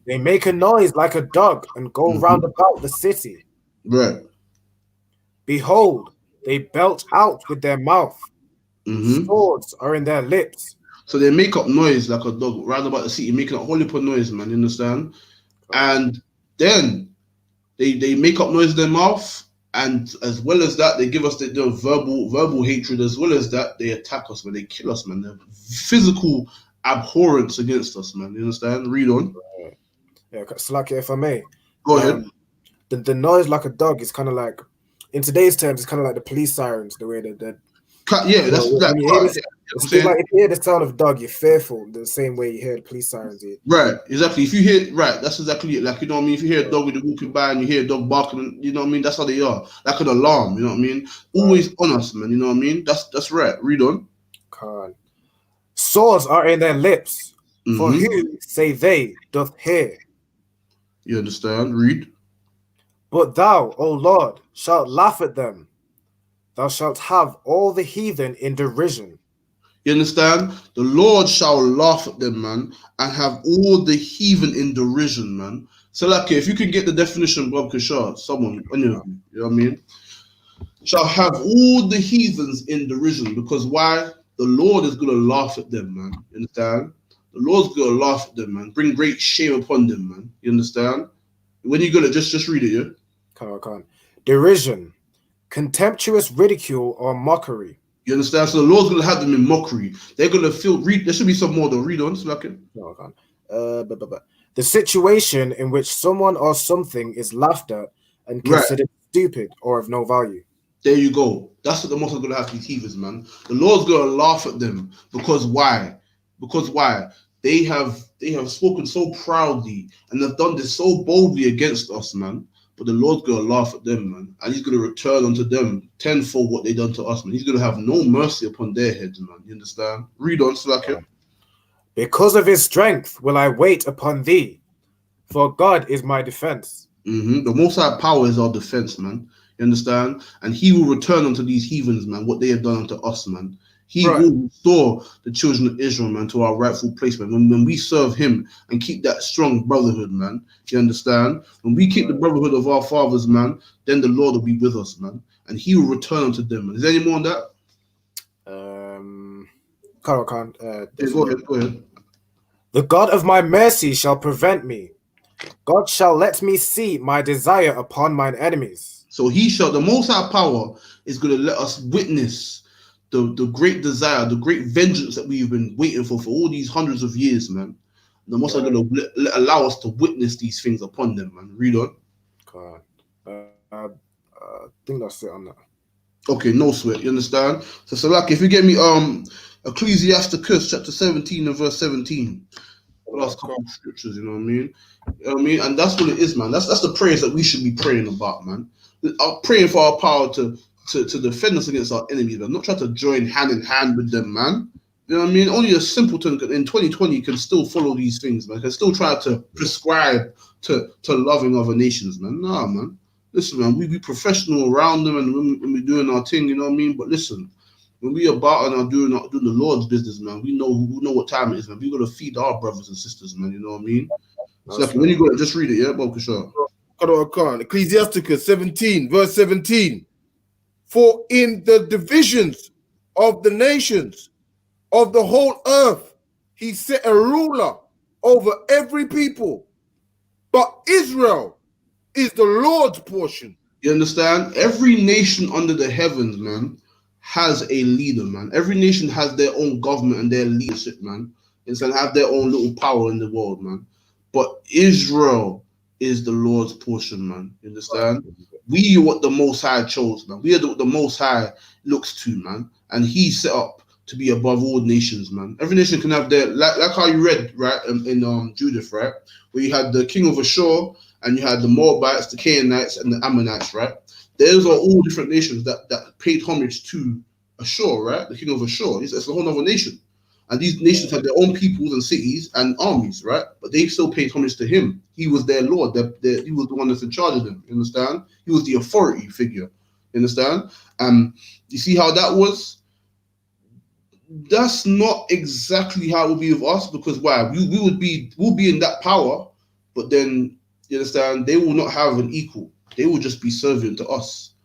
They make a noise like a dog and go round about the city. Right. Behold, they belt out with their mouth. Swords are in their lips. So they make up noise like a dog round about the city, making a whole heap of noise, man. You understand? And then they make up noise in their mouth, and as well as that, they give us the verbal hatred. As well as that, they attack us, man. They kill us, man. They're physical abhorrence against us, man. You understand? Read on. Yeah, so like, if I may, go ahead. The noise like a dog is kind of like, in today's terms, it's kind of like the police sirens, the way that. Yeah, that's that. It's like if you hear the sound of a dog, you're fearful the same way you hear the police sirens. Right, exactly. If you hear that's exactly it. Like, you know what I mean? If you hear a dog walking by and you hear a dog barking, you know what I mean? That's how they are. Like an alarm, you know what I mean? Always on us, man. You know what I mean? That's right. Read on. God. Swords are in their lips, for who, say they, doth hear. You understand? Read. But thou, O Lord, shalt laugh at them. Thou shalt have all the heathen in derision. You understand? The Lord shall laugh at them, man, and have all the heathen in derision, man. So, like, if you can get the definition, Bob Kashar, someone, you know what I mean? Shall have all the heathens in derision, because why? The Lord is going to laugh at them, man. You understand? The Lord's going to laugh at them, man. Bring great shame upon them, man. You understand? When you going to just read it, yeah? Come. Derision. Contemptuous ridicule or mockery. You understand? So the Lord's going to have them in mockery. They're going to read. There should be some more, though. Read on, Slacken. No, I can't. The situation in which someone or something is laughed at and considered stupid or of no value. There you go. That's what the Most High is going to have to these heathens, man. The Lord's going to laugh at them. Because why? They have spoken so proudly and have done this so boldly against us, man. But the Lord's going to laugh at them, man. And he's going to return unto them tenfold what they done to us, man. He's going to have no mercy upon their heads, man. You understand? Read on, Slacker. Because of his strength will I wait upon thee, for God is my defense. The Most High power is our defense, man. You understand? And He will return unto these heathens, man, what they have done unto us, man. He Right. will restore the children of Israel, man, to our rightful place, man. When we serve Him and keep that strong brotherhood, man. You understand? When we keep the brotherhood of our fathers, man, then the Lord will be with us, man, and He will return unto them. Man. Is there any more on that? Can't. Yeah, go ahead. Go ahead. The God of my mercy shall prevent me. God shall let me see my desire upon mine enemies. So He shall, the Most High power is going to let us witness the great desire, the great vengeance that we've been waiting for all these hundreds of years, man. The Most High going to allow us to witness these things upon them, man. Read on. God. I think that's it on that. Okay, no sweat. You understand? So, Salak, if you get me Ecclesiasticus chapter 17 and verse 17. The last couple of scriptures, you know what I mean? You know what I mean? And that's what it is, man. That's the prayers that we should be praying about, man. Praying for our power to defend us against our enemies, man. Not try to join hand in hand with them, man. You know what I mean? Only a simpleton in 2020 can still follow these things, man. Can still try to prescribe to loving other nations, man. Nah, man. Listen, man, we be professional around them and when we're doing our thing, you know what I mean? But listen, when we about and are doing the Lord's business, man, we know what time it is, man. We gotta feed our brothers and sisters, man. You know what I mean? So like, when you go, just read it, yeah, Bob Kishar. Ecclesiasticus 17, verse 17. For in the divisions of the nations of the whole earth, He set a ruler over every people, but Israel is the Lord's portion. You understand? Every nation under the heavens, man, has a leader, man. Every nation has their own government and their leadership, man. It's gonna have their own little power in the world, man. But Israel is the Lord's portion, man. You understand? We are what the Most High chose, man. We are what the Most High looks to, man. And He set up to be above all nations, man. Every nation can have their, like how you read, right, in Judith, right? Where you had the king of Ashur and you had the Moabites, the Canaanites, and the Ammonites, right? Those are all different nations that paid homage to Ashur, right? The king of Ashur. It's a whole other nation. And these nations had their own peoples and cities and armies, right? But they still paid homage to him. He was their lord. He was the one that's in charge of them. You understand? He was the authority figure. You understand? You see how that was? That's not exactly how it would be with us, because why? We'll be in that power, but then you understand, they will not have an equal. They will just be serving to us.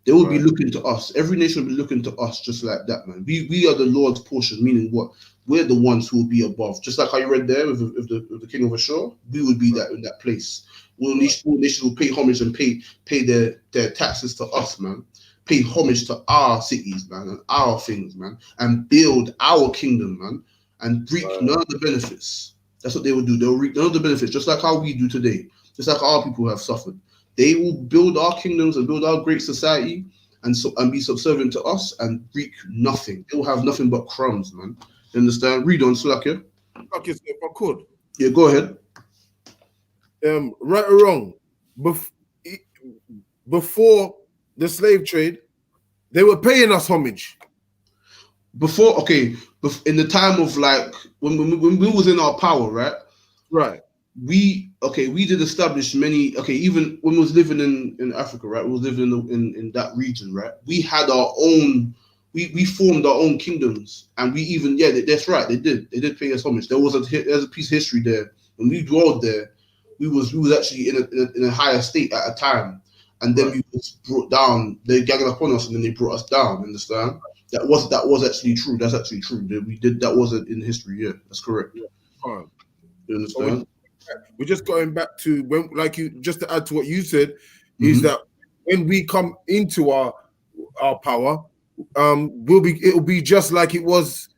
They will be looking to us. Every nation will be looking to us just like that, man. We are the Lord's portion, meaning what? We're the ones who will be above. Just like how you read there with the king of Ashur, we would be that in that place. All nations will pay homage and pay their taxes to us, man. Pay homage to our cities, man, and our things, man, and build our kingdom, man, and reap none of the benefits. That's what they will do. They'll reap none of the benefits, just like how we do today, just like our people have suffered. They will build our kingdoms and build our great society and be subservient to us and reap nothing. They will have nothing but crumbs, man. You understand? Read on, Slakia. Okay, so if I could. Yeah, go ahead. Right or wrong, before the slave trade, they were paying us homage. In the time of like when we was in our power, right? Right. We did establish many. Even when we was living in Africa, right? We was living in that region, right? We had our own. We formed our own kingdoms, and we even that's right. They did pay us homage. There's a piece of history there. When we dwelled there, we was actually in a higher state at a time, and then we was brought down. They gathered upon us, and then they brought us down. Understand? That was actually true. That's actually true. We did that. Wasn't in history. Yeah, that's correct. Yeah. You understand? We're just going back to when, like you, just to add to what you said, is that when we come into our power, it'll be just like it was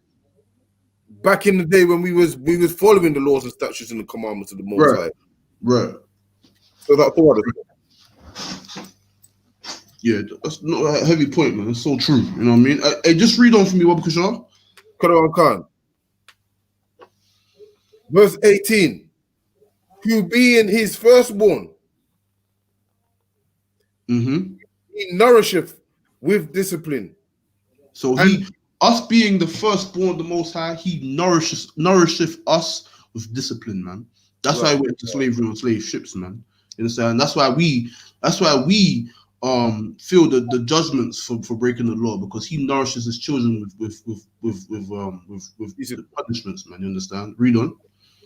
back in the day when we was following the laws and statutes and the commandments of the Most High. Right. So that's the one. Yeah, that's not a heavy point, man. It's so true. You know what I mean? Hey, just read on for me, Wabba Kushar. Quran Khan. Verse 18. Who being his firstborn, he nourisheth with discipline. So he Us being the firstborn of the Most High, He nourisheth us with discipline, man. That's why Right. we went to slavery on slave ships, man. You understand? That's why we feel the judgments for breaking the law, because He nourishes His children with He said, the punishments, man. You understand? Read on.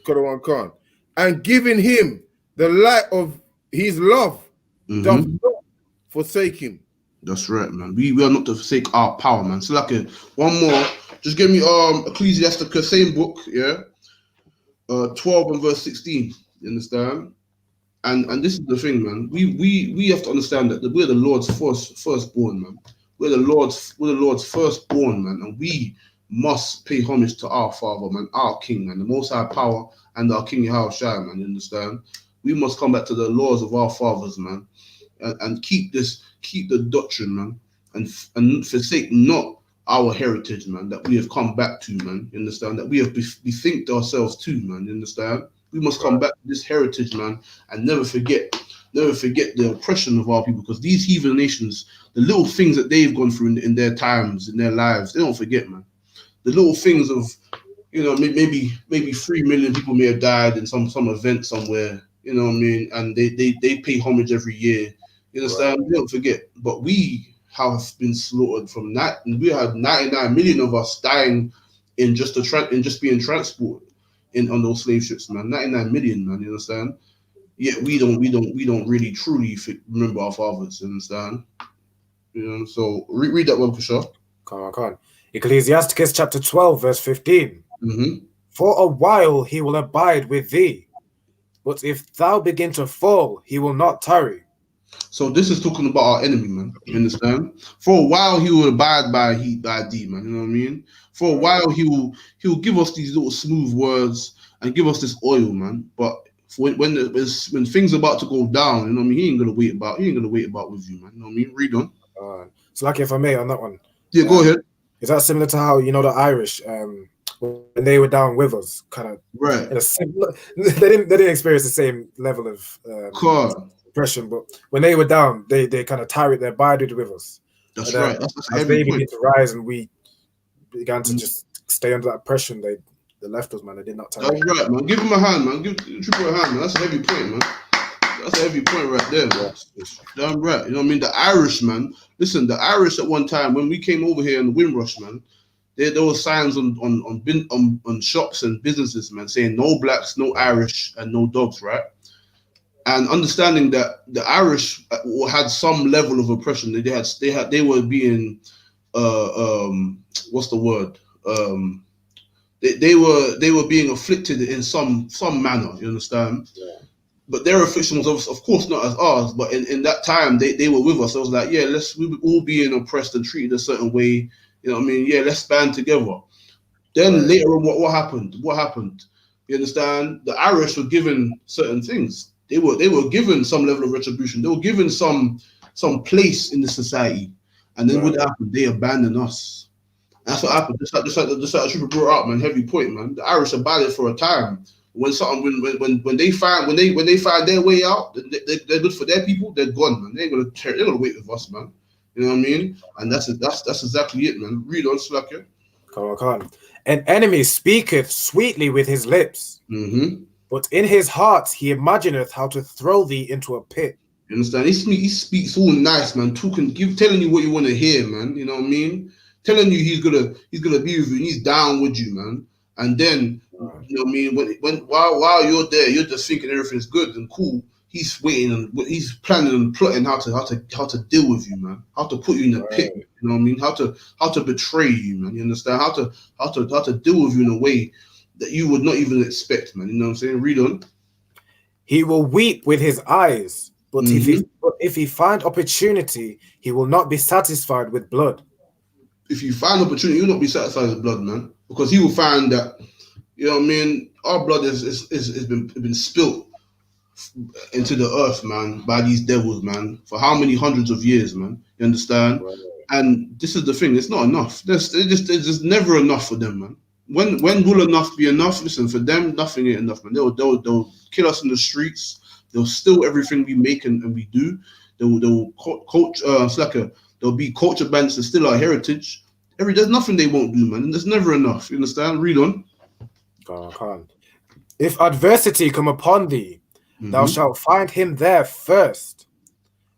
Quran Khan. And giving him the light of his love doth Mm-hmm. not forsake him. That's right, man. We are not to forsake our power, man. So like one more. Just give me Ecclesiasticus, same book, yeah. 12 and verse 16. You understand? And this is the thing, man. We have to understand that we're the Lord's firstborn, man. We're the Lord's firstborn, man, and we must pay homage to our Father, man, our King, man, the Most High Power, and our King Yahushua, man. You understand? We must come back to the laws of our fathers, man, and keep the doctrine, man, and forsake not our heritage, man, that we have come back to, man. You understand? That we have bethinked ourselves to, man. You understand? We must come back to this heritage, man, and never forget the oppression of our people, because these heathen nations, the little things that they've gone through in their times, in their lives, they don't forget, man. The little things of, maybe 3 million people may have died in some event somewhere, you know what I mean, and they pay homage every year. You understand? We don't forget, but we have been slaughtered from that, and we had 99 million of us dying in just being transported on those slave ships, man. 99 million, man. You understand? Yet we don't really truly remember our fathers. You understand? You know. So read that one for sure. Come on. Ecclesiasticus chapter 12, verse 15. Mm-hmm. For a while he will abide with thee, but if thou begin to fall, he will not tarry. So this is talking about our enemy, man. You understand? For a while he will abide by thee, man. You know what I mean? For a while he will give us these little smooth words and give us this oil, man. But when things are about to go down, you know what I mean? He ain't gonna wait about with you, man. You know what I mean? Read on. So, like, if I may, on that one. Yeah, go ahead. Is that similar to how the Irish, when they were down with us, kind of right? They didn't experience the same level of oppression, but when they were down, they kind of they abided with us. That's right. That's as they began to rise and we began to just stay under that oppression, they left us, man. They did not tarry. That's right, man. Give them a hand, man. Give Triple a hand, man. That's a heavy point, man. That's a heavy point right there, man. Damn right. You know what I mean? The Irish, man. Listen, the Irish at one time, when we came over here in the Windrush, man, there were signs on shops and businesses, man, saying no blacks, no Irish, and no dogs, right? And understanding that the Irish had some level of oppression. They were being what's the word? They were being afflicted in some manner, you understand? Yeah. But their affliction was of course not as ours, but in that time they were with us. So it was like, yeah, we would all being oppressed and treated a certain way. You know what I mean? Yeah, let's band together. Then later on, what happened? What happened? You understand? The Irish were given certain things. They were given some level of retribution. They were given some place in the society. And then what happened? They abandoned us. That's what happened. Just like the Trooper brought up, man. Heavy point, man. The Irish abandoned for a time. When they find their way out, they're good for their people. They're gone, man. They're gonna wait with us, man. You know what I mean? And that's exactly it, man. Read on, Slacker. Come on. An enemy speaketh sweetly with his lips, but in his heart he imagineth how to throw thee into a pit. You understand? He speaks all nice, man. Telling you what you want to hear, man. You know what I mean? Telling you he's gonna be with you and he's down with you, man. And then you know what I mean, while you're there, you're just thinking everything's good and cool. He's waiting and he's planning and plotting how to deal with you, man. How to put you in a pit. You know what I mean? How to betray you, man. You understand? How to deal with you in a way that you would not even expect, man. You know what I'm saying? Read on. He will weep with his eyes, but if he find opportunity, he will not be satisfied with blood. If you find opportunity, you'll not be satisfied with blood, man, because he will find that, you know what I mean, our blood has been spilt into the earth, man, by these devils, man, for how many hundreds of years, man. You understand? Right. And this is the thing, it's not enough. There's just never enough for them, man. When will enough be enough? Listen, for them, nothing ain't enough, man. They'll kill us in the streets. They'll steal everything we make and we do. They'll be culture bandits to steal our heritage. There's nothing they won't do, man. There's never enough. You understand? Read on. Can't. If adversity come upon thee, thou Mm-hmm. shalt find him there first.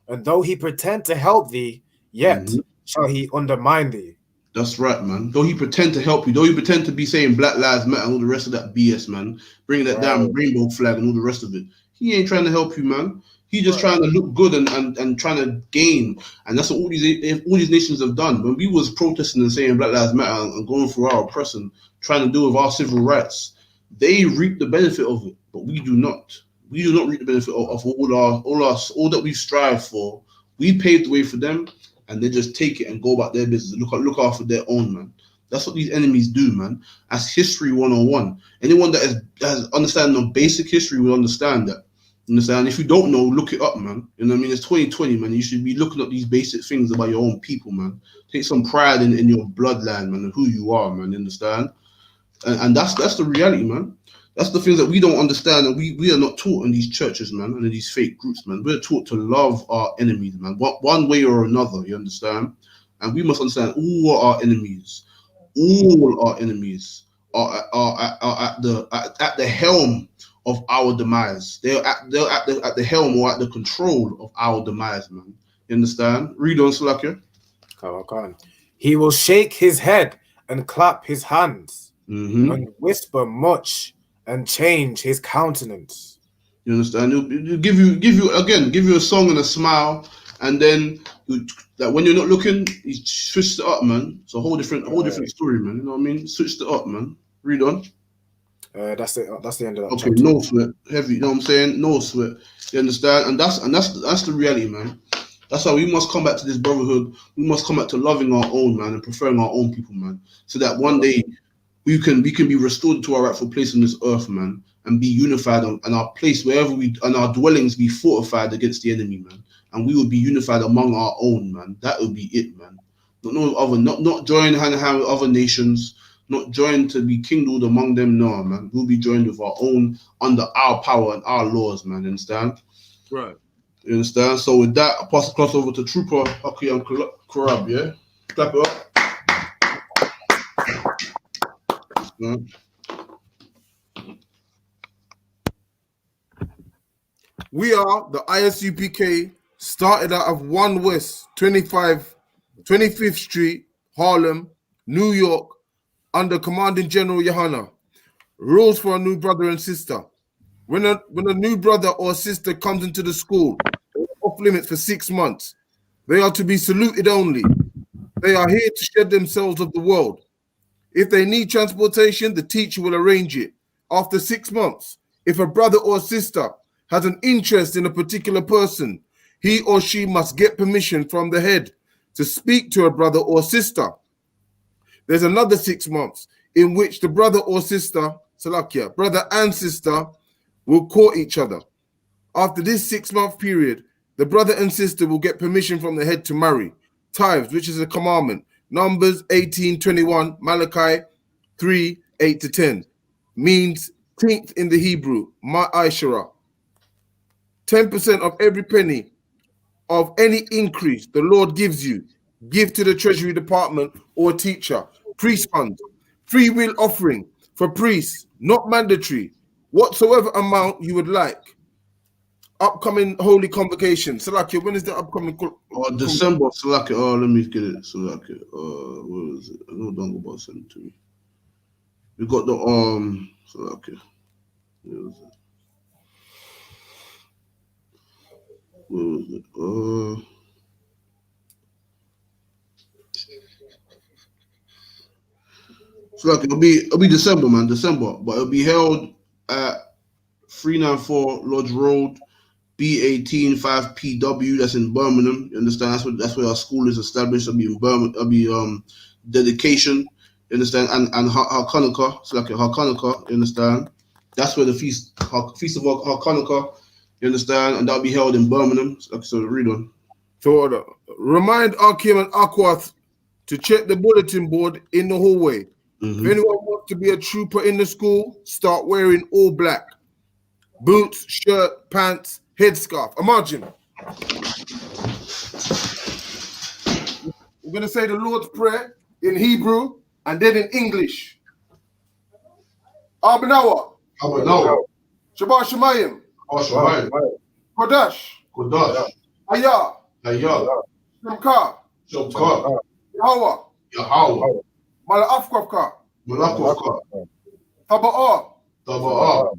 And though he pretend to help thee, yet Mm-hmm. shall he undermine thee. That's right, man. Though he pretend to help you, though he pretend to be saying Black Lives Matter and all the rest of that BS, man, bringing that damn Right. rainbow flag and all the rest of it, he ain't trying to help you, man. He just Right. trying to look good and trying to gain, and that's what all these nations have done. When we was protesting and saying Black Lives Matter and going through our oppression, trying to do with our civil rights, they reap the benefit of it, but we do not. We do not reap the benefit of all that we strive for. We paved the way for them, and they just take it and go about their business. Look after their own, man. That's what these enemies do, man. That's history 101. Anyone that has understanding of basic history will understand that. You understand? If you don't know, look it up, man. You know what I mean? It's 2020, man. You should be looking up these basic things about your own people, man. Take some pride in your bloodline, man, and who you are, man. You understand? And that's the reality, man. That's the things that we don't understand, and we are not taught in these churches, man, and in these fake groups, man. We're taught to love our enemies, man, one way or another. You understand? And we must understand all our enemies, all our enemies are at the helm of our demise. They're at the helm or at the control of our demise, man. You understand? Read on, Slakia. Can't. He will shake his head and clap his hands Mm-hmm. and whisper much and change his countenance. You understand? He'll give you a song and a smile, and then that when you're not looking, he switched it up, man. It's a whole different story, man. You know what I mean? Switched it up, man. Read on. That's it. That's the end of that Okay, chapter. no sweat, heavy. You know what I'm saying? No sweat. You understand? And that's the reality, man. That's why we must come back to this brotherhood. We must come back to loving our own, man, and preferring our own people, man, so that one day we can be restored to our rightful place on this earth, man, and be unified and our place wherever and our dwellings be fortified against the enemy, man, and we will be unified among our own, man. That will be it, man. Not join hand in hand with other nations, not join to be kindled among them. No, man. We'll be joined with our own under our power and our laws, man. Understand? Right. You understand? So with that, I pass the cross over to Trooper Hockey and Karab, yeah? Clap it up. Man. We are the ISUPK, started out of 1 West 25th Street, Harlem, New York, under Commanding General Yohana. Rules for a new brother and sister. When a new brother or sister comes into the school, they're off limits for 6 months. They are to be saluted only. They are here to shed themselves of the world. If they need transportation, the teacher will arrange it. After 6 months, if a brother or sister has an interest in a particular person, he or she must get permission from the head to speak to a brother or sister. There's another 6 months in which the brother or sister, Salakia, brother and sister, will court each other. After this 6-month period, the brother and sister will get permission from the head to marry. Tithes, which is a commandment. Numbers 18:21, Malachi 3:8-10, means tenth in the Hebrew, ma'ashara. 10% of every penny of any increase the Lord gives you, give to the Treasury Department or teacher. Priest funds, free will offering for priests, not mandatory. Whatsoever amount you would like. Upcoming holy convocation. Salakia, when is the upcoming? December, Salakia. Oh, let me get it. Salakia. Where is it? I know don't go about send it to me. We got the Salakia. Where was it? Where was it? Salakia. It'll be December, man. December, but it'll be held at 394 Lodge Road, B18 5PW. That's in Birmingham. You understand? That's where our school is established. It'll be in Birmingham. It'll be dedication. You understand? And Hanukkah. It's like a Hanukkah. You understand? That's where the feast of Hanukkah. You understand? And that'll be held in Birmingham. So read on. So remind Akim and Akwath to check the bulletin board in the hallway. Mm-hmm. If anyone wants to be a trooper in the school, start wearing all black. Boots, shirt, pants, headscarf. Imagine. We're going to say the Lord's Prayer. in Hebrew, and then in English. Abanawa, Abanawa, Shabbat Shemayim, Ashamayim, Kodash, Kodash, Aya, Aya, Shamka, Shabka, Yahweh, Yahweh, Malafkavka, Malakovka, Taba'a, Taba'a,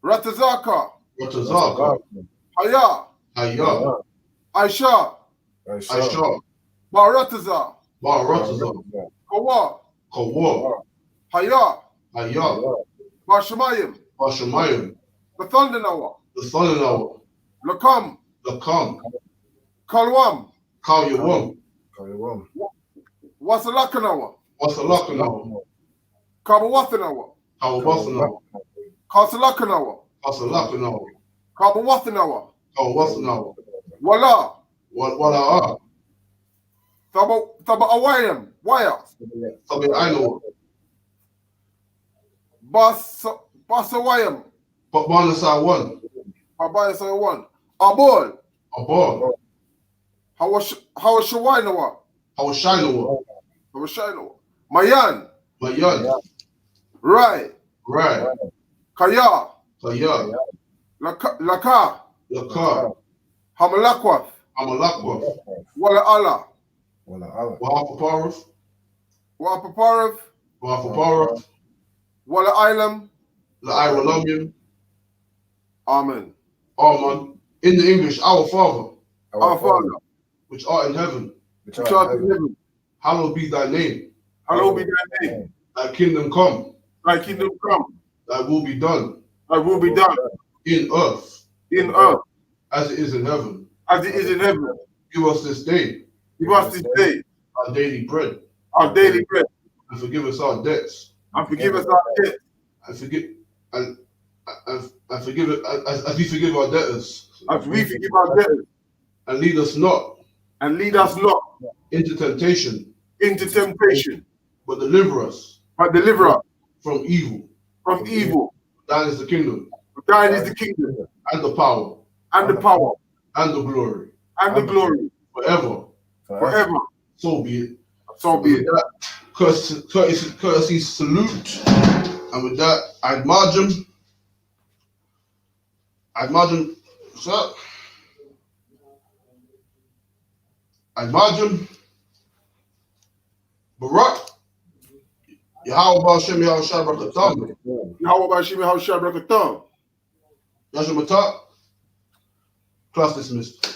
Ratazaka, Ratazaka, Haya, Haya, Aisha, Aisha, Barataza, Barataza, Kawa, Kawa, Haya, Haya, Bashamayim, Bashamayim, Bathundanawa, the Thunanawa, Lakam, Lakam, Kalwam, Kalyawam, Wasalakanawa, Wasalakanawa, Kabawathanawa, Kawabathanawa, Kasalakanawa, Kasalakanawa, Kabawathanawa, Kawabathanawa, Wala, Wala'a, Taba Waya, Sabi Ainawa, Basawayam, Banasa one, Abaya Sawan, Abol, Abor, Hawashawainawa, Hawashinawa, Hawashainawa, Mayan, Mayan, Rai, Rai, Kaya, Kaya, Laka, Lakar, Hamalakwath, Amalakwa, Wala Allah, Wahapaparov, Wapaparav, Wahapaparov, Wala Ilam, La'iralamium, Amen. Amen. In the English, our Father, Our Father, which art in heaven, which art in heaven, hallowed be thy name. hallowed be thy name. Thy kingdom come, Thy kingdom come, thy will be done thy will be done in earth as it is in heaven. as it is in heaven. Give us this day Give us this day our daily bread, our daily bread, and forgive us our debts, and forgive us our debts, and forgive it as we forgive our debtors, as we forgive our debtors, and lead us not into temptation, temptation, but deliver us from evil. Thine is the kingdom, Thine is the kingdom, and the power, and the power, and the glory, forever. So be it. So be it. With that courtesy salute, and with that, I'd margin, sir. Barak, Yahweh Shem Yahweh Shabbat Yahweh Shimi Hau Shabbat Yashim Class dismissed.